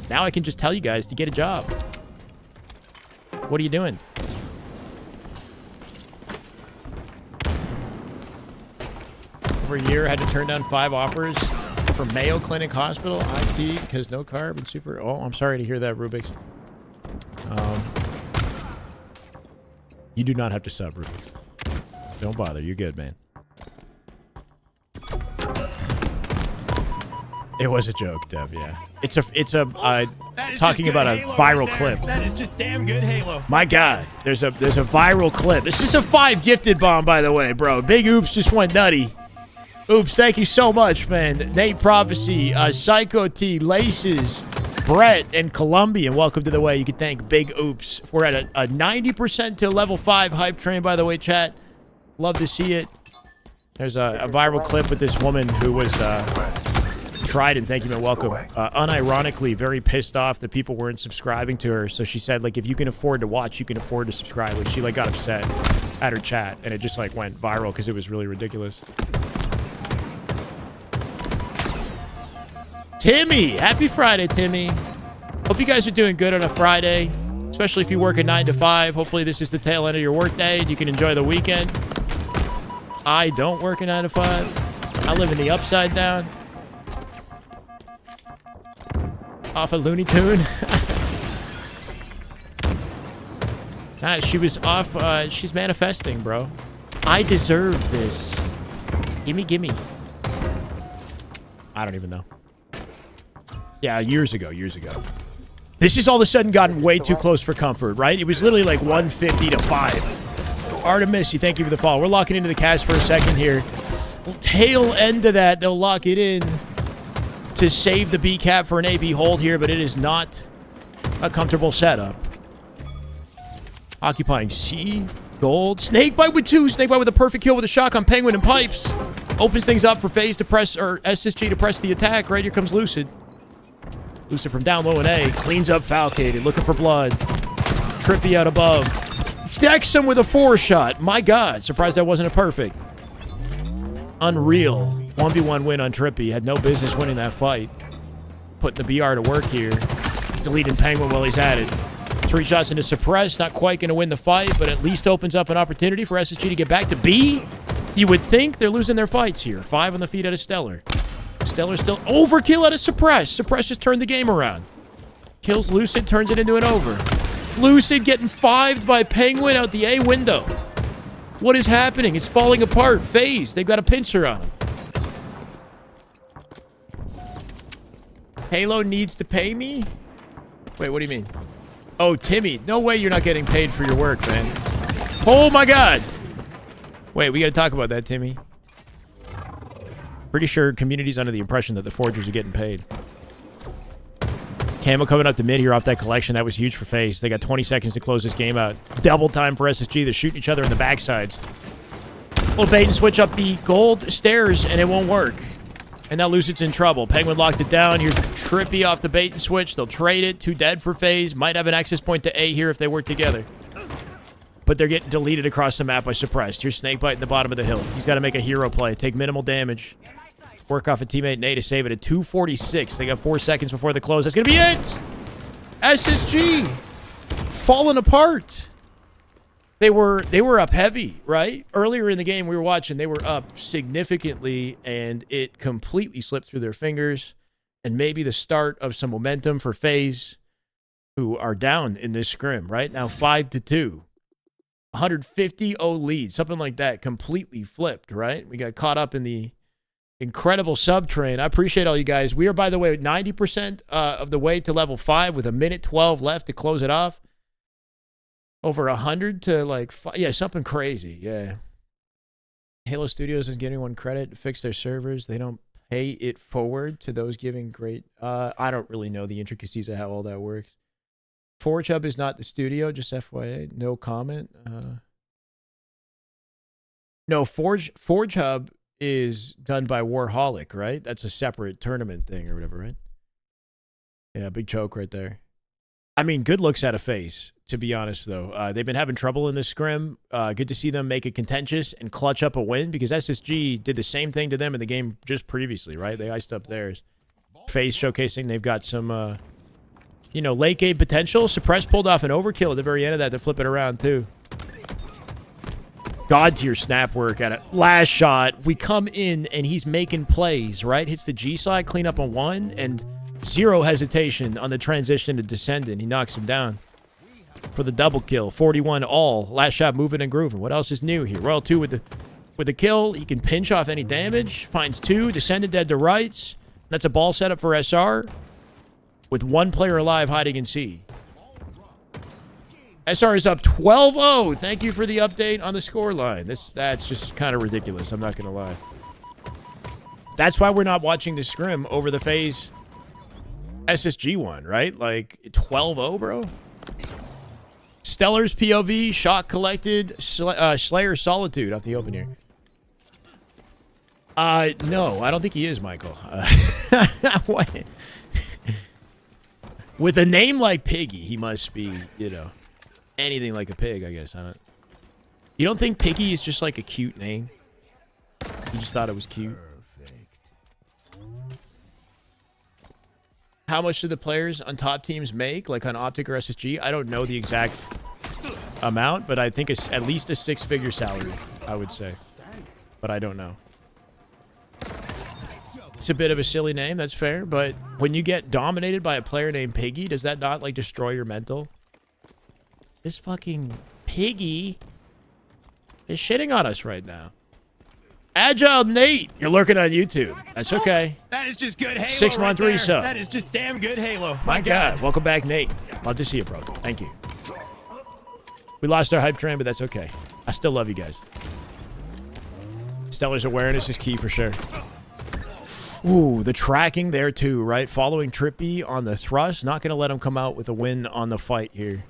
now I can just tell you guys to get a job. What are you doing? Over a year, I had to turn down 5 offers for Mayo Clinic Hospital, IT, because no carb and super... Oh, I'm sorry to hear that, Rubik's. You do not have to sub, Rubik's. Don't bother. You're good, man. It was a joke, Dev. Yeah, it's a That is talking just about good a Halo viral right there. clip. That is just damn good Halo. My God, there's a viral clip. This is a 5 gifted bomb, by the way, bro. Big Oops just went nutty. Oops, thank you so much, man. Nate Prophecy, Psycho T, Laces, Brett, and Colombian. Welcome to the way. You can thank Big Oops. We're at a 90% to level 5 hype train, by the way, chat. Love to see it. There's a viral clip with this woman who was Trident, thank you, man. Welcome. Unironically, very pissed off that people weren't subscribing to her. So she said, like, if you can afford to watch, you can afford to subscribe. Like, she like got upset at her chat, and it just like went viral because it was really ridiculous. Timmy, happy Friday, Timmy. Hope you guys are doing good on a Friday, especially if you work a 9 to 5. Hopefully this is the tail end of your work day and you can enjoy the weekend. I don't work a 9 to 5. I live in the upside down. Off a Looney Tune. Nah, she was off. She's manifesting, bro. I deserve this. Gimme. I don't even know. Yeah, years ago. This has all of a sudden gotten way too close for comfort, right? It was literally like 150 to 5. Artemis, thank you for the follow. We're locking into the cast for a second here. Tail end of that, they'll lock it in to save the B cap for an AB hold here, but it is not a comfortable setup. Occupying C, gold. Snakebite with 2. Snakebite with a perfect kill with a shotgun, Penguin, and pipes. Opens things up for Faze to press, or SSG to press the attack. Right here comes Lucid. Lucid from down low in A. Cleans up Falcated, looking for blood. Trippy out above. Decks him with a 4 shot. My God, surprised that wasn't a perfect. Unreal. 1v1 win on Trippy. Had no business winning that fight. Putting the BR to work here. Deleting Penguin while he's at it. 3 shots into Suppress. Not quite going to win the fight, but at least opens up an opportunity for SSG to get back to B. You would think they're losing their fights here. 5 on the feet out of Stellar. Stellar still overkill out of Suppress. Suppress just turned the game around. Kills Lucid, turns it into an over. Lucid getting 5'd by Penguin out the A window. What is happening? It's falling apart. Faze, they've got a pincer on him. Halo needs to pay me? Wait, what do you mean? Oh, Timmy. No way you're not getting paid for your work, man. Oh, my God. Wait, we got to talk about that, Timmy. Pretty sure community's under the impression that the Forgers are getting paid. Camo coming up to mid here off that collection. That was huge for Faze. They got 20 seconds to close this game out. Double time for SSG. They're shooting each other in the backsides. Little bait and switch up the gold stairs, and it won't work. And now Lucid's in trouble. Penguin locked it down. Here's Trippy off the bait and switch. They'll trade it. 2 dead for Faze. Might have an access point to A here if they work together. But they're getting deleted across the map by Suppressed. Here's Snakebite in the bottom of the hill. He's got to make a hero play. Take minimal damage. Work off a teammate Nate to save it at 2:46. They got 4 seconds before the close. That's going to be it! SSG! Falling apart. They were up heavy, right? Earlier in the game we were watching, they were up significantly, and it completely slipped through their fingers. And maybe the start of some momentum for Faze, who are down in this scrim, right? Now 5-2. 150-0 lead, something like that. Completely flipped, right? We got caught up in the incredible sub train. I appreciate all you guys. We are, by the way, 90% of the way to level 5 with 1:12 left to close it off. Over 100 to like 5. Yeah, something crazy. Yeah. Halo Studios is giving one credit to fix their servers. They don't pay it forward to those giving great. I don't really know the intricacies of how all that works. Forge Hub is not the studio, just FYI. No comment. No, Forge Hub is done by Warholic, right? That's a separate tournament thing or whatever, right? Yeah, big choke right there. I mean, good looks out of Faze, to be honest, though. They've been having trouble in this scrim. Good to see them make it contentious and clutch up a win because SSG did the same thing to them in the game just previously, right? They iced up theirs. Faze showcasing they've got some, late game potential. Suppress pulled off an overkill at the very end of that to flip it around, too. God tier snap work at it. Last shot, we come in and he's making plays, right? Hits the G slide, clean up on 1, and 0 hesitation on the transition to Descendant. He knocks him down for the double kill. 41 all. Last shot moving and grooving. What else is new here? Royal 2 with the kill. He can pinch off any damage. Finds 2. Descendant dead to rights. That's a ball setup for SR with one player alive hiding in C. SR is up 12-0. Thank you for the update on the score line. That's just kind of ridiculous. I'm not going to lie. That's why we're not watching the scrim over the Faze SSG one, right? Like 12-0, bro. Stellar's POV, shot collected, Slayer Solitude off the open here. No, I don't think he is, Michael. What? With a name like Piggy, he must be, you know, anything like a pig, I guess. You don't think Piggy is just like a cute name? You just thought it was cute? How much do the players on top teams make, like on Optic or SSG? I don't know the exact amount, but I think it's at least a six-figure salary, I would say. But I don't know. It's a bit of a silly name, that's fair, but when you get dominated by a player named Piggy, does that not, like, destroy your mental? This fucking Piggy is shitting on us right now. Agile Nate, you're lurking on YouTube. That's okay. That is just good Halo. 6-month right there. resub. That is just damn good Halo. My God. Welcome back, Nate. Love to see you, bro. Thank you. We lost our hype train, but that's okay. I still love you guys. Stellar's awareness is key for sure. Ooh, the tracking there too, right? Following Trippy on the thrust. Not going to let him come out with a win on the fight here.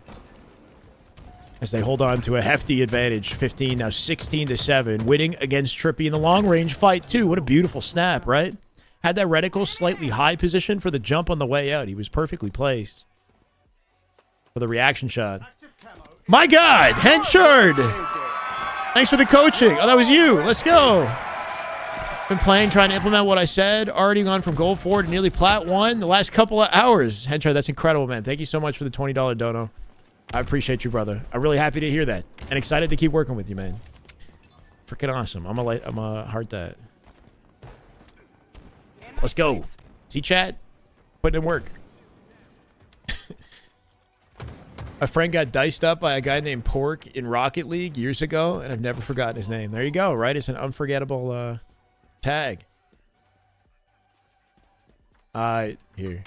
As they hold on to a hefty advantage. 15, now 16-7. Winning against Trippy in the long-range fight, too. What a beautiful snap, right? Had that reticle slightly high position for the jump on the way out. He was perfectly placed for the reaction shot. My God! Henchard! Thanks for the coaching. Oh, that was you. Let's go. Been playing, trying to implement what I said. Already gone from gold 4 to nearly plat 1 the last couple of hours. Henchard, that's incredible, man. Thank you so much for the $20 dono. I appreciate you, brother. I'm really happy to hear that. And excited to keep working with you, man. Freaking awesome. I'm a heart that. Let's go. See, chat? Putting in work. A friend got diced up by a guy named Pork in Rocket League years ago, and I've never forgotten his name. There you go, right? It's an unforgettable tag. Here.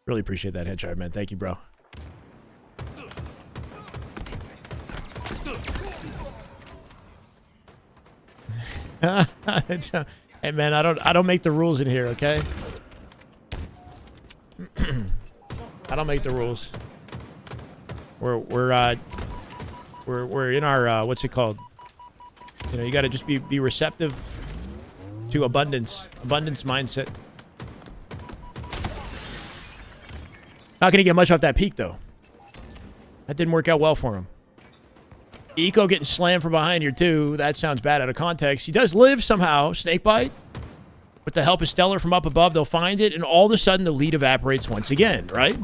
Really appreciate that headshot, man. Thank you, bro. Hey, man, I don't make the rules in here, okay? I don't make the rules. We're in our what's it called? You know, you got to just be receptive to abundance mindset. Not going to get much off that peak, though. That didn't work out well for him. Eco getting slammed from behind here, too. That sounds bad out of context. He does live somehow. Snakebite. With the help of Stellar from up above, they'll find it, and all of a sudden, the lead evaporates once again, right?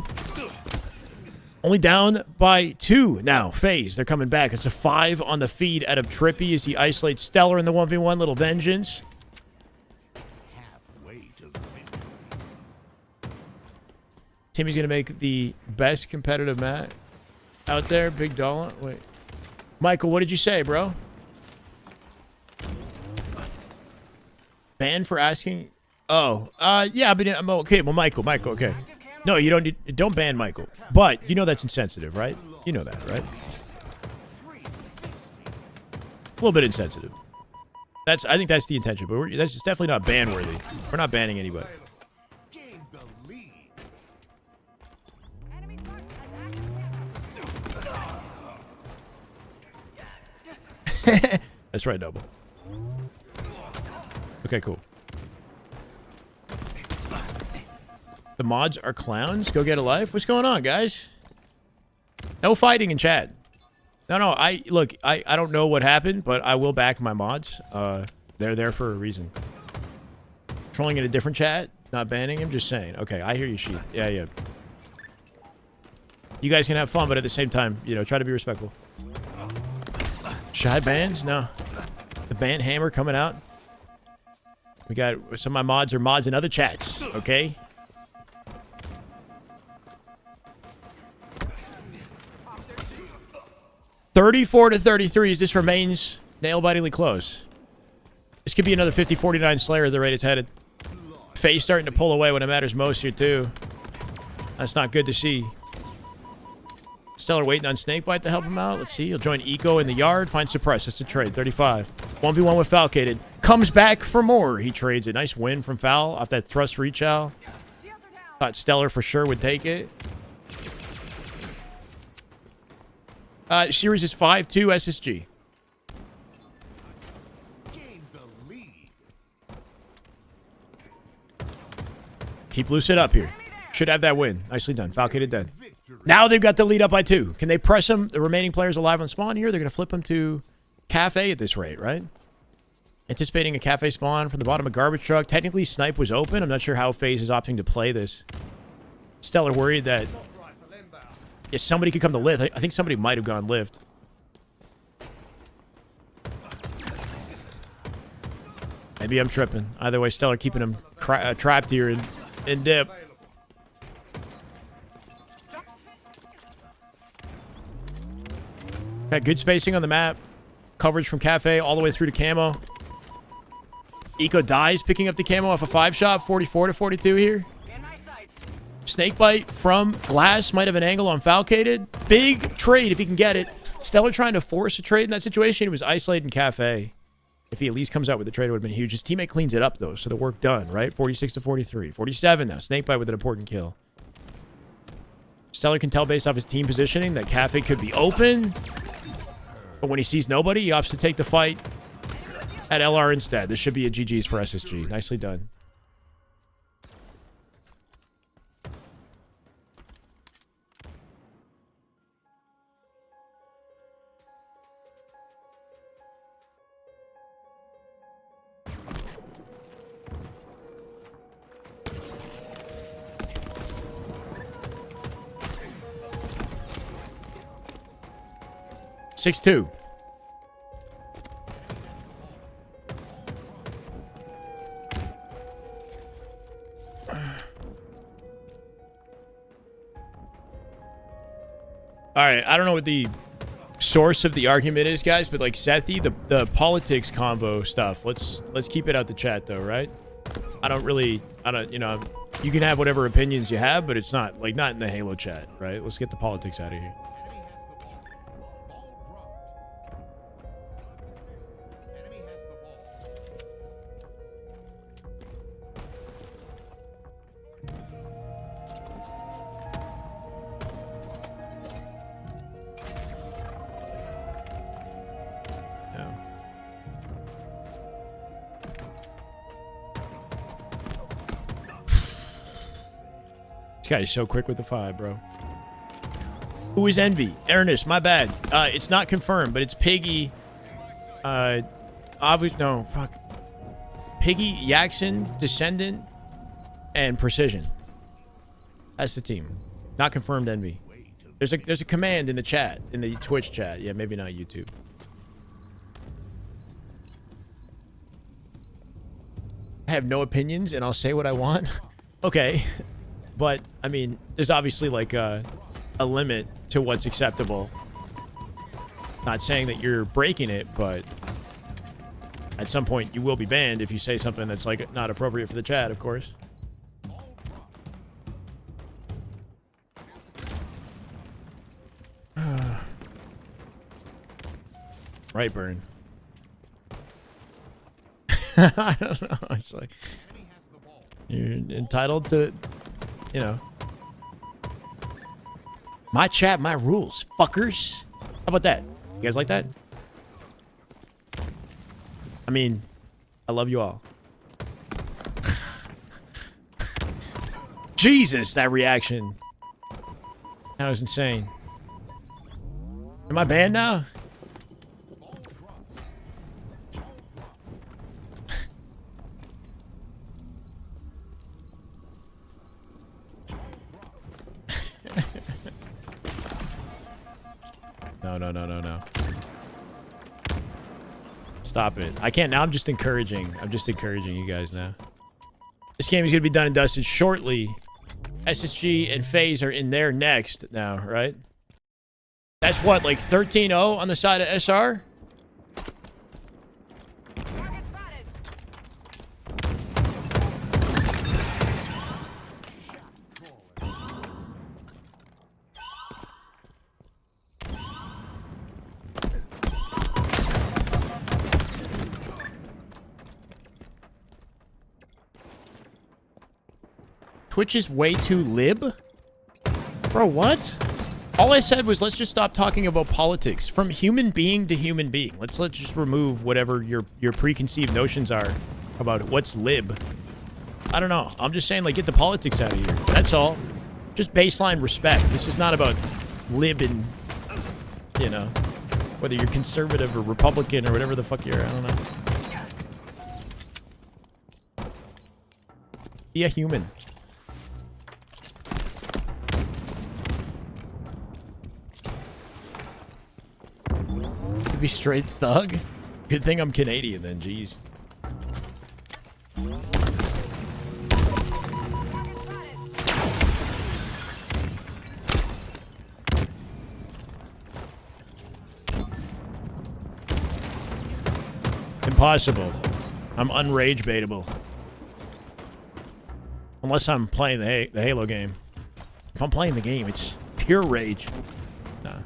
Only down by 2 now. Faze, they're coming back. It's a 5 on the feed out of Trippy as he isolates Stellar in the 1v1. Little vengeance. Timmy's going to make the best competitive mat out there. Big dollar. Wait. Michael, what did you say, bro? Banned for asking? Oh. Yeah, but I'm okay. Well, Michael, okay. No, you don't ban Michael. But you know that's insensitive, right? You know that, right? A little bit insensitive. I think that's the intention, but that's just definitely not ban worthy. We're not banning anybody. That's right, Noble. Okay, cool. The mods are clowns? Go get a life? What's going on, guys? No fighting in chat. No, I don't know what happened, but I will back my mods. They're there for a reason. Trolling in a different chat, not banning him, just saying. Okay, I hear you, Sheep. Yeah. You guys can have fun, but at the same time, you know, try to be respectful. Shy bans? No. The ban hammer coming out. We got some of my mods are mods in other chats, okay? $34-33 as this remains nail-bitingly close. This could be another 50-49 Slayer at the rate it's headed. Faze starting to pull away when it matters most here, too. That's not good to see. Stellar waiting on Snakebite to help him out. Let's see. He'll join Eco in the yard. Find Suppress. That's a trade. 35. 1v1 with Falcated. Comes back for more. He trades it. Nice win from Fal off that thrust reach out. Thought Stellar for sure would take it. Series is 5-2 SSG. Gained the lead. Keep Lucid up here. Should have that win. Nicely done. Falcated dead. Now they've got the lead up by 2. Can they press them? The remaining players alive on spawn here. They're going to flip them to Cafe at this rate, right? Anticipating a Cafe spawn from the bottom of Garbage Truck. Technically, Snipe was open. I'm not sure how FaZe is opting to play this. Stellar worried that if somebody could come to lift. I think somebody might have gone lift. Maybe I'm tripping. Either way, Stellar keeping him trapped here in dip. Got good spacing on the map. Coverage from Cafe all the way through to Camo. Eco dies picking up the Camo off a 5-shot. 44-42 here. Snakebite from Glass might have an angle on Falcated. Big trade if he can get it. Stellar trying to force a trade in that situation. He was isolating Cafe. If he at least comes out with the trade, it would have been huge. His teammate cleans it up, though, so the work done, right? 46-43. 47 now. Snakebite with an important kill. Stellar can tell based off his team positioning that Cafe could be open. But when he sees nobody, he opts to take the fight at LR instead. This should be a GG's for SSG. Nicely done. Six two. All right, I don't know what the source of the argument is, guys, but like Sethi, the politics convo stuff. Let's keep it out the chat though, right? I don't, you know, you can have whatever opinions you have, but it's not in the Halo chat, right? Let's get the politics out of here. This guy is so quick with the 5, bro. Who is Envy? Ernest, my bad. It's not confirmed, but it's Piggy. No, fuck. Piggy, Yaxon, Descendant, and Precision. That's the team. Not confirmed Envy. There's a command in the chat, in the Twitch chat. Yeah, maybe not YouTube. I have no opinions, and I'll say what I want. Okay. But, I mean, there's obviously, like, a limit to what's acceptable. Not saying that you're breaking it, but at some point you will be banned if you say something that's, like, not appropriate for the chat, of course. Right, Burn. I don't know. It's like, you're entitled to... You know, my chat, my rules, fuckers. How about that? You guys like that? I mean, I love you all. Jesus, that reaction. That was insane. Am I banned now? No. Stop it. I can't. Now I'm just encouraging. I'm just encouraging you guys now. This game is going to be done and dusted shortly. SSG and FaZe are in there next now, right? That's what, like 13-0 on the side of SR? Twitch is way too lib? Bro, what? All I said was let's just stop talking about politics. From human being to human being. Let's just remove whatever your preconceived notions are about what's lib. I don't know. I'm just saying, like, get the politics out of here. That's all. Just baseline respect. This is not about lib and, you know, whether you're conservative or Republican or whatever the fuck you're. I don't know. Be a human. Be straight thug. Good thing I'm Canadian then, jeez. Impossible. I'm unrage baitable. Unless I'm playing the Halo game. If I'm playing the game, it's pure rage. Nah.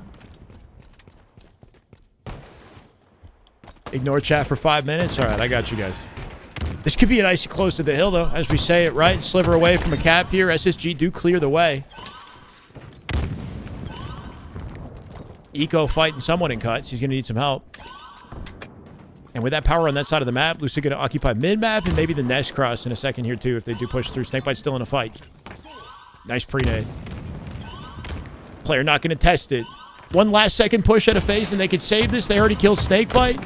Ignore chat for 5 minutes? Alright, I got you guys. This could be an icy close to the hill, though, as we say it, right? Sliver away from a cap here. SSG do clear the way. Eco fighting someone in cuts. He's going to need some help. And with that power on that side of the map, Lucy going to occupy mid-map and maybe the nest cross in a second here, too, if they do push through. Snakebite's still in a fight. Nice pre-nade. Player not going to test it. One last second push at a Faze and they could save this. They already killed Snakebite.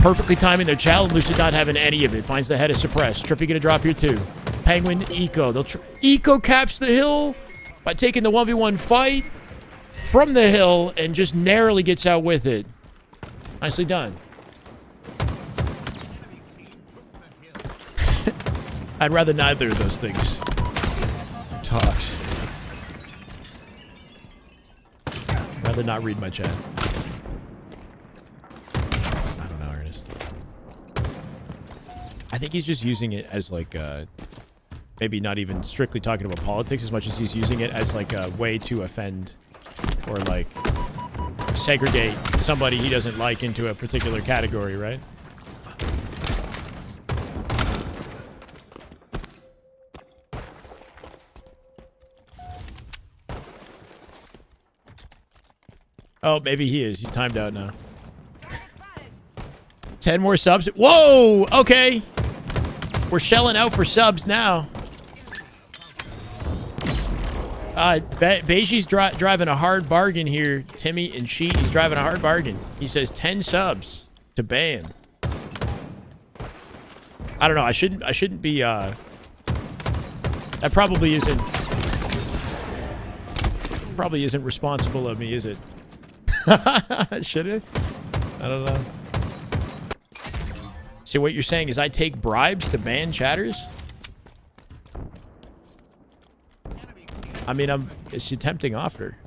Perfectly timing their challenge. Lucid not having any of it. Finds the head of suppressed. Trippy gonna drop here too. Penguin, Eco. Eco caps the hill by taking the 1v1 fight from the hill and just narrowly gets out with it. Nicely done. I'd rather neither of those things. Talks. Rather not read my chat. I think he's just using it as like maybe not even strictly talking about politics as much as he's using it as like a way to offend or like segregate somebody he doesn't like into a particular category, right? Oh, maybe he is. He's timed out now. 10 more subs. Whoa! Okay. We're shelling out for subs now. Beiji's driving a hard bargain here. Timmy and Sheet, he's driving a hard bargain. He says 10 subs to ban. I don't know. I shouldn't be, that probably isn't responsible of me, is it? Should it? I don't know. So what you're saying is I take bribes to ban chatters? I mean, it's a tempting offer.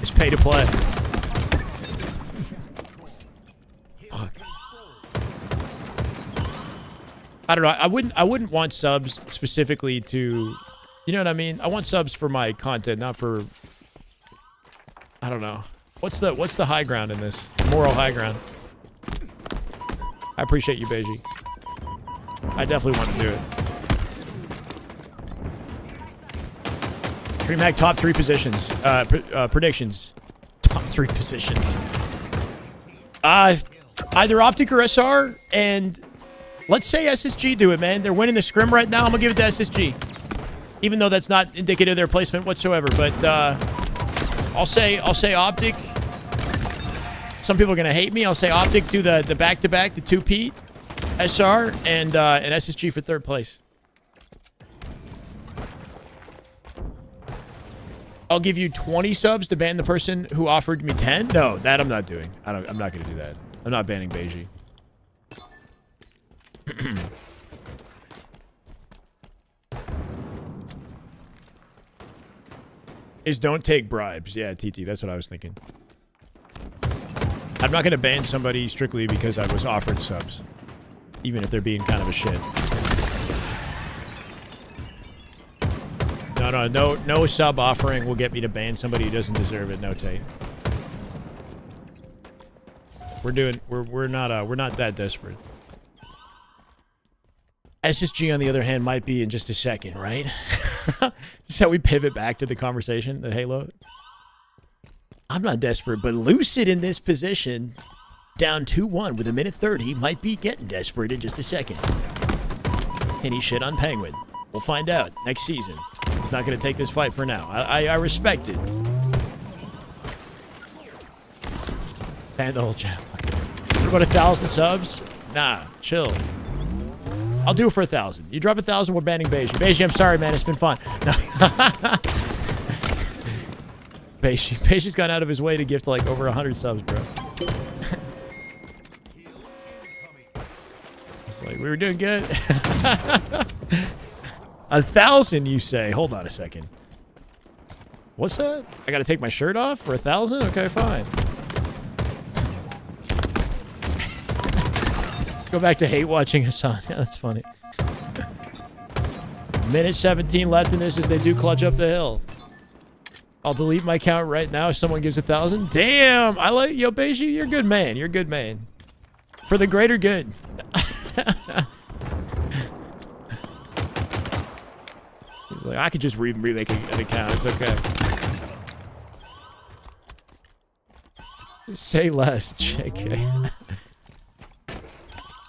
It's pay to play. Fuck. I don't know. I wouldn't want subs specifically to, you know what I mean? I want subs for my content, not for, I don't know. What's the high ground in this? Moral high ground. I appreciate you, Beiji. I definitely want to do it. DreamHack top 3 positions. Predictions. Top 3 positions. Either Optic or SR, and let's say SSG do it, man. They're winning the scrim right now. I'm gonna give it to SSG. Even though that's not indicative of their placement whatsoever, but I'll say Optic. Some people are gonna hate me. I'll say Optic do the back-to-back, the 2-peat, SR, and SSG for 3rd place. I'll give you 20 subs to ban the person who offered me 10. No, that I'm not doing. I'm not gonna do that. I'm not banning Beiji. Is don't take bribes. Yeah, TT, that's what I was thinking. I'm not going to ban somebody strictly because I was offered subs. Even if they're being kind of a shit. No sub offering will get me to ban somebody who doesn't deserve it. No, Tate. We're not that desperate. SSG, on the other hand, might be in just a second, right? Just how we pivot back to the conversation, the Halo. I'm not desperate, but Lucid in this position, down 2-1 with 1:30, might be getting desperate in just a second. Can he shit on Penguin? We'll find out next season. He's not going to take this fight for now. I respect it. And the whole chat. What about 1,000 subs? Nah, chill. I'll do it for 1,000. You drop 1,000, we're banning Beige. Beige, I'm sorry, man. It's been fun. No. Beige's gone out of his way to gift like over 100 subs, bro. It's like, we were doing good. 1,000, you say? Hold on a second. What's that? I got to take my shirt off for 1,000? Okay, fine. Go back to hate watching Hassan. Yeah, that's funny. Minute 17 left in this as they do clutch up the hill. I'll delete my account right now if someone gives 1,000. Damn! I like... Yo, Beige, you're a good man. You're a good man. For the greater good. He's like, I could just remake an account. It's okay. Say less, JK.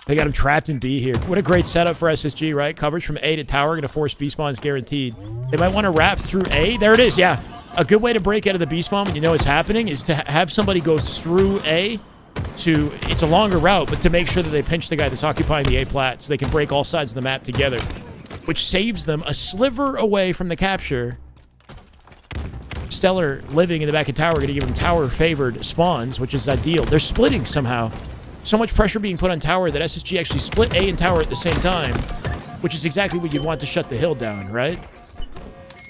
They got him trapped in B here. What a great setup for SSG, right? Coverage from A to tower. Going to force B spawns guaranteed. They might want to wrap through A. There it is, yeah. A good way to break out of the B spawn when you know it's happening is to have somebody go through A to... It's a longer route, but to make sure that they pinch the guy that's occupying the A plat so they can break all sides of the map together, which saves them a sliver away from the capture. Stellar living in the back of tower going to give them tower-favored spawns, which is ideal. They're splitting somehow. So much pressure being put on tower that SSG actually split A and tower at the same time, which is exactly what you'd want to shut the hill down, right?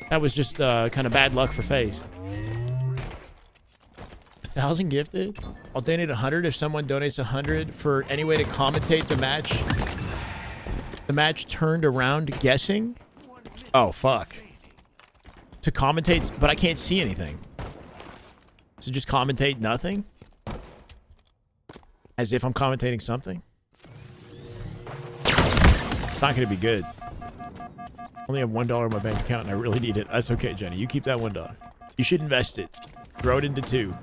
That was just kind of bad luck for Faze. 1,000 gifted? I'll donate 100 if someone donates 100 for any way to commentate the match. The match turned around guessing? Oh, fuck. To commentate, but I can't see anything. So just commentate nothing? As if I'm commentating something? It's not going to be good. I only have $1 in my bank account and I really need it. That's okay, Jenny. You keep that $1. You should invest it. Throw it into 2.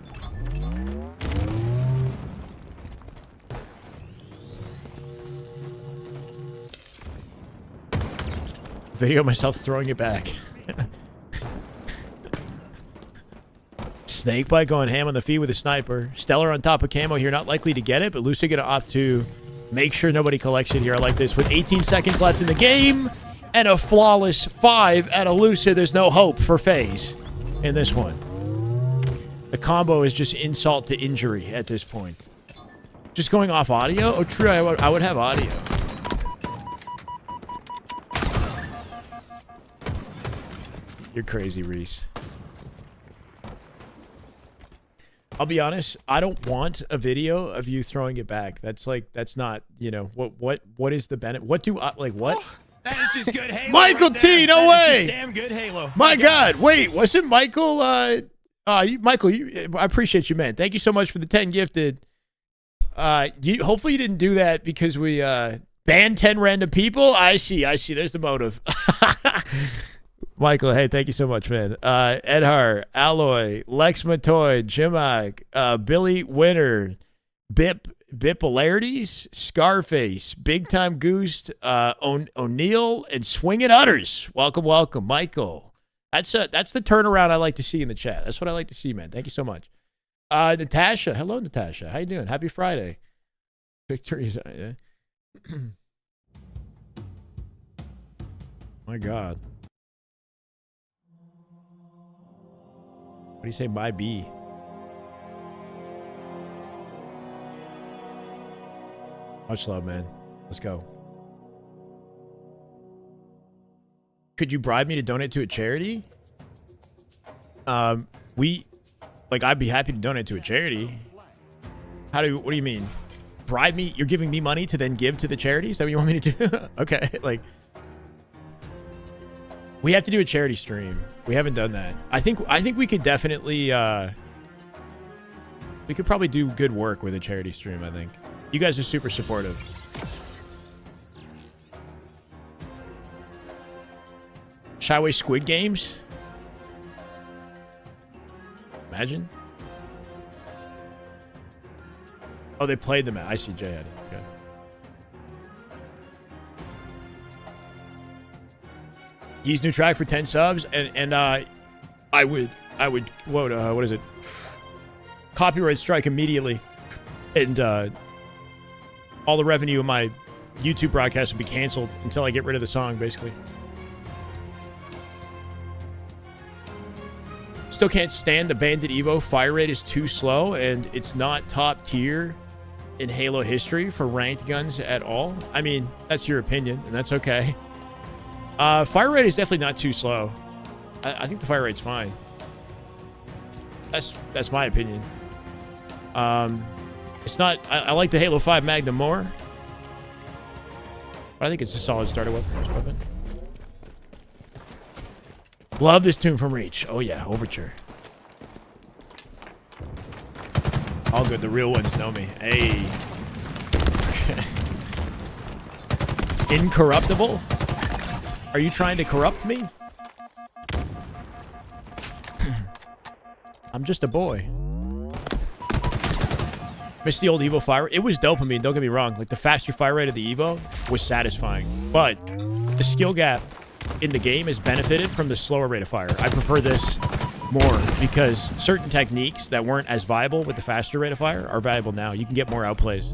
Video of myself throwing it back. Snakebite going ham on the feed with a sniper. Stellar on top of camo here. Not likely to get it, but Lucid going to opt to make sure nobody collects it here. I like this. With 18 seconds left in the game and a flawless 5 out of Lucid, there's no hope for Faze in this one. The combo is just insult to injury at this point. Just going off audio? Oh, true. I would have audio. You're crazy, Reese. I'll be honest, I don't want a video of you throwing it back. That's like, that's not, you know, what is the benefit? What do I, like, what? Oh, that is just good Halo. Michael right T, no way. Damn good Halo. My God, wait, wasn't Michael, Michael, I appreciate you, man. Thank you so much for the 10 gifted. Hopefully you didn't do that because we, banned 10 random people. I see. There's the motive. Michael, hey, thank you so much, man. Edhar, Alloy, Lex Matoy, Jimak, Billy Winter, Bipolarities, Scarface, Big Time Goose, O'Neill, and Swingin' Utters. Welcome, Michael. That's the turnaround I like to see in the chat. That's what I like to see, man. Thank you so much. Natasha, hello, Natasha. How you doing? Happy Friday. Victories. My God. What do you say, my B? Much love, man. Let's go. Could you bribe me to donate to a charity? I'd be happy to donate to a charity. What do you mean? Bribe me? You're giving me money to then give to the charity? Is that what you want me to do? Okay, like... We have to do a charity stream. We haven't done that. I think we could definitely we could probably do good work with a charity stream, I think. You guys are super supportive. Shyway Squid Games. Imagine. Oh, they played them. I see Jay had it. Okay. He's new track for 10 subs, and I would what is it? Copyright strike immediately, and all the revenue of my YouTube broadcast would be canceled until I get rid of the song, basically. Still can't stand the Bandit Evo. Fire rate is too slow, and it's not top tier in Halo history for ranked guns at all. I mean, that's your opinion, and that's okay. Fire rate is definitely not too slow. I think the fire rate's fine. That's my opinion. It's not... I like the Halo 5 Magnum more. But I think it's a solid starter weapon. Love this tune from Reach. Oh yeah, Overture. All good. The real ones know me. Hey. Incorruptible? Are you trying to corrupt me? I'm just a boy. Missed the old Evo fire. It was dopamine, don't get me wrong. Like, the faster fire rate of the Evo was satisfying. But the skill gap in the game has benefited from the slower rate of fire. I prefer this more because certain techniques that weren't as viable with the faster rate of fire are valuable now. You can get more outplays.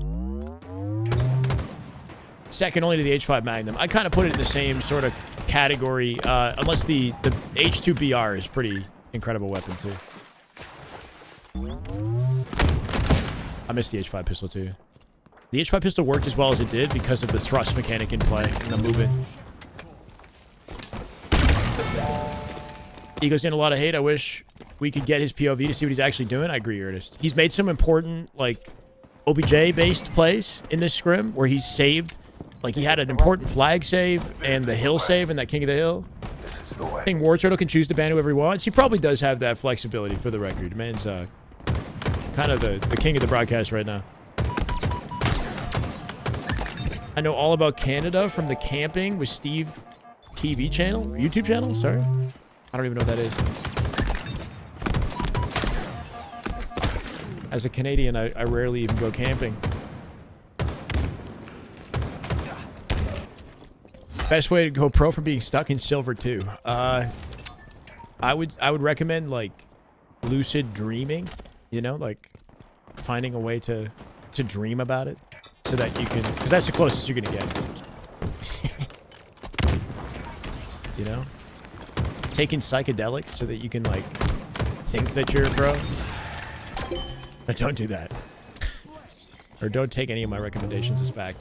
Second only to the H5 Magnum. I kind of put it in the same sort of category, unless the H2BR is pretty incredible weapon too. I missed the H5 pistol too. The H5 pistol worked as well as it did because of the thrust mechanic in play and the movement. Ego's getting a lot of hate. I wish we could get his POV to see what he's actually doing. I agree, Ernest. He's made some important, like, OBJ-based plays in this scrim where he's saved. Like, he had an important flag save and the hill save and that King of the Hill. I think War Turtle can choose to ban whoever he wants. He probably does have that flexibility, for the record. Man's kind of the king of the broadcast right now. I know all about Canada from the Camping with Steve TV channel. YouTube channel? Sorry. I don't even know what that is. As a Canadian, I rarely even go camping. Best way to go pro from being stuck in silver 2. I would recommend, like, lucid dreaming. You know, like finding a way to dream about it so that you can, because that's the closest you're gonna get. You know, taking psychedelics so that you can, like, think that you're a pro. But don't do that. Or don't take any of my recommendations as fact.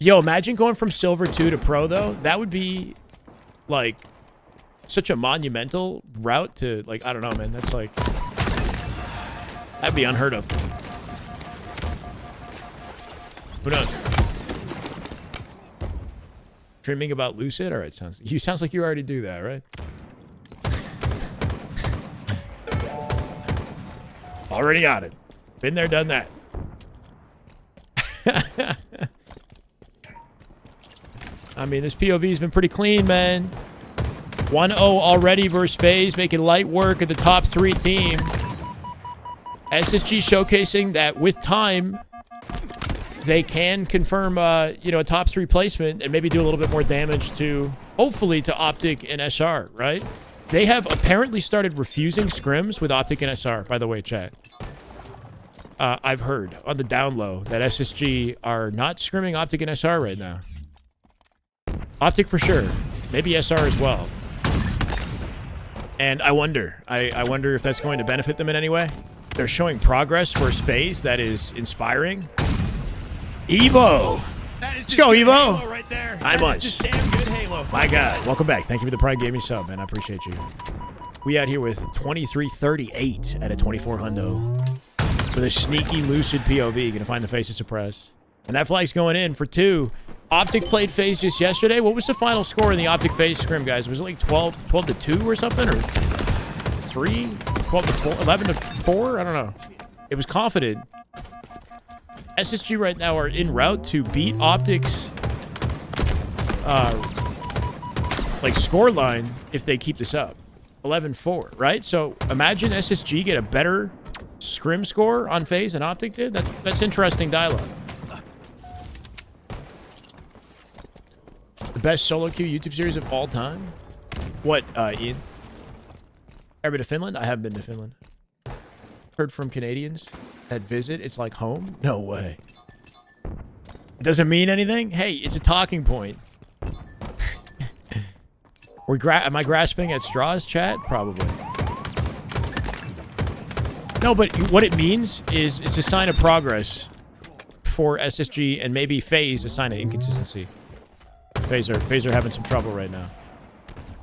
Yo, imagine going from silver 2 to pro, though. That would be, like, such a monumental route to, like, I don't know, man. That's like, that'd be unheard of. Who knows? Dreaming about lucid? All right, sounds like you already do that, right? Already on it. Been there, done that. I mean, this POV's been pretty clean, man. 1-0 already versus Faze, making light work of the top 3 team. SSG showcasing that with time, they can confirm, you know, a top 3 placement and maybe do a little bit more damage to, hopefully, to Optic and SR, right? They have apparently started refusing scrims with Optic and SR, by the way, chat. I've heard on the down low that SSG are not scrimming Optic and SR right now. Optic for sure. Maybe SR as well. And I wonder. I wonder if that's going to benefit them in any way. They're showing progress versus Faze that is inspiring. Evo! Let's go, Evo! Halo right there. Hi, That much. is just damn good Halo. My God. Welcome back. Thank you for the Prime Gaming sub, man. I appreciate you. We out here with 2338 at a 24 hundo. With a sneaky lucid POV. Gonna find the face to suppress. And that flag's going in for 2. Optic played Faze just yesterday. What was the final score in the Optic Faze scrim, guys? Was it like 12 to 2 or something? Or 3? 12 to 4? 11 to 4? I don't know. It was confident. SSG right now are en route to beat Optic's like score line if they keep this up. 11-4, right? So imagine SSG get a better scrim score on Faze than Optic did. That's interesting dialogue. The best solo queue YouTube series of all time? What, Ian? Ever been to Finland? I haven't been to Finland. Heard from Canadians that visit. It's like home? No way. It doesn't mean anything? Hey, it's a talking point. Am I grasping at straws, chat? Probably. No, but what it means is it's a sign of progress for SSG and maybe Faze, a sign of inconsistency. Faze are having some trouble right now.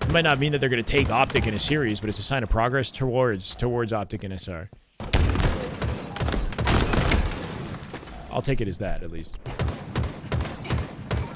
It might not mean that they're going to take Optic in a series, but it's a sign of progress towards Optic and SR. I'll take it as that, at least.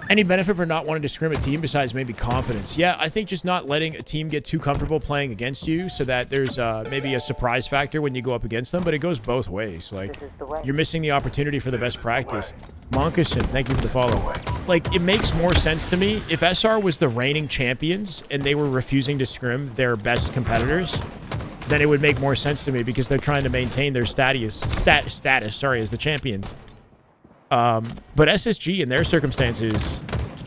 Any benefit for not wanting to scrim a team besides maybe confidence? Yeah, I think just not letting a team get too comfortable playing against you so that there's maybe a surprise factor when you go up against them, but it goes both ways. Like, you're missing the opportunity for the best practice. Monkason, thank you for the follow. Like, it makes more sense to me if SR was the reigning champions and they were refusing to scrim their best competitors, then it would make more sense to me because they're trying to maintain their status, as the champions. But SSG in their circumstances,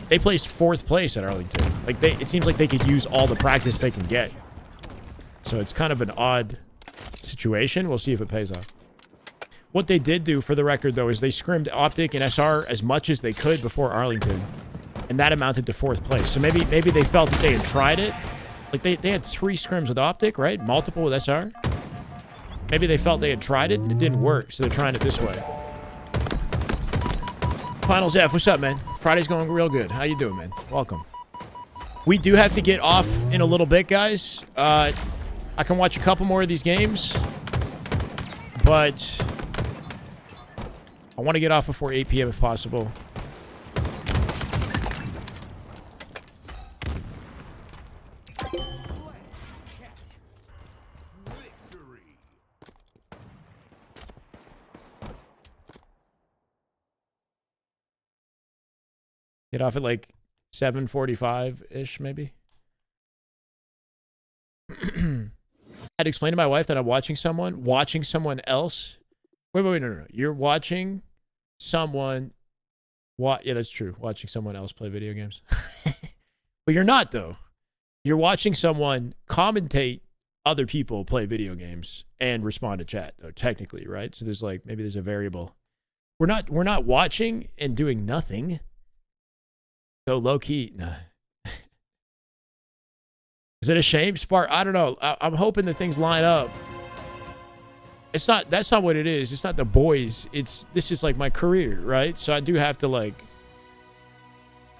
they placed 4th place at Arlington. Like, it seems like they could use all the practice they can get. So it's kind of an odd situation. We'll see if it pays off. What they did do, for the record, though, is they scrimmed Optic and SR as much as they could before Arlington. And that amounted to 4th place. So maybe they felt that they had tried it. Like, they had 3 scrims with Optic, right? Multiple with SR. Maybe they felt they had tried it and it didn't work, so they're trying it this way. Finals F, what's up, man? Friday's going real good. How you doing, man? Welcome. We do have to get off in a little bit, guys. I can watch a couple more of these games, but I want to get off before 8 p.m. if possible. Get off at like 7:45-ish, maybe. I had to explain to my wife that I'm watching someone else. Wait, no. You're watching someone. Yeah, that's true. Watching someone else play video games. But you're not, though. You're watching someone commentate other people play video games and respond to chat, though, technically, right? So there's like, maybe there's a variable. We're not watching and doing nothing. So low key, nah. Is it a shame, Spark? I don't know. I'm hoping that things line up. That's not what it is. It's not the boys. This is like my career, right? So I do have to, like,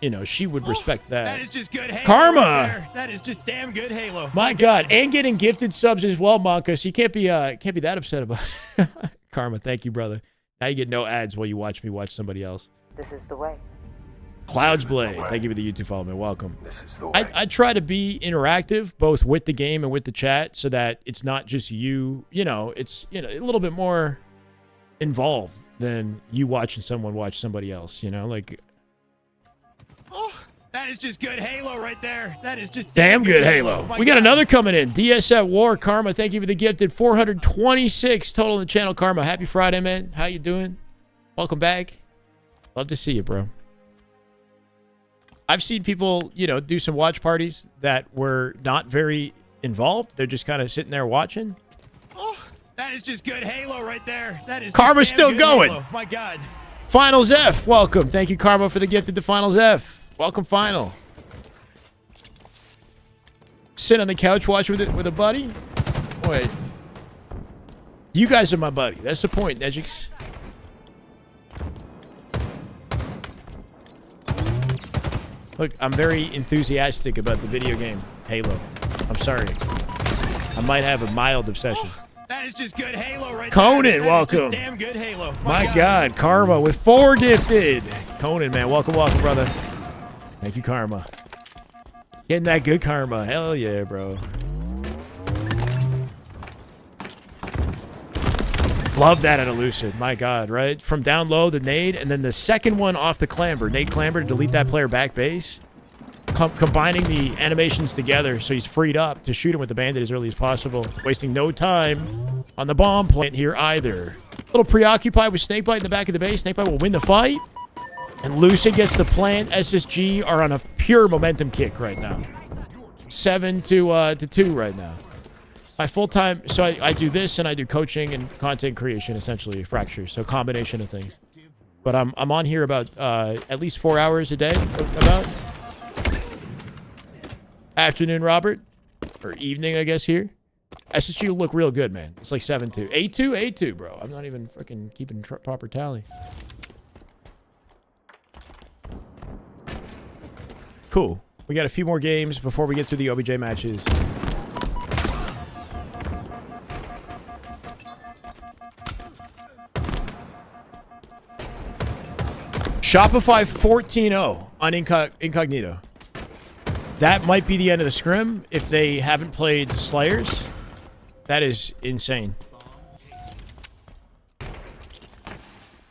you know, she would respect that. That is just good Halo. Karma. Right, that is just damn good Halo. My God, and getting gifted subs as well, Monka. So you can't be that upset about it. Karma, thank you, brother. Now you get no ads while you watch me watch somebody else. This is the way. Clouds Blade, thank you for the YouTube follow, man. Welcome. I try to be interactive, both with the game and with the chat, so that it's not just you. You know, it's a little bit more involved than you watching someone watch somebody else. You know, like. Oh, that is just good Halo right there. That is just damn good Halo. We got another coming in. DS at War, Karma. Thank you for the gifted 426 total in the channel, Karma. Happy Friday, man. How you doing? Welcome back. Love to see you, bro. I've seen people, do some watch parties that were not very involved. They're just kind of sitting there watching. Oh, that is just good Halo right there. That is Karma's still going. Halo. My God. Finals F, welcome. Thank you, Karma, for the gift of the Finals F. Welcome, Final. Sit on the couch, watch with a buddy. Wait. You guys are my buddy. That's the point, Negix. Look, I'm very enthusiastic about the video game Halo. I'm sorry. I might have a mild obsession. Oh, that is just good Halo right Conan, there. welcome. Damn good Halo. My God, Karma with 4 gifted. Conan, man, welcome, brother. Thank you, Karma. Getting that good karma. Hell yeah, bro. Love that at Elucid. My God, right? From down low, the nade, and then the second one off the clamber. Nade clamber to delete that player back base. combining the animations together so he's freed up to shoot him with the bandit as early as possible. Wasting no time on the bomb plant here either. A little preoccupied with Snakebite in the back of the base. Snakebite will win the fight. And Lucid gets the plant. SSG are on a pure momentum kick right now. 7 to 2 right now. My full-time, so I do this and I do coaching and content creation, essentially, Fractures. So combination of things. But I'm on here about at least 4 hours a day, about. Afternoon, Robert. Or evening, I guess, here. SSG will look real good, man. It's like 7-2. 8-2, 8-2, bro. I'm not even freaking keeping proper tally. Cool. We got a few more games before we get through the OBJ matches. Shopify 14-0 on Incognito. That might be the end of the scrim if they haven't played Slayers. That is insane.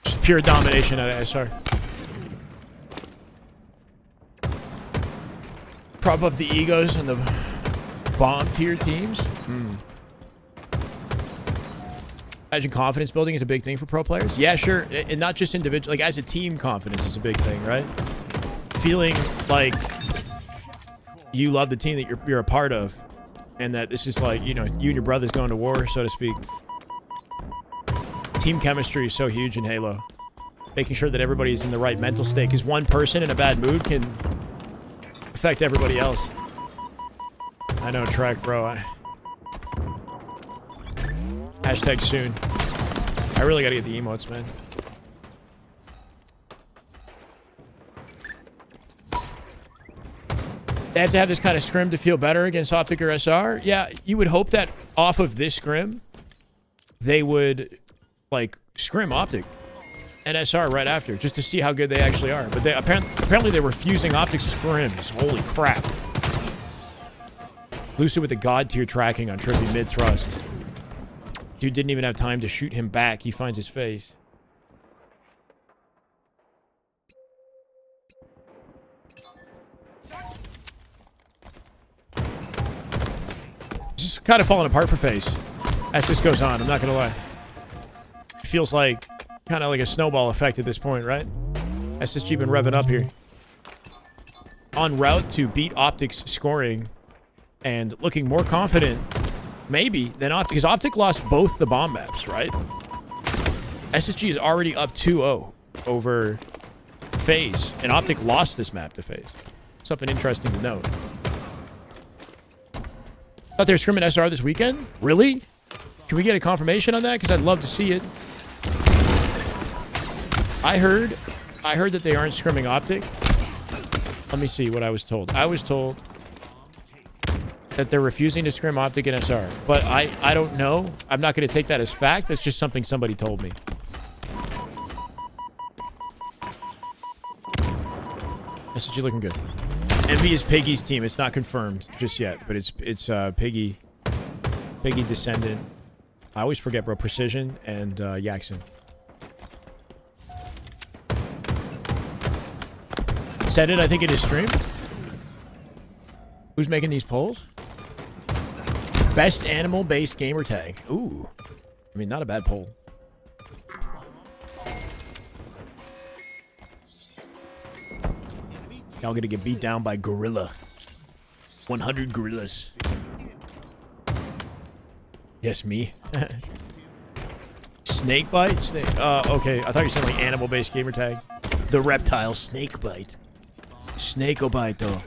Just pure domination of SR. Prop up the egos and the bomb tier teams. Imagine confidence building is a big thing for pro players. Yeah, sure. And not just individual, like as a team, confidence is a big thing, right? Feeling like you love the team that you're a part of, and that this is like, you know, you and your brothers going to war, so to speak. Team chemistry is so huge in Halo. Making sure that everybody's in the right mental state, because one person in a bad mood can affect everybody else. I know, Trek, bro. Hashtag soon. I really gotta get the emotes, man. They have to have this kind of scrim to feel better against Optic or SR. Yeah, you would hope that off of this scrim, they would, like, scrim Optic and SR right after, just to see how good they actually are. But they apparently they were fusing Optic scrims. Holy crap. Lucid with the god tier tracking on Trippy mid thrust. Dude didn't even have time to shoot him back. He finds his face. Just kind of falling apart for Faze as this goes on. I'm not going to lie. It feels like kind of like a snowball effect at this point, right? SSG been revving up here. On route to beat Optic's scoring and looking more confident, maybe, than Optic. Because Optic lost both the bomb maps, right? SSG is already up 2-0 over Faze. And Optic lost this map to Faze. Something interesting to note. Thought they were scrimming SR this weekend? Really? Can we get a confirmation on that? Because I'd love to see it. I heard that they aren't scrimming Optic. Let me see what I was told. I was told that they're refusing to scrim Optic and SR. But I don't know. I'm not going to take that as fact. That's just something somebody told me. SSG looking good. Envy is Piggy's team. It's not confirmed just yet, but it's Piggy Descendant. I always forget, bro. Precision and Yaxon. Said it, I think, in his stream. Who's making these polls? Best animal-based gamer tag. Ooh. I mean, not a bad poll. Y'all gonna get beat down by gorilla. 100 gorillas. Yes, me. Snakebite? Okay. I thought you were saying like animal-based gamer tag. The reptile snakebite. Snakeobite, though.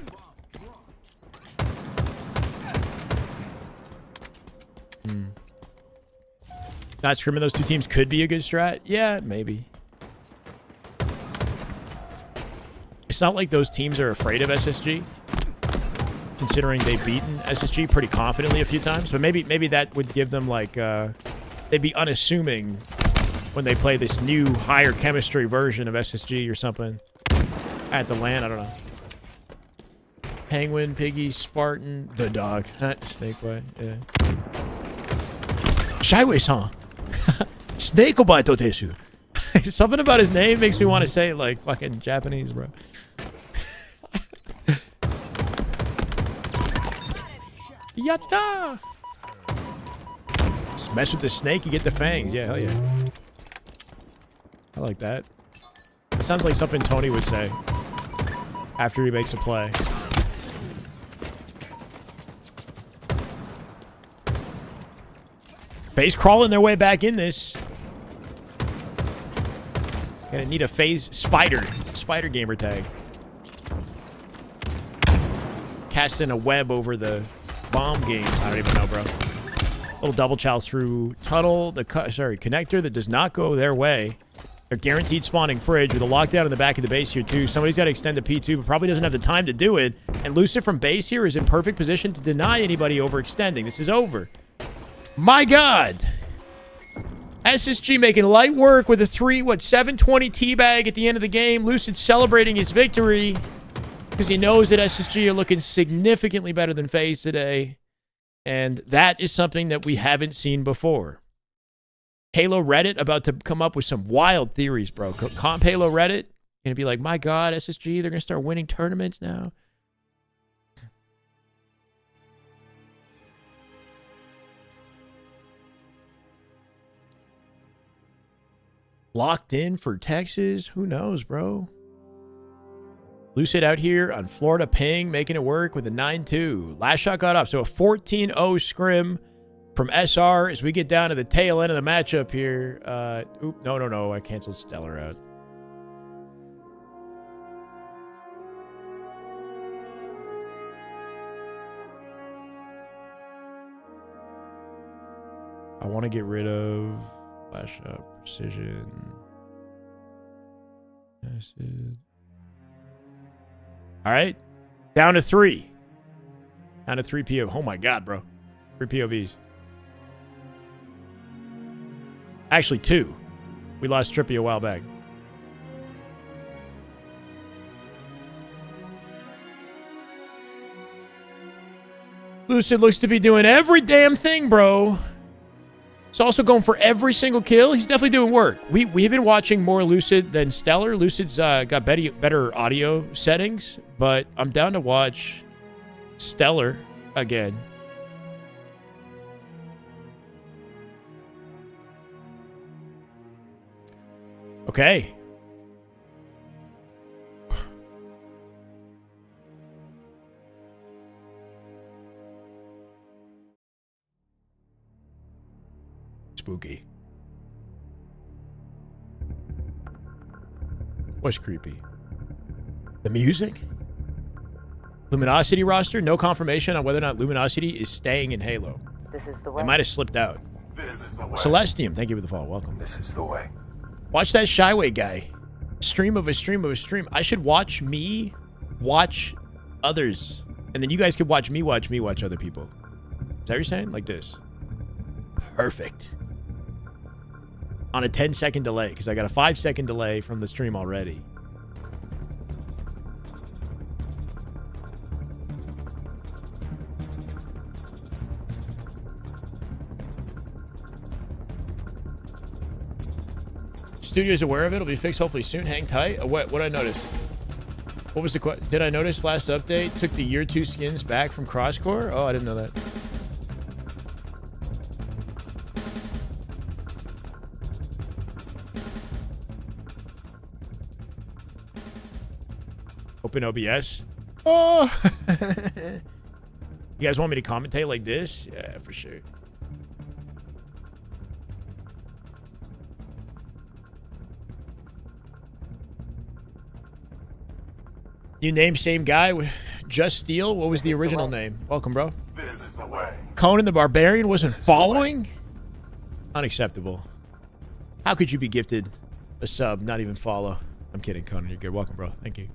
Not scrimming those two teams could be a good strat. Yeah, maybe. It's not like those teams are afraid of SSG, considering they've beaten SSG pretty confidently a few times. But maybe that would give them, like, they'd be unassuming when they play this new higher chemistry version of SSG or something at the LAN. I don't know. Penguin, Piggy, Spartan, the dog. Snakebite, yeah. Shyway-san. Snakeobite desu. Something about his name makes me want to say it like fucking Japanese, bro. Yatta! Just mess with the snake, you get the fangs. Yeah, hell yeah. I like that. That sounds like something Tony would say after he makes a play. Faze crawling their way back in this. Gonna need a Faze spider gamer tag. Casting a web over the bomb game. I don't even know, bro. Little double chow through tunnel. The connector that does not go their way. They're guaranteed spawning fridge with a lockdown in the back of the base here too. Somebody's got to extend the P2, but probably doesn't have the time to do it. And Lucid from base here is in perfect position to deny anybody overextending. This is over. My God. SSG making light work with a 720 teabag at the end of the game. Lucid celebrating his victory because he knows that SSG are looking significantly better than FaZe today. And that is something that we haven't seen before. Halo Reddit about to come up with some wild theories, bro. Comp Halo Reddit gonna be like, my God, SSG, they're gonna start winning tournaments now. Locked in for Texas? Who knows, bro? Lucid out here on Florida ping, making it work with a 9-2. Last shot got off, so a 14-0 scrim from SR as we get down to the tail end of the matchup here. No. I canceled Stellar out. I want to get rid of flash up, precision. All right. Down to 3. Down to 3 PO. Oh my God, bro. 3 POVs. Actually, 2. We lost Trippy a while back. Lucid looks to be doing every damn thing, bro. He's also going for every single kill. He's definitely doing work. We've been watching more Lucid than Stellar. Lucid's got better audio settings, but I'm down to watch Stellar again. Okay. Spooky. What's creepy? The music? Luminosity roster? No confirmation on whether or not Luminosity is staying in Halo. This is the way. They might have slipped out. This is the way. Celestium, thank you for the follow. Welcome. This is the way. Watch that Shyway guy. Stream of a stream of a stream. I should watch me watch others. And then you guys could watch me watch other people. Is that what you're saying? Like this. Perfect. On a 10-second delay, because I got a 5-second delay from the stream already. Studio's aware of it. It'll be fixed hopefully soon. Hang tight. What did I notice? What was the question? Did I notice last update took the year 2 skins back from CrossCore? Oh, I didn't know that. Open OBS. Oh! You guys want me to commentate like this? Yeah, for sure. You name same guy? Just Steel? What was the original name? Welcome, bro. This is the way. Conan the Barbarian wasn't following? Unacceptable. How could you be gifted a sub, not even follow? I'm kidding, Conan. You're good. Welcome, bro. Thank you.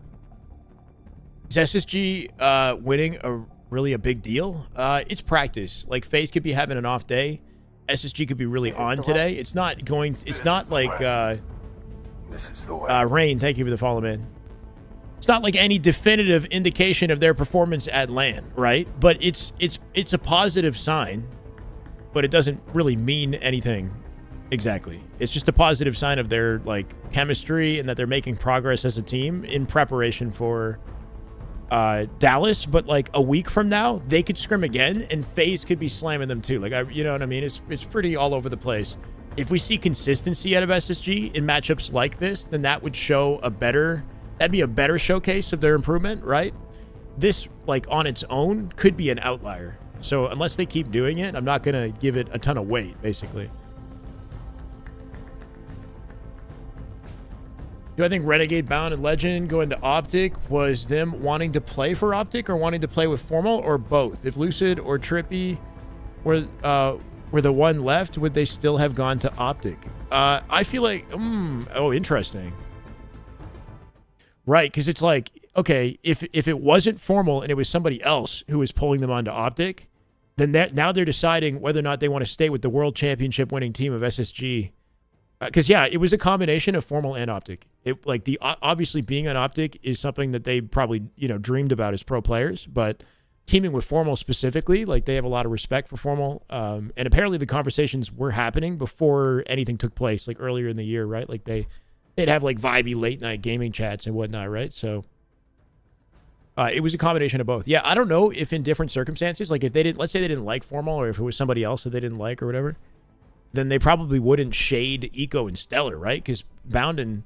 Is SSG winning really a big deal? It's practice. Like, FaZe could be having an off day. SSG could be really on today. It's not like This is the way. Rain, thank you for the follow, man. It's not like any definitive indication of their performance at LAN, right? But it's a positive sign, but it doesn't really mean anything exactly. It's just a positive sign of their like chemistry and that they're making progress as a team in preparation for Dallas, but like a week from now, they could scrim again, and FaZe could be slamming them too. Like, you know what I mean? It's pretty all over the place. If we see consistency out of SSG in matchups like this, then that would show that'd be a better showcase of their improvement, right? This, like, on its own, could be an outlier. So unless they keep doing it, I'm not gonna give it a ton of weight, basically. Do I think Renegade, Bound, and Legend going to Optic was them wanting to play for Optic or wanting to play with Formal, or both? If Lucid or Trippy were the one left, would they still have gone to Optic? I feel like, oh, interesting. Right, because it's like, okay, if it wasn't Formal and it was somebody else who was pulling them onto Optic, then now they're deciding whether or not they want to stay with the World Championship winning team of SSG. Because, yeah, it was a combination of Formal and Optic. Obviously being on Optic is something that they probably, dreamed about as pro players, but teaming with Formal specifically, like, they have a lot of respect for Formal. And apparently the conversations were happening before anything took place, like earlier in the year, right? Like they'd have like vibey late night gaming chats and whatnot, right? So it was a combination of both. Yeah, I don't know if in different circumstances, like if they didn't, let's say they didn't like Formal, or if it was somebody else that they didn't like or whatever, then they probably wouldn't shade Eco and Stellar, right? Because Bound and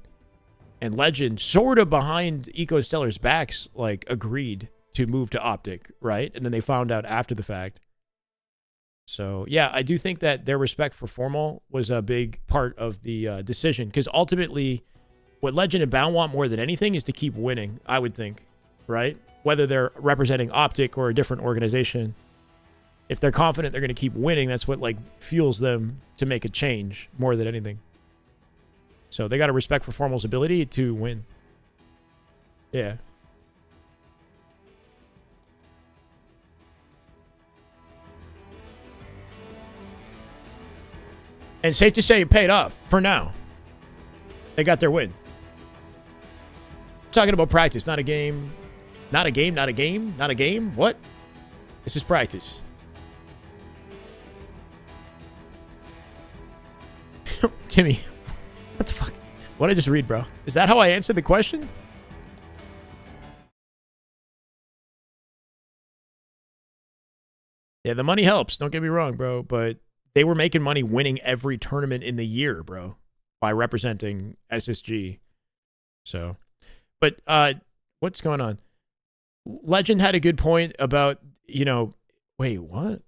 Legend, sort of behind Eco and Stellar's backs, like, agreed to move to Optic, right? And then they found out after the fact. So, yeah, I do think that their respect for Formal was a big part of the decision. Because ultimately, what Legend and Bound want more than anything is to keep winning, I would think, right? Whether they're representing Optic or a different organization. If they're confident they're going to keep winning, that's what, like, fuels them to make a change more than anything. So they got a respect for Formal's ability to win. Yeah. And safe to say it paid off for now. They got their win. Talking about practice, not a game. Not a game, not a game, not a game. What? This is practice. Timmy, what the fuck? What did I just read, bro? Is that how I answered the question? Yeah, the money helps. Don't get me wrong, bro. But they were making money winning every tournament in the year, bro, by representing SSG. So, but what's going on? Legend had a good point about, wait, what?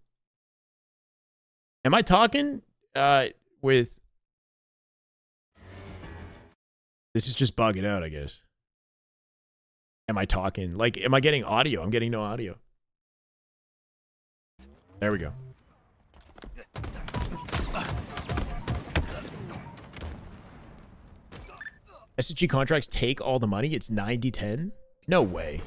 Am I talking with... This is just bugging out, I guess. Am I talking? Like, am I getting audio? I'm getting no audio. There we go. SSG contracts take all the money? It's 90-10? No way.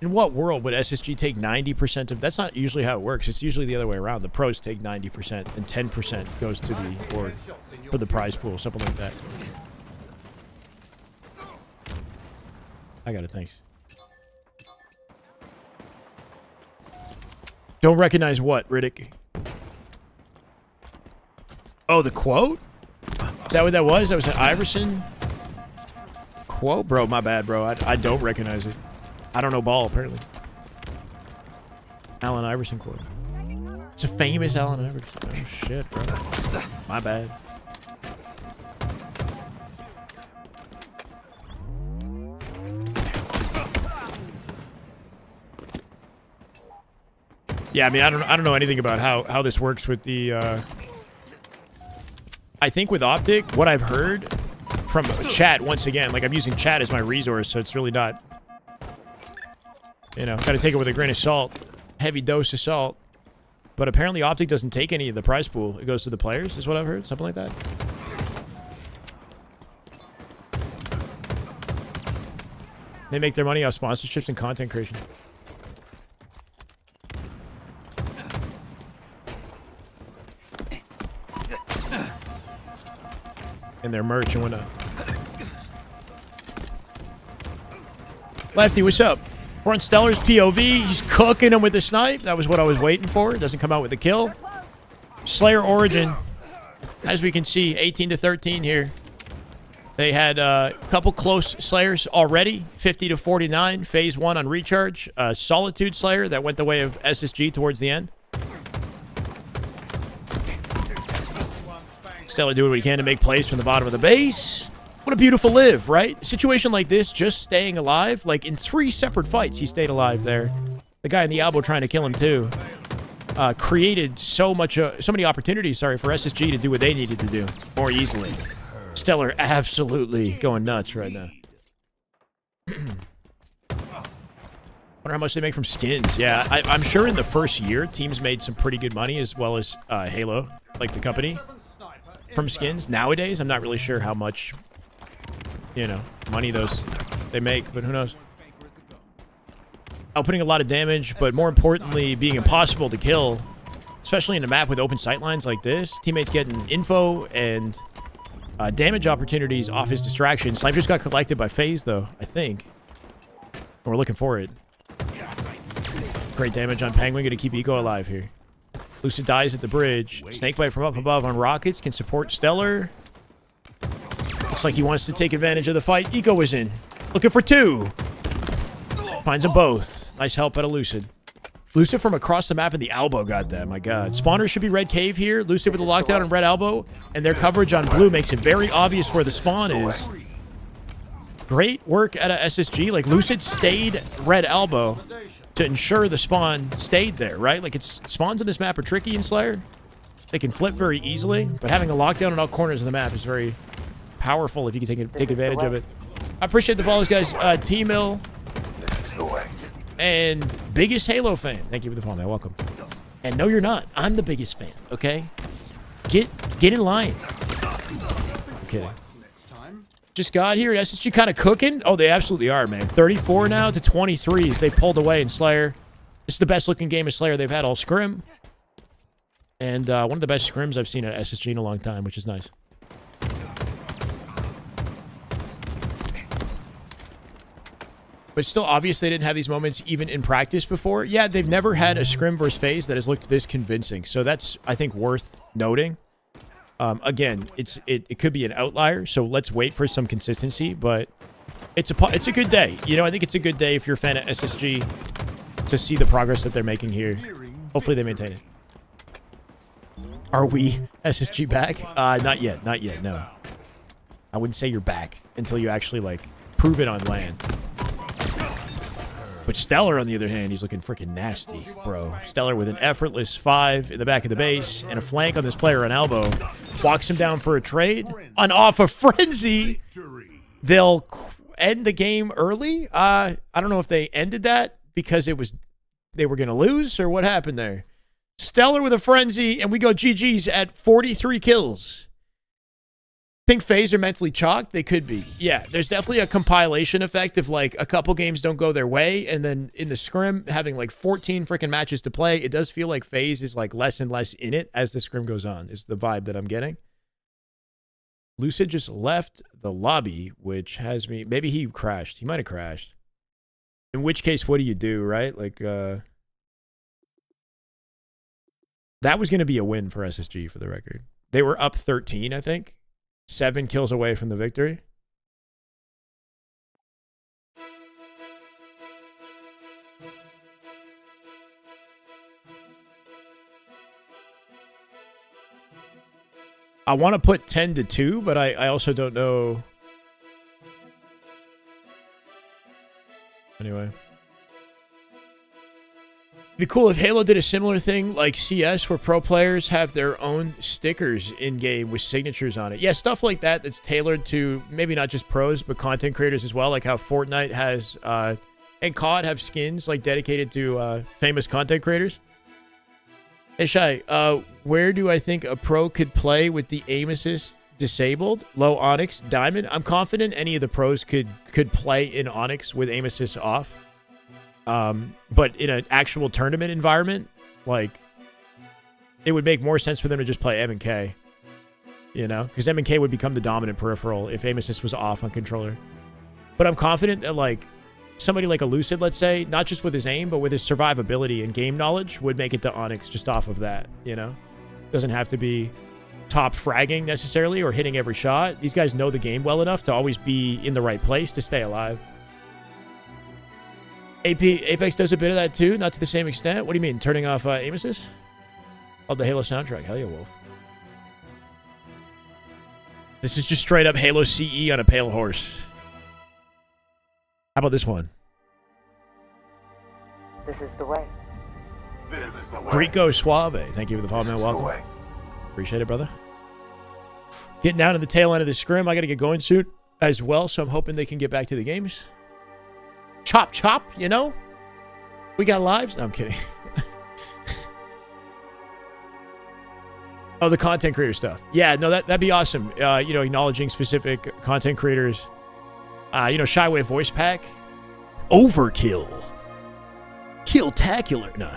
In what world would SSG take 90% of... That's not usually how it works. It's usually the other way around. The pros take 90% and 10% goes to the org for the prize pool, something like that. I got it, thanks. Don't recognize what, Riddick? Oh, the quote? Is that what that was? That was an Iverson quote? Bro, my bad, bro. I don't recognize it. I don't know ball, apparently. Allen Iverson quote. It's a famous Allen Iverson. Oh, shit, bro. My bad. Yeah, I mean, I don't know anything about how this works with the... I think with Optic, what I've heard from chat, once again, like I'm using chat as my resource, so it's really not... got to take it with a grain of salt. Heavy dose of salt. But apparently Optic doesn't take any of the prize pool. It goes to the players, is what I've heard. Something like that. They make their money off sponsorships and content creation. And their merch and whatnot. Lefty, what's up? We're on Stellar's POV. He's cooking him with the snipe. That was what I was waiting for. Doesn't come out with a kill. Slayer Origin. As we can see, 18-13 here. They had a couple close Slayers already, 50 to 49. Phase 1 on recharge. Solitude Slayer that went the way of SSG towards the end. Stellar doing what he can to make plays from the bottom of the base. What a beautiful live, right? A situation like this, just staying alive. Like in 3 separate fights, he stayed alive there. The guy in the elbow trying to kill him too. Created so many opportunities, sorry, for SSG to do what they needed to do more easily. Stellar absolutely going nuts right now. Wonder how much they make from skins. Yeah, I'm sure in the first year, teams made some pretty good money, as well as Halo, like the company, from skins. Nowadays, I'm not really sure how much, you know, money they make, but who knows. Outputting a lot of damage, but more importantly, being impossible to kill, especially in a map with open sightlines like this. Teammates getting info and damage opportunities off his distraction. Sniper just got collected by Faze, though, I think. We're looking for it. Great damage on Penguin, going to keep Eco alive here. Lucid dies at the bridge. Snakebite from up above on rockets can support Stellar. Looks like he wants to take advantage of the fight. Eco is in. Looking for 2. Finds them both. Nice help out of Lucid. Lucid from across the map in the elbow got that. My God. Spawners should be red cave here. Lucid with the lockdown on red elbow. And their coverage on blue makes it very obvious where the spawn is. Great work out of SSG. Like, Lucid stayed red elbow to ensure the spawn stayed there, right? Like, spawns in this map are tricky in Slayer. They can flip very easily. But having a lockdown in all corners of the map is very powerful if you can take advantage of it. I appreciate the follows, guys. T-Mill. And biggest Halo fan. Thank you for the follow, man. Welcome. And no, you're not. I'm the biggest fan, okay? Get in line. I'm kidding. Just got here. SSG kind of cooking. Oh, they absolutely are, man. 34 now to 23s. They pulled away in Slayer. This is the best looking game of Slayer they've had all Scrim. And one of the best Scrims I've seen at SSG in a long time, which is nice. But it's still obvious they didn't have these moments even in practice before. Yeah, they've never had a Scrim versus Phase that has looked this convincing. So that's, I think, worth noting. Again, it could be an outlier, so let's wait for some consistency. But it's a good day. You know, I think it's a good day if you're a fan of SSG to see the progress that they're making here. Hopefully they maintain it. Are we SSG back? Not yet. Not yet, no. I wouldn't say you're back until you actually, like, prove it on land. But Stellar, on the other hand, he's looking freaking nasty, bro. Stellar with an effortless 5 in the back of the base and a flank on this player on elbow. Walks him down for a trade. On off a frenzy. They'll end the game early. I don't know if they ended that because they were going to lose or what happened there. Stellar with a frenzy, and we go GG's at 43 kills. Think Faze are mentally chalked? They could be. Yeah, there's definitely a compilation effect of, like, a couple games don't go their way, and then in the Scrim, having, like, 14 freaking matches to play, it does feel like Faze is, like, less and less in it as the Scrim goes on, is the vibe that I'm getting. Lucid just left the lobby, which has me... Maybe he crashed. He might have crashed. In which case, what do you do, right? Like, that was going to be a win for SSG, for the record. They were up 13, I think. 7 kills away from the victory. I want to put 10 to 2, but I also don't know. Anyway. It'd be cool if Halo did a similar thing like CS, where pro players have their own stickers in-game with signatures on it. Yeah, stuff like that that's tailored to maybe not just pros, but content creators as well, like how Fortnite has, and COD have skins like dedicated to famous content creators. Hey, Shy, where do I think a pro could play with the aim assist disabled? Low Onyx, Diamond? I'm confident any of the pros could play in Onyx with aim assist off. But in an actual tournament environment, like, it would make more sense for them to just play M and K, you know, because M and K would become the dominant peripheral if aim assist was off on controller. But I'm confident that, like, somebody like a Lucid, let's say, not just with his aim, but with his survivability and game knowledge, would make it to Onyx just off of that, you know? Doesn't have to be top fragging necessarily or hitting every shot. These guys know the game well enough to always be in the right place to stay alive. Apex does a bit of that too, not to the same extent. What do you mean, turning off aim assist? Oh, the Halo soundtrack. Hell yeah, Wolf. This is just straight up Halo CE on a pale horse. How about this one? This is the way. This is the way. Rico Suave. Thank you for the follow, man. Welcome. Appreciate it, brother. Getting down to the tail end of the scrim. I got to get going soon as well, so I'm hoping they can get back to the games. Chop, chop, you know? We got lives? No, I'm kidding. Oh, the content creator stuff. Yeah, no, that'd be awesome. You know, acknowledging specific content creators. You know, Shyway voice pack. Overkill. Kill-tacular. No.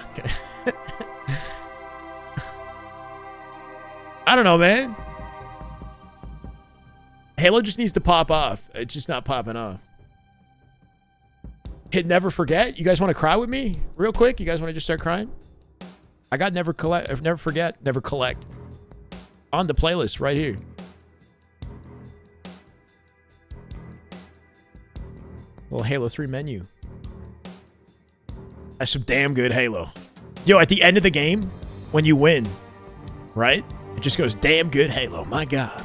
I don't know, man. Halo just needs to pop off. It's just not popping off. Hit never forget. You guys want to cry with me real quick? You guys want to just start crying? I got never forget, never collect on the playlist right here. Little Halo 3 menu. That's some damn good Halo. Yo, at the end of the game, when you win, right? It just goes, damn good Halo. My God.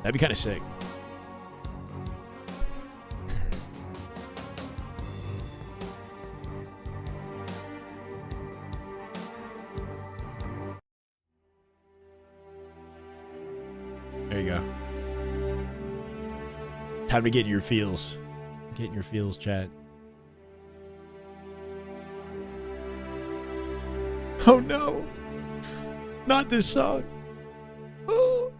That'd be kind of sick. There you go. Time to get in your feels. Get in your feels, chat. Oh no. Not this song. Oh.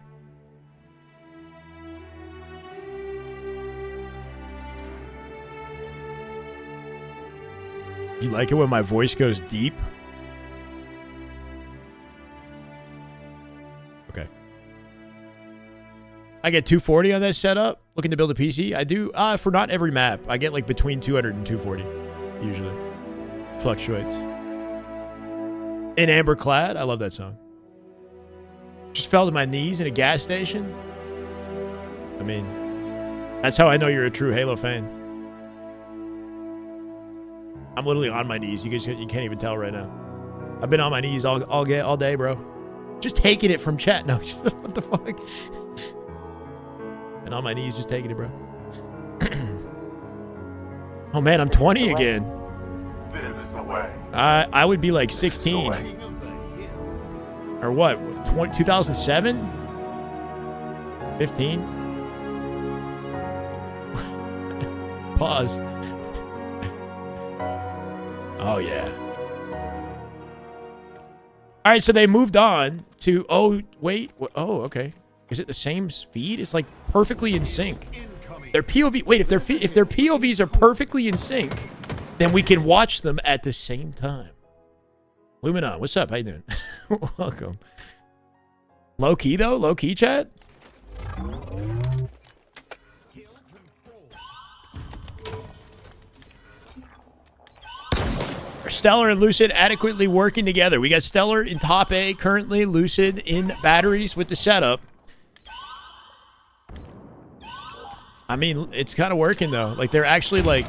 You like it when my voice goes deep? Okay. I get 240 on that setup. Looking to build a PC. I do, for not every map. I get like between 200 and 240. Usually. Fluctuates. In Amber Clad. I love that song. Just fell to my knees in a gas station. I mean, that's how I know you're a true Halo fan. I'm literally on my knees. You can't even tell right now. I've been on my knees all day, bro. Just taking it from chat. No, what the fuck? And on my knees, just taking it, bro. Oh man, I'm 20 again. This is the way. I would be like 16. Or what? 2007? 15? Pause. Oh yeah. All right, so they moved on to. Oh wait. Oh okay. Is it the same speed? It's like perfectly in sync. Their POV. Wait, if their POVs are perfectly in sync, then we can watch them at the same time. Luminon, what's up? How you doing? Welcome. Low key though. Low key chat. Are Stellar and Lucid adequately working together? We got Stellar in top A currently. Lucid in batteries with the setup. I mean, it's kind of working, though. Like, they're actually, like,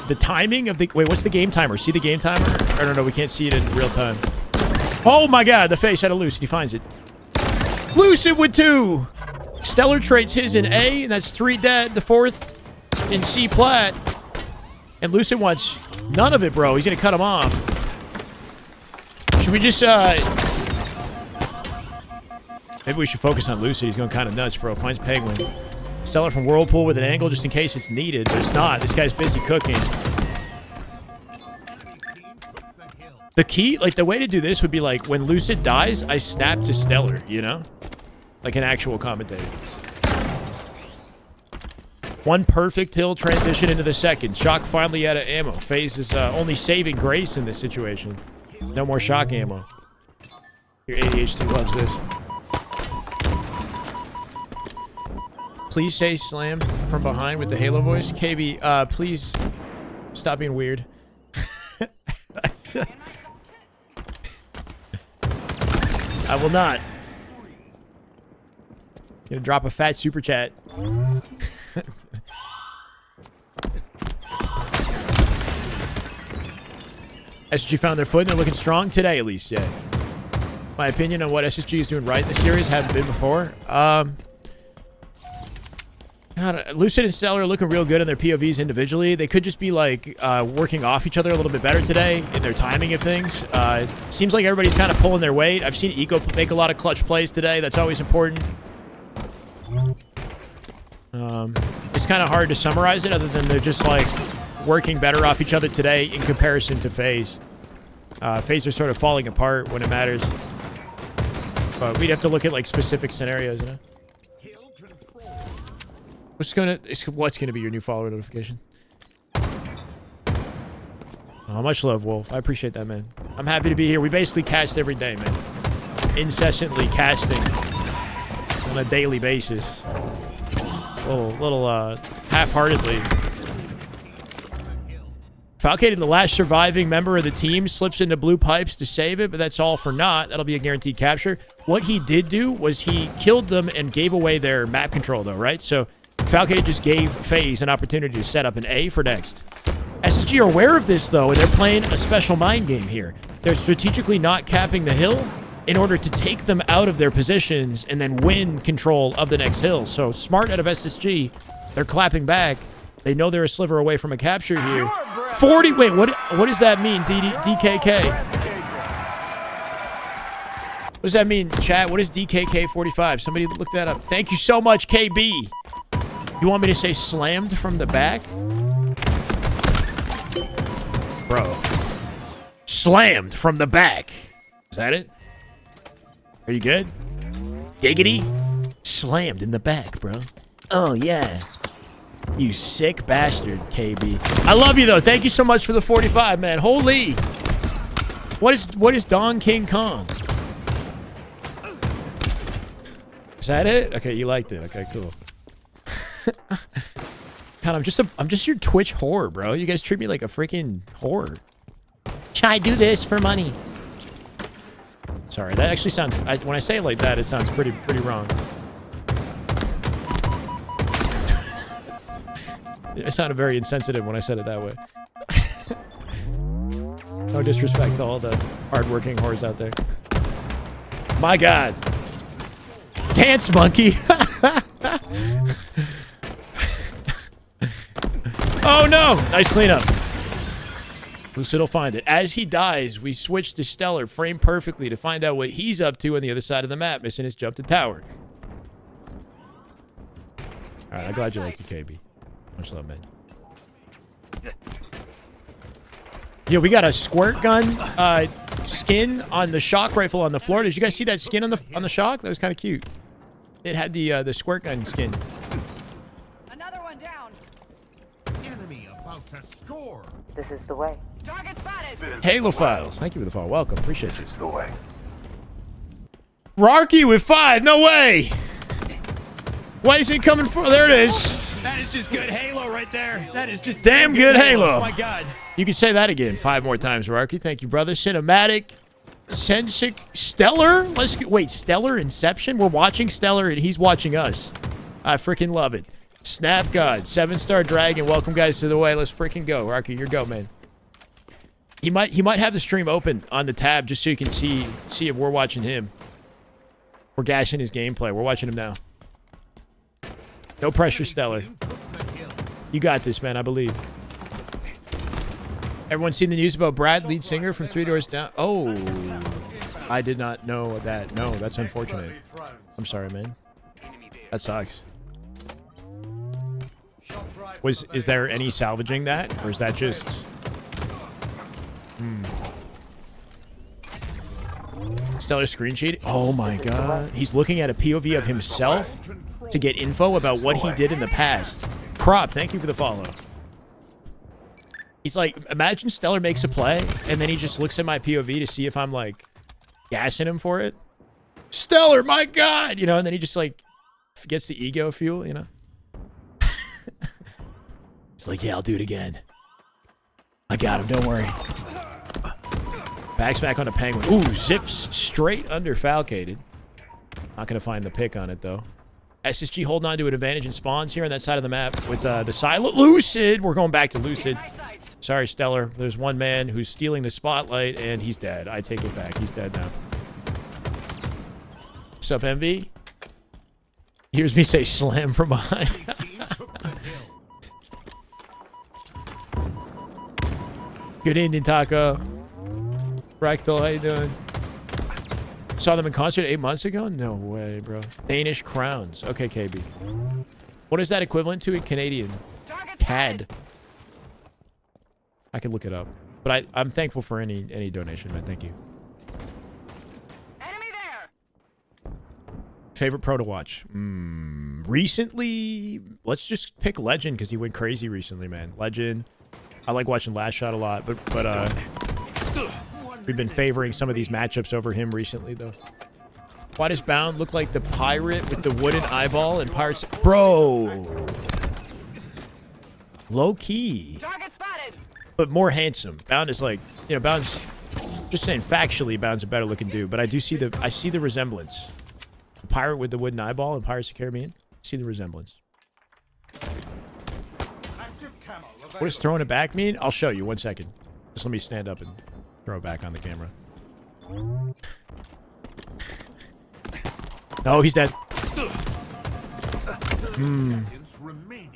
the timing of the... Wait, what's the game timer? See the game timer? I don't know. We can't see it in real time. Oh, my God. The face out of Lucid. He finds it. Lucid with 2. Stellar trades his in A, and that's 3 dead. The 4th in C plat. And Lucid wants none of it, bro. He's going to cut him off. Should we just, Maybe we should focus on Lucid. He's going kind of nuts, bro. Finds Penguin. Stellar from Whirlpool with an angle just in case it's needed, but it's not. This guy's busy cooking. The key, like the way to do this would be like when Lucid dies, I snap to Stellar, you know? Like an actual commentator. One perfect hill transition into the second. Shock finally out of ammo. Faze is only saving grace in this situation. No more shock ammo. Your ADHD loves this. Please say slam from behind with the Halo voice. KV, please stop being weird. I will not. Gonna drop a fat super chat. SSG found their foot and they're looking strong today, at least. Yeah. My opinion on what SSG is doing right in the series haven't been before. God, Lucid and Stellar are looking real good in their POVs individually. They could just be like working off each other a little bit better today in their timing of things. Seems like everybody's kind of pulling their weight. I've seen Eco make a lot of clutch plays today. That's always important. It's kind of hard to summarize it other than they're just like working better off each other today in comparison to Faze. Faze are sort of falling apart when it matters. But we'd have to look at like specific scenarios, you know? What's gonna be your new follower notification? Oh, much love, Wolf. I appreciate that, man. I'm happy to be here. We basically cast every day, man. Incessantly casting on a daily basis. Little half-heartedly. Falcating, the last surviving member of the team, slips into blue pipes to save it, but that's all for naught. That'll be a guaranteed capture. What he did do was he killed them and gave away their map control, though, right? So Falcating just gave Faze an opportunity to set up an A for next. SSG are aware of this, though, and they're playing a special mind game here. They're strategically not capping the hill in order to take them out of their positions and then win control of the next hill. So smart out of SSG. They're clapping back. They know they're a sliver away from a capture here. 40. Wait, what does that mean, DKK? What does that mean, chat? What is DKK 45? Somebody look that up. Thank you so much, KB. You want me to say slammed from the back? Bro. Slammed from the back. Is that it? Are you good? Giggity? Slammed in the back, bro. Oh, yeah. You sick bastard, KB. I love you, though. Thank you so much for the 45, man. Holy. What is Don King Kong? Is that it? Okay, you liked it. Okay, cool. God, I'm just your Twitch whore, bro. You guys treat me like a freaking whore. I do this for money. Sorry, that actually sounds... when I say it like that, it sounds pretty wrong. It sounded very insensitive when I said it that way. No disrespect to all the hardworking whores out there. My God. Dance monkey. Oh no! Nice cleanup. Lucid will find it. As he dies, we switch to Stellar, framed perfectly to find out what he's up to on the other side of the map, missing his jump to tower. Alright, I'm glad you liked it, KB. Much love, man. Yeah, we got a squirt gun skin on the shock rifle on the floor. Did you guys see that skin on the shock? That was kind of cute. It had the squirt gun skin. Another one down. Enemy about to score. This is the way. Target spotted. Halo Files. Thank you for the follow. Welcome. Appreciate you. This is the way. Rarky with 5. No way. Why is it coming for? There it is. That is just good Halo right there. That is just damn good Halo. Oh my God. You can say that again 5 more times, Rarky. Thank you, brother. Cinematic. Sensic. Stellar. Wait, Stellar Inception? We're watching Stellar and he's watching us. I freaking love it. Snap God. 7-star Dragon. Welcome, guys, to the way. Let's freaking go. Rarky, your go, man. He might have the stream open on the tab just so you can see if we're watching him. We're gashing his gameplay. We're watching him now. No pressure, Stellar. You got this, man. I believe. Everyone seen the news about Brad, lead singer from 3 Doors Down? Oh, I did not know that. No, that's unfortunate. I'm sorry, man. That sucks. Is there any salvaging that, or is that just? Stellar screen sheet. Oh my God, he's looking at a POV of himself to get info about what he did in the past. Crop, thank you for the follow. He's like, imagine Stellar makes a play, and then he just looks at my POV to see if I'm like gassing him for it. Stellar, my God, you know, and then he just like gets the ego fuel, you know. It's like, yeah, I'll do it again. I got him, don't worry. Back smack on a penguin. Ooh, zips straight under Falcated. Not going to find the pick on it, though. SSG holding on to an advantage in spawns here on that side of the map with the silo. Lucid! We're going back to Lucid. Sorry, Stellar. There's one man who's stealing the spotlight, and he's dead. I take it back. He's dead now. What's up, MV? Hears me say slam from behind. Good evening, Taco. Fractal, how you doing? Saw them in concert 8 months ago? No way, bro. Danish crowns. Okay, KB. What is that equivalent to in Canadian? CAD. I can look it up. But I'm thankful for any donation, man. Thank you. Enemy there. Favorite pro to watch? Recently, let's just pick Legend because he went crazy recently, man. Legend. I like watching Last Shot a lot, but we've been favoring some of these matchups over him recently, though. Why does Bound look like the pirate with the wooden eyeball and Pirates? Bro! Low key. Target spotted. But more handsome. Bound is like, you know, Bound's... Just saying, factually, Bound's a better looking dude. But I see the resemblance. The pirate with the wooden eyeball in Pirates of the Caribbean. See the resemblance. What does throwing it back mean? I'll show you. 1 second. Just let me stand up and throw it back on the camera. No, he's dead.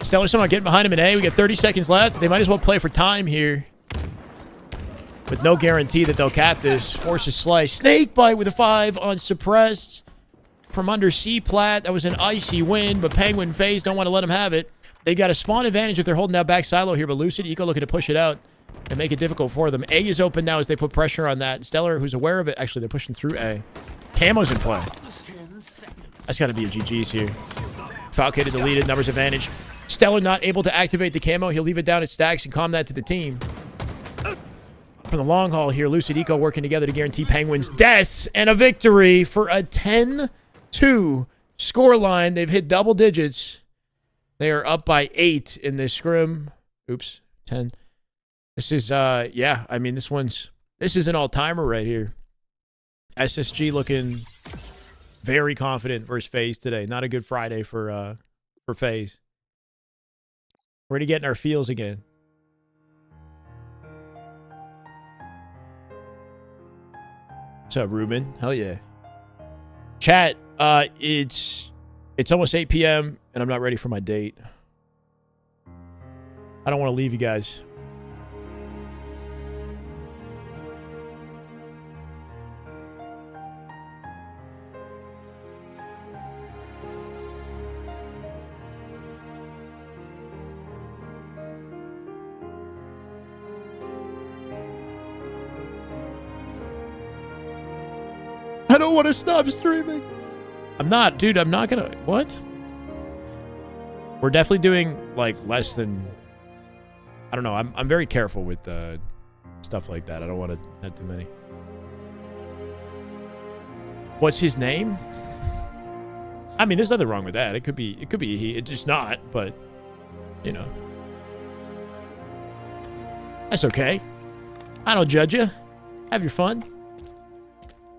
Stellar somehow getting behind him in A. We got 30 seconds left. They might as well play for time here. With no guarantee that they'll cap this. Forces slice. Snake bite with a 5 on suppressed. From under C-plat. That was an icy win, but Penguin Faze don't want to let him have it. They got a spawn advantage if they're holding that back silo here, but Lucid Eco looking to push it out and make it difficult for them. A is open now as they put pressure on that. Stellar, who's aware of it. Actually, they're pushing through A. Camo's in play. That's got to be a GG's here. Falcated deleted. Numbers advantage. Stellar not able to activate the camo. He'll leave it down at stacks and calm that to the team. For the long haul here, Lucid Eco working together to guarantee Penguins death and a victory for a 10-2 scoreline. They've hit double digits. They are up by 8 in this scrim. Oops, 10. This is, yeah, I mean, this is an all-timer right here. SSG looking very confident versus Faze today. Not a good Friday for Faze. We're going to get in our feels again. What's up, Ruben? Hell yeah. Chat, it's almost 8 p.m. and I'm not ready for my date. I don't want to leave you guys. I don't want to stop streaming. I'm not, dude. I'm not gonna. What? We're definitely doing like less than. I don't know. I'm very careful with stuff like that. I don't want to have too many. What's his name? I mean, there's nothing wrong with that. It could be he. It's just not. But you know, that's okay. I don't judge you. Have your fun.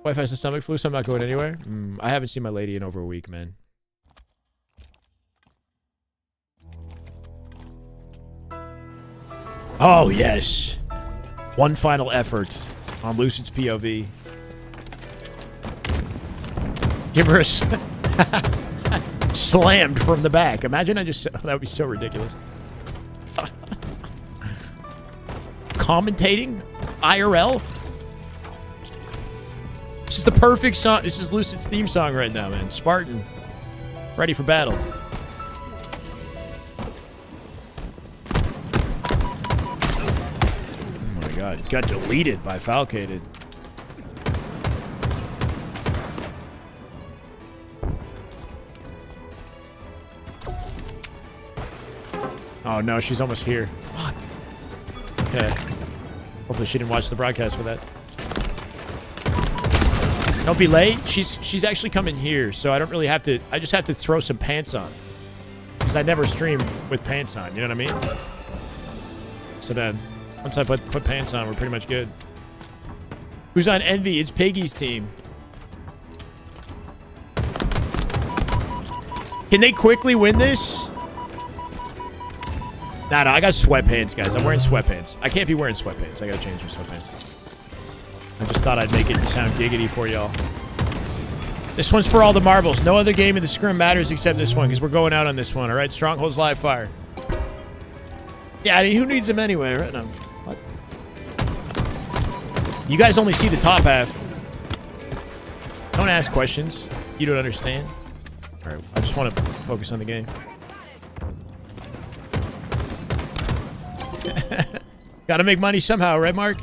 Wife has the stomach flu, so I'm not going anywhere. I haven't seen my lady in over a week, man. Oh, yes. One final effort on Lucid's POV. Give her a slammed from the back. Imagine I just... That would be so ridiculous. Commentating? IRL? This is the perfect song. This is Lucid's theme song right now, man. Spartan. Ready for battle. Oh my god. Got deleted by Falcated. Oh no, she's almost here. Fuck. Okay. Hopefully she didn't watch the broadcast for that. Don't be late. She's actually coming here, so I don't really have to. I just have to throw some pants on, because I never stream with pants on. You know what I mean? So then, once I put pants on, we're pretty much good. Who's on Envy? It's Piggy's team. Can they quickly win this? Nah, I got sweatpants, guys. I'm wearing sweatpants. I can't be wearing sweatpants. I gotta change my sweatpants. I just thought I'd make it sound giggity for y'all. This one's for all the marbles. No other game in the scrim matters except this one, because we're going out on this one, all right? Strongholds live fire. Yeah, I mean, who needs them anyway, right? No. What? You guys only see the top half. Don't ask questions. You don't understand. All right, I just want to focus on the game. Gotta make money somehow, right, Mark?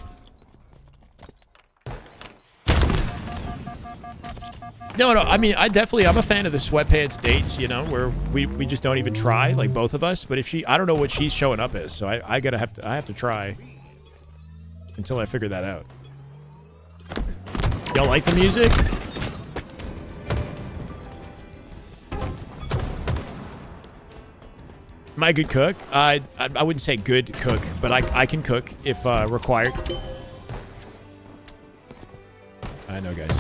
No, I mean, I'm a fan of the sweatpants dates, you know, where we just don't even try, like both of us. But if I don't know what she's showing up as, so I have to try until I figure that out. Y'all like the music? Am I a good cook? I wouldn't say good cook, but I can cook if required. I know, guys.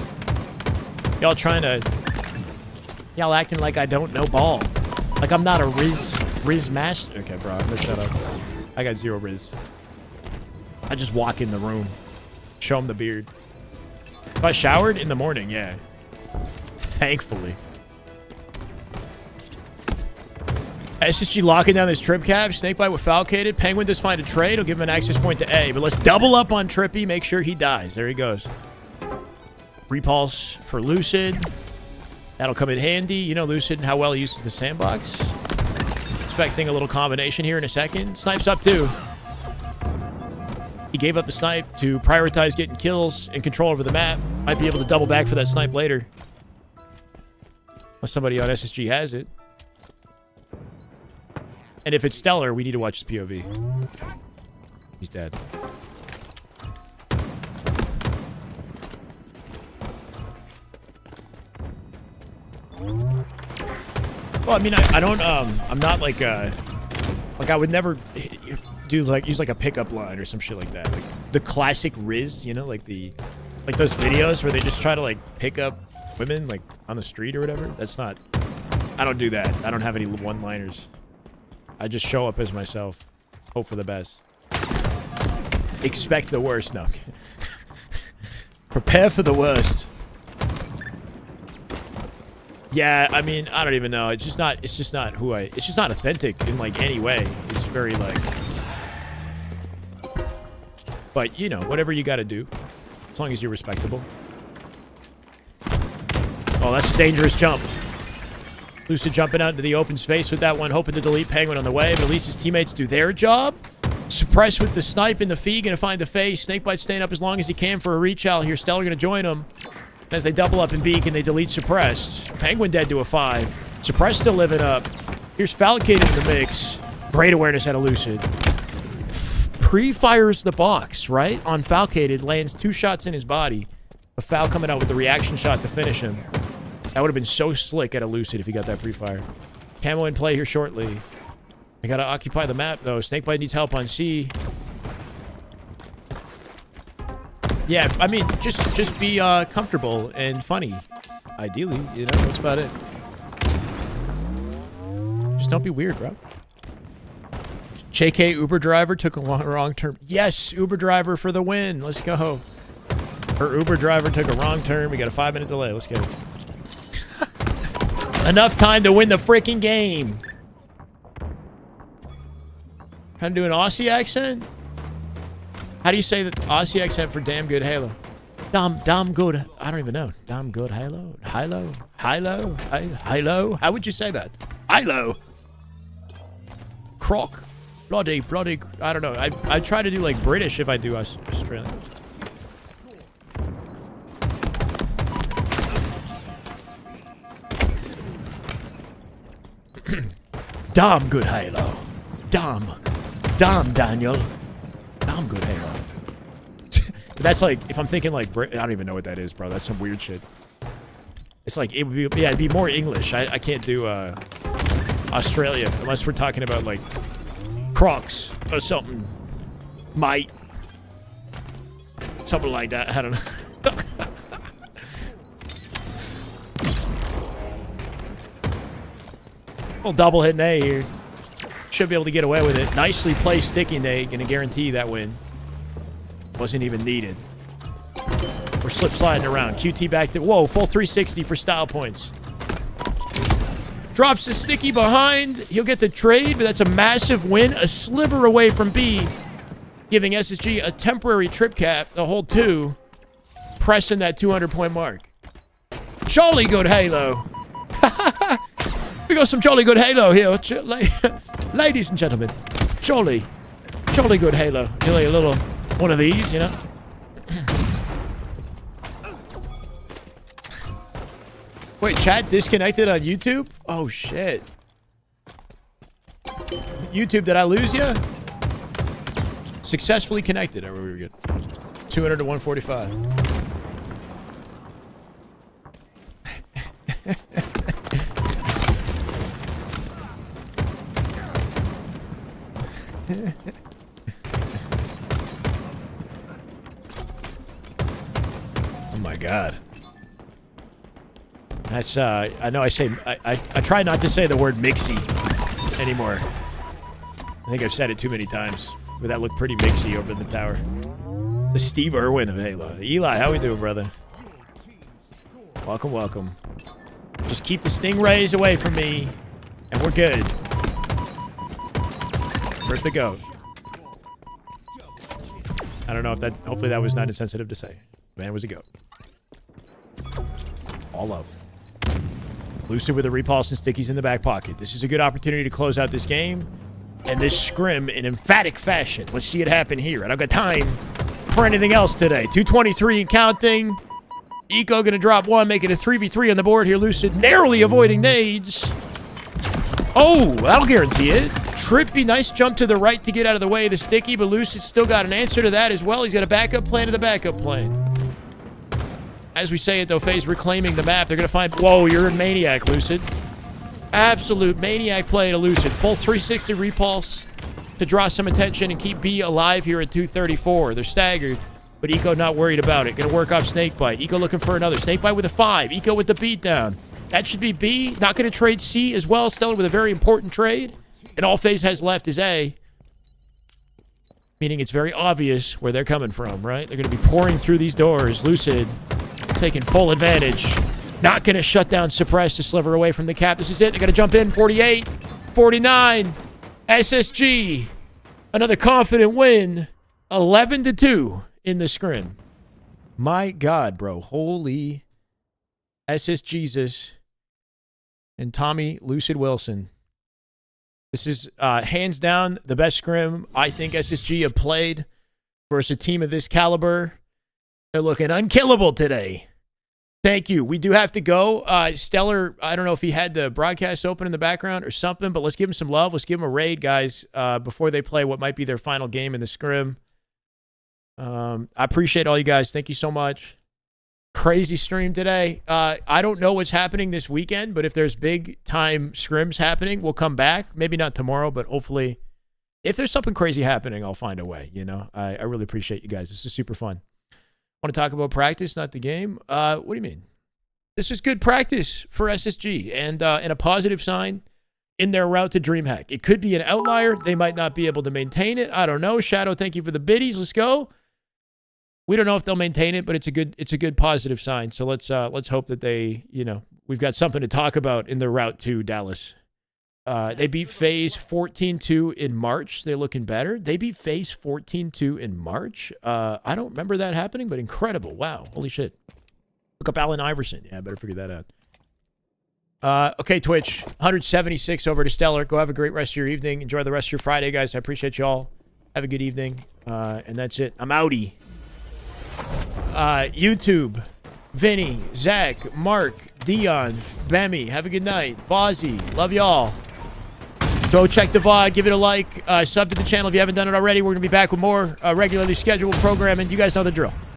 Y'all acting like I don't know ball. Like I'm not a Riz master. Okay, bro, I'm gonna shut up. I got 0 Riz. I just walk in the room, show him the beard. If I showered in the morning, yeah. Thankfully. SSG locking down this trip cap. Snakebite with Falcated. Penguin does find a trade. He'll give him an access point to A. But let's double up on Trippy. Make sure he dies. There he goes. Repulse for Lucid. That'll come in handy. You know Lucid and how well he uses the sandbox. Expecting a little combination here in a second. Snipe's up too. He gave up the snipe to prioritize getting kills and control over the map. Might be able to double back for that snipe later. Unless somebody on SSG has it. And if it's Stellar, we need to watch his POV. He's dead. Well, I mean, I don't, I'm not like I would never use like a pickup line or some shit like that. Like the classic Riz, you know, like those videos where they just try to like pick up women like on the street or whatever. That's not, I don't do that. I don't have any one-liners. I just show up as myself. Hope for the best. Expect the worst. No. Prepare for the worst. Yeah, I mean, I don't even know. It's just not who it's just not authentic in like any way. It's very like, but you know, whatever you got to do, as long as you're respectable. Oh, that's a dangerous jump. Lucid jumping out into the open space with that one, hoping to delete Penguin on the way, but at least his teammates do their job. Suppress with the snipe in the feed, gonna find the Faze. Snakebite staying up as long as he can for a reach out here. Stellar gonna join him. As they double up in B, can they delete Suppress? Penguin dead to a 5. Suppress still living up. Here's Falcated in the mix. Great awareness out of Lucid. Pre-fires the box, right? On Falcated, lands 2 shots in his body. A Fal coming out with the reaction shot to finish him. That would have been so slick at a Lucid if he got that pre-fire. Camo in play here shortly. I gotta occupy the map, though. Snakebite needs help on C. Yeah, I mean, just be comfortable and funny. Ideally, you know, that's about it. Just don't be weird, bro. JK Uber driver took a wrong turn. Yes, Uber driver for the win. Let's go. Her Uber driver took a wrong turn. We got a 5-minute delay. Let's get it. Enough time to win the freaking game. Trying to do an Aussie accent? How do you say the Aussie accent for damn good Halo? Damn good. I don't even know. Damn good Halo. Hilo. Hilo. Hilo. How would you say that? Hilo. Croc. Bloody. I don't know. I try to do like British if I do Australian. Damn good Halo. Damn Daniel. Damn good Halo. That's like, if I'm thinking like, I don't even know what that is, bro. That's some weird shit. It's like, it would be, yeah, it'd be more English. I can't do Australia unless we're talking about like Crocs or something. Mate. Something like that. I don't know. Little double hit A here. Should be able to get away with it. Nicely placed sticky nade. Gonna guarantee that win. Wasn't even needed. We're slip sliding around. QT back to... Whoa, full 360 for style points. Drops the sticky behind. He'll get the trade, but that's a massive win. A sliver away from B. Giving SSG a temporary trip cap. The whole 2. Pressing that 200-point mark. Jolly good Halo. We got some jolly good Halo here. Ladies and gentlemen. Jolly good Halo. Really a little one of these, you know? Wait, chat disconnected on YouTube? Oh, shit. YouTube, did I lose you? Successfully connected. Oh, we were good. 200 to 145. Oh my god. That's I know I try not to say the word mixy anymore. I think I've said it too many times. But that looked pretty mixy over in the tower. The Steve Irwin of Halo. Eli, how we doing, brother? Welcome, welcome. Just keep the stingrays away from me, and we're good. Where's the goat? I don't know if that... Hopefully that was not insensitive to say. Man was a goat. All up. Lucid with a repulse and stickies in the back pocket. This is a good opportunity to close out this game. And this scrim in emphatic fashion. Let's see it happen here. I don't got time for anything else today. 223 and counting. Eco going to drop 1, making a 3v3 on the board here. Lucid narrowly avoiding nades. Oh, that'll guarantee it. Trippy, nice jump to the right to get out of the way of the sticky, but Lucid's still got an answer to that as well. He's got a backup plan to the backup plan. As we say it, though, Faze reclaiming the map. They're going to find... Whoa, you're a maniac, Lucid. Absolute maniac play to Lucid. Full 360 repulse to draw some attention and keep B alive here at 234. They're staggered, but Eco not worried about it. Going to work off Snakebite. Eco looking for another. Snakebite with a 5. Eco with the beatdown. That should be B. Not going to trade C as well. Stellar with a very important trade. And all Faze has left is A. Meaning it's very obvious where they're coming from, right? They're going to be pouring through these doors. Lucid taking full advantage. Not going to shut down Suppress to sliver away from the cap. This is it. They're going to jump in. 48, 49. SSG. Another confident win. 11-2 in the scrim. My God, bro. Holy SS Jesus and Tommy Lucid Wilson. This is hands down the best scrim I think SSG have played versus a team of this caliber. They're looking unkillable today. Thank you. We do have to go. Stellar, I don't know if he had the broadcast open in the background or something, but let's give him some love. Let's give him a raid, guys, before they play what might be their final game in the scrim. I appreciate all you guys. Thank you so much. Crazy stream today. I don't know what's happening this weekend, but if there's big time scrims happening, we'll come back. Maybe not tomorrow, but hopefully if there's something crazy happening, I'll find a way. You know, I really appreciate you guys. This is super fun. Want to talk about practice, not the game? What do you mean? This is good practice for SSG and a positive sign in their route to DreamHack. It could be an outlier. They might not be able to maintain it. I don't know. Shadow, thank you for the biddies. Let's go. We don't know if they'll maintain it, but it's a good positive sign. So let's hope that they, you know, we've got something to talk about in their route to Dallas. They beat Faze 14-2 in March. They're looking better. They beat Faze 14-2 in March. I don't remember that happening, but incredible. Wow. Holy shit. Look up Allen Iverson. Yeah, I better figure that out. Okay, Twitch. 176 over to Stellar. Go have a great rest of your evening. Enjoy the rest of your Friday, guys. I appreciate y'all. Have a good evening. And that's it. I'm outie. YouTube. Vinny, Zach, Mark, Dion, Bemmy. Have a good night. Bozzy. Love y'all. Go check the VOD. Give it a like. Sub to the channel if you haven't done it already. We're going to be back with more regularly scheduled programming. You guys know the drill.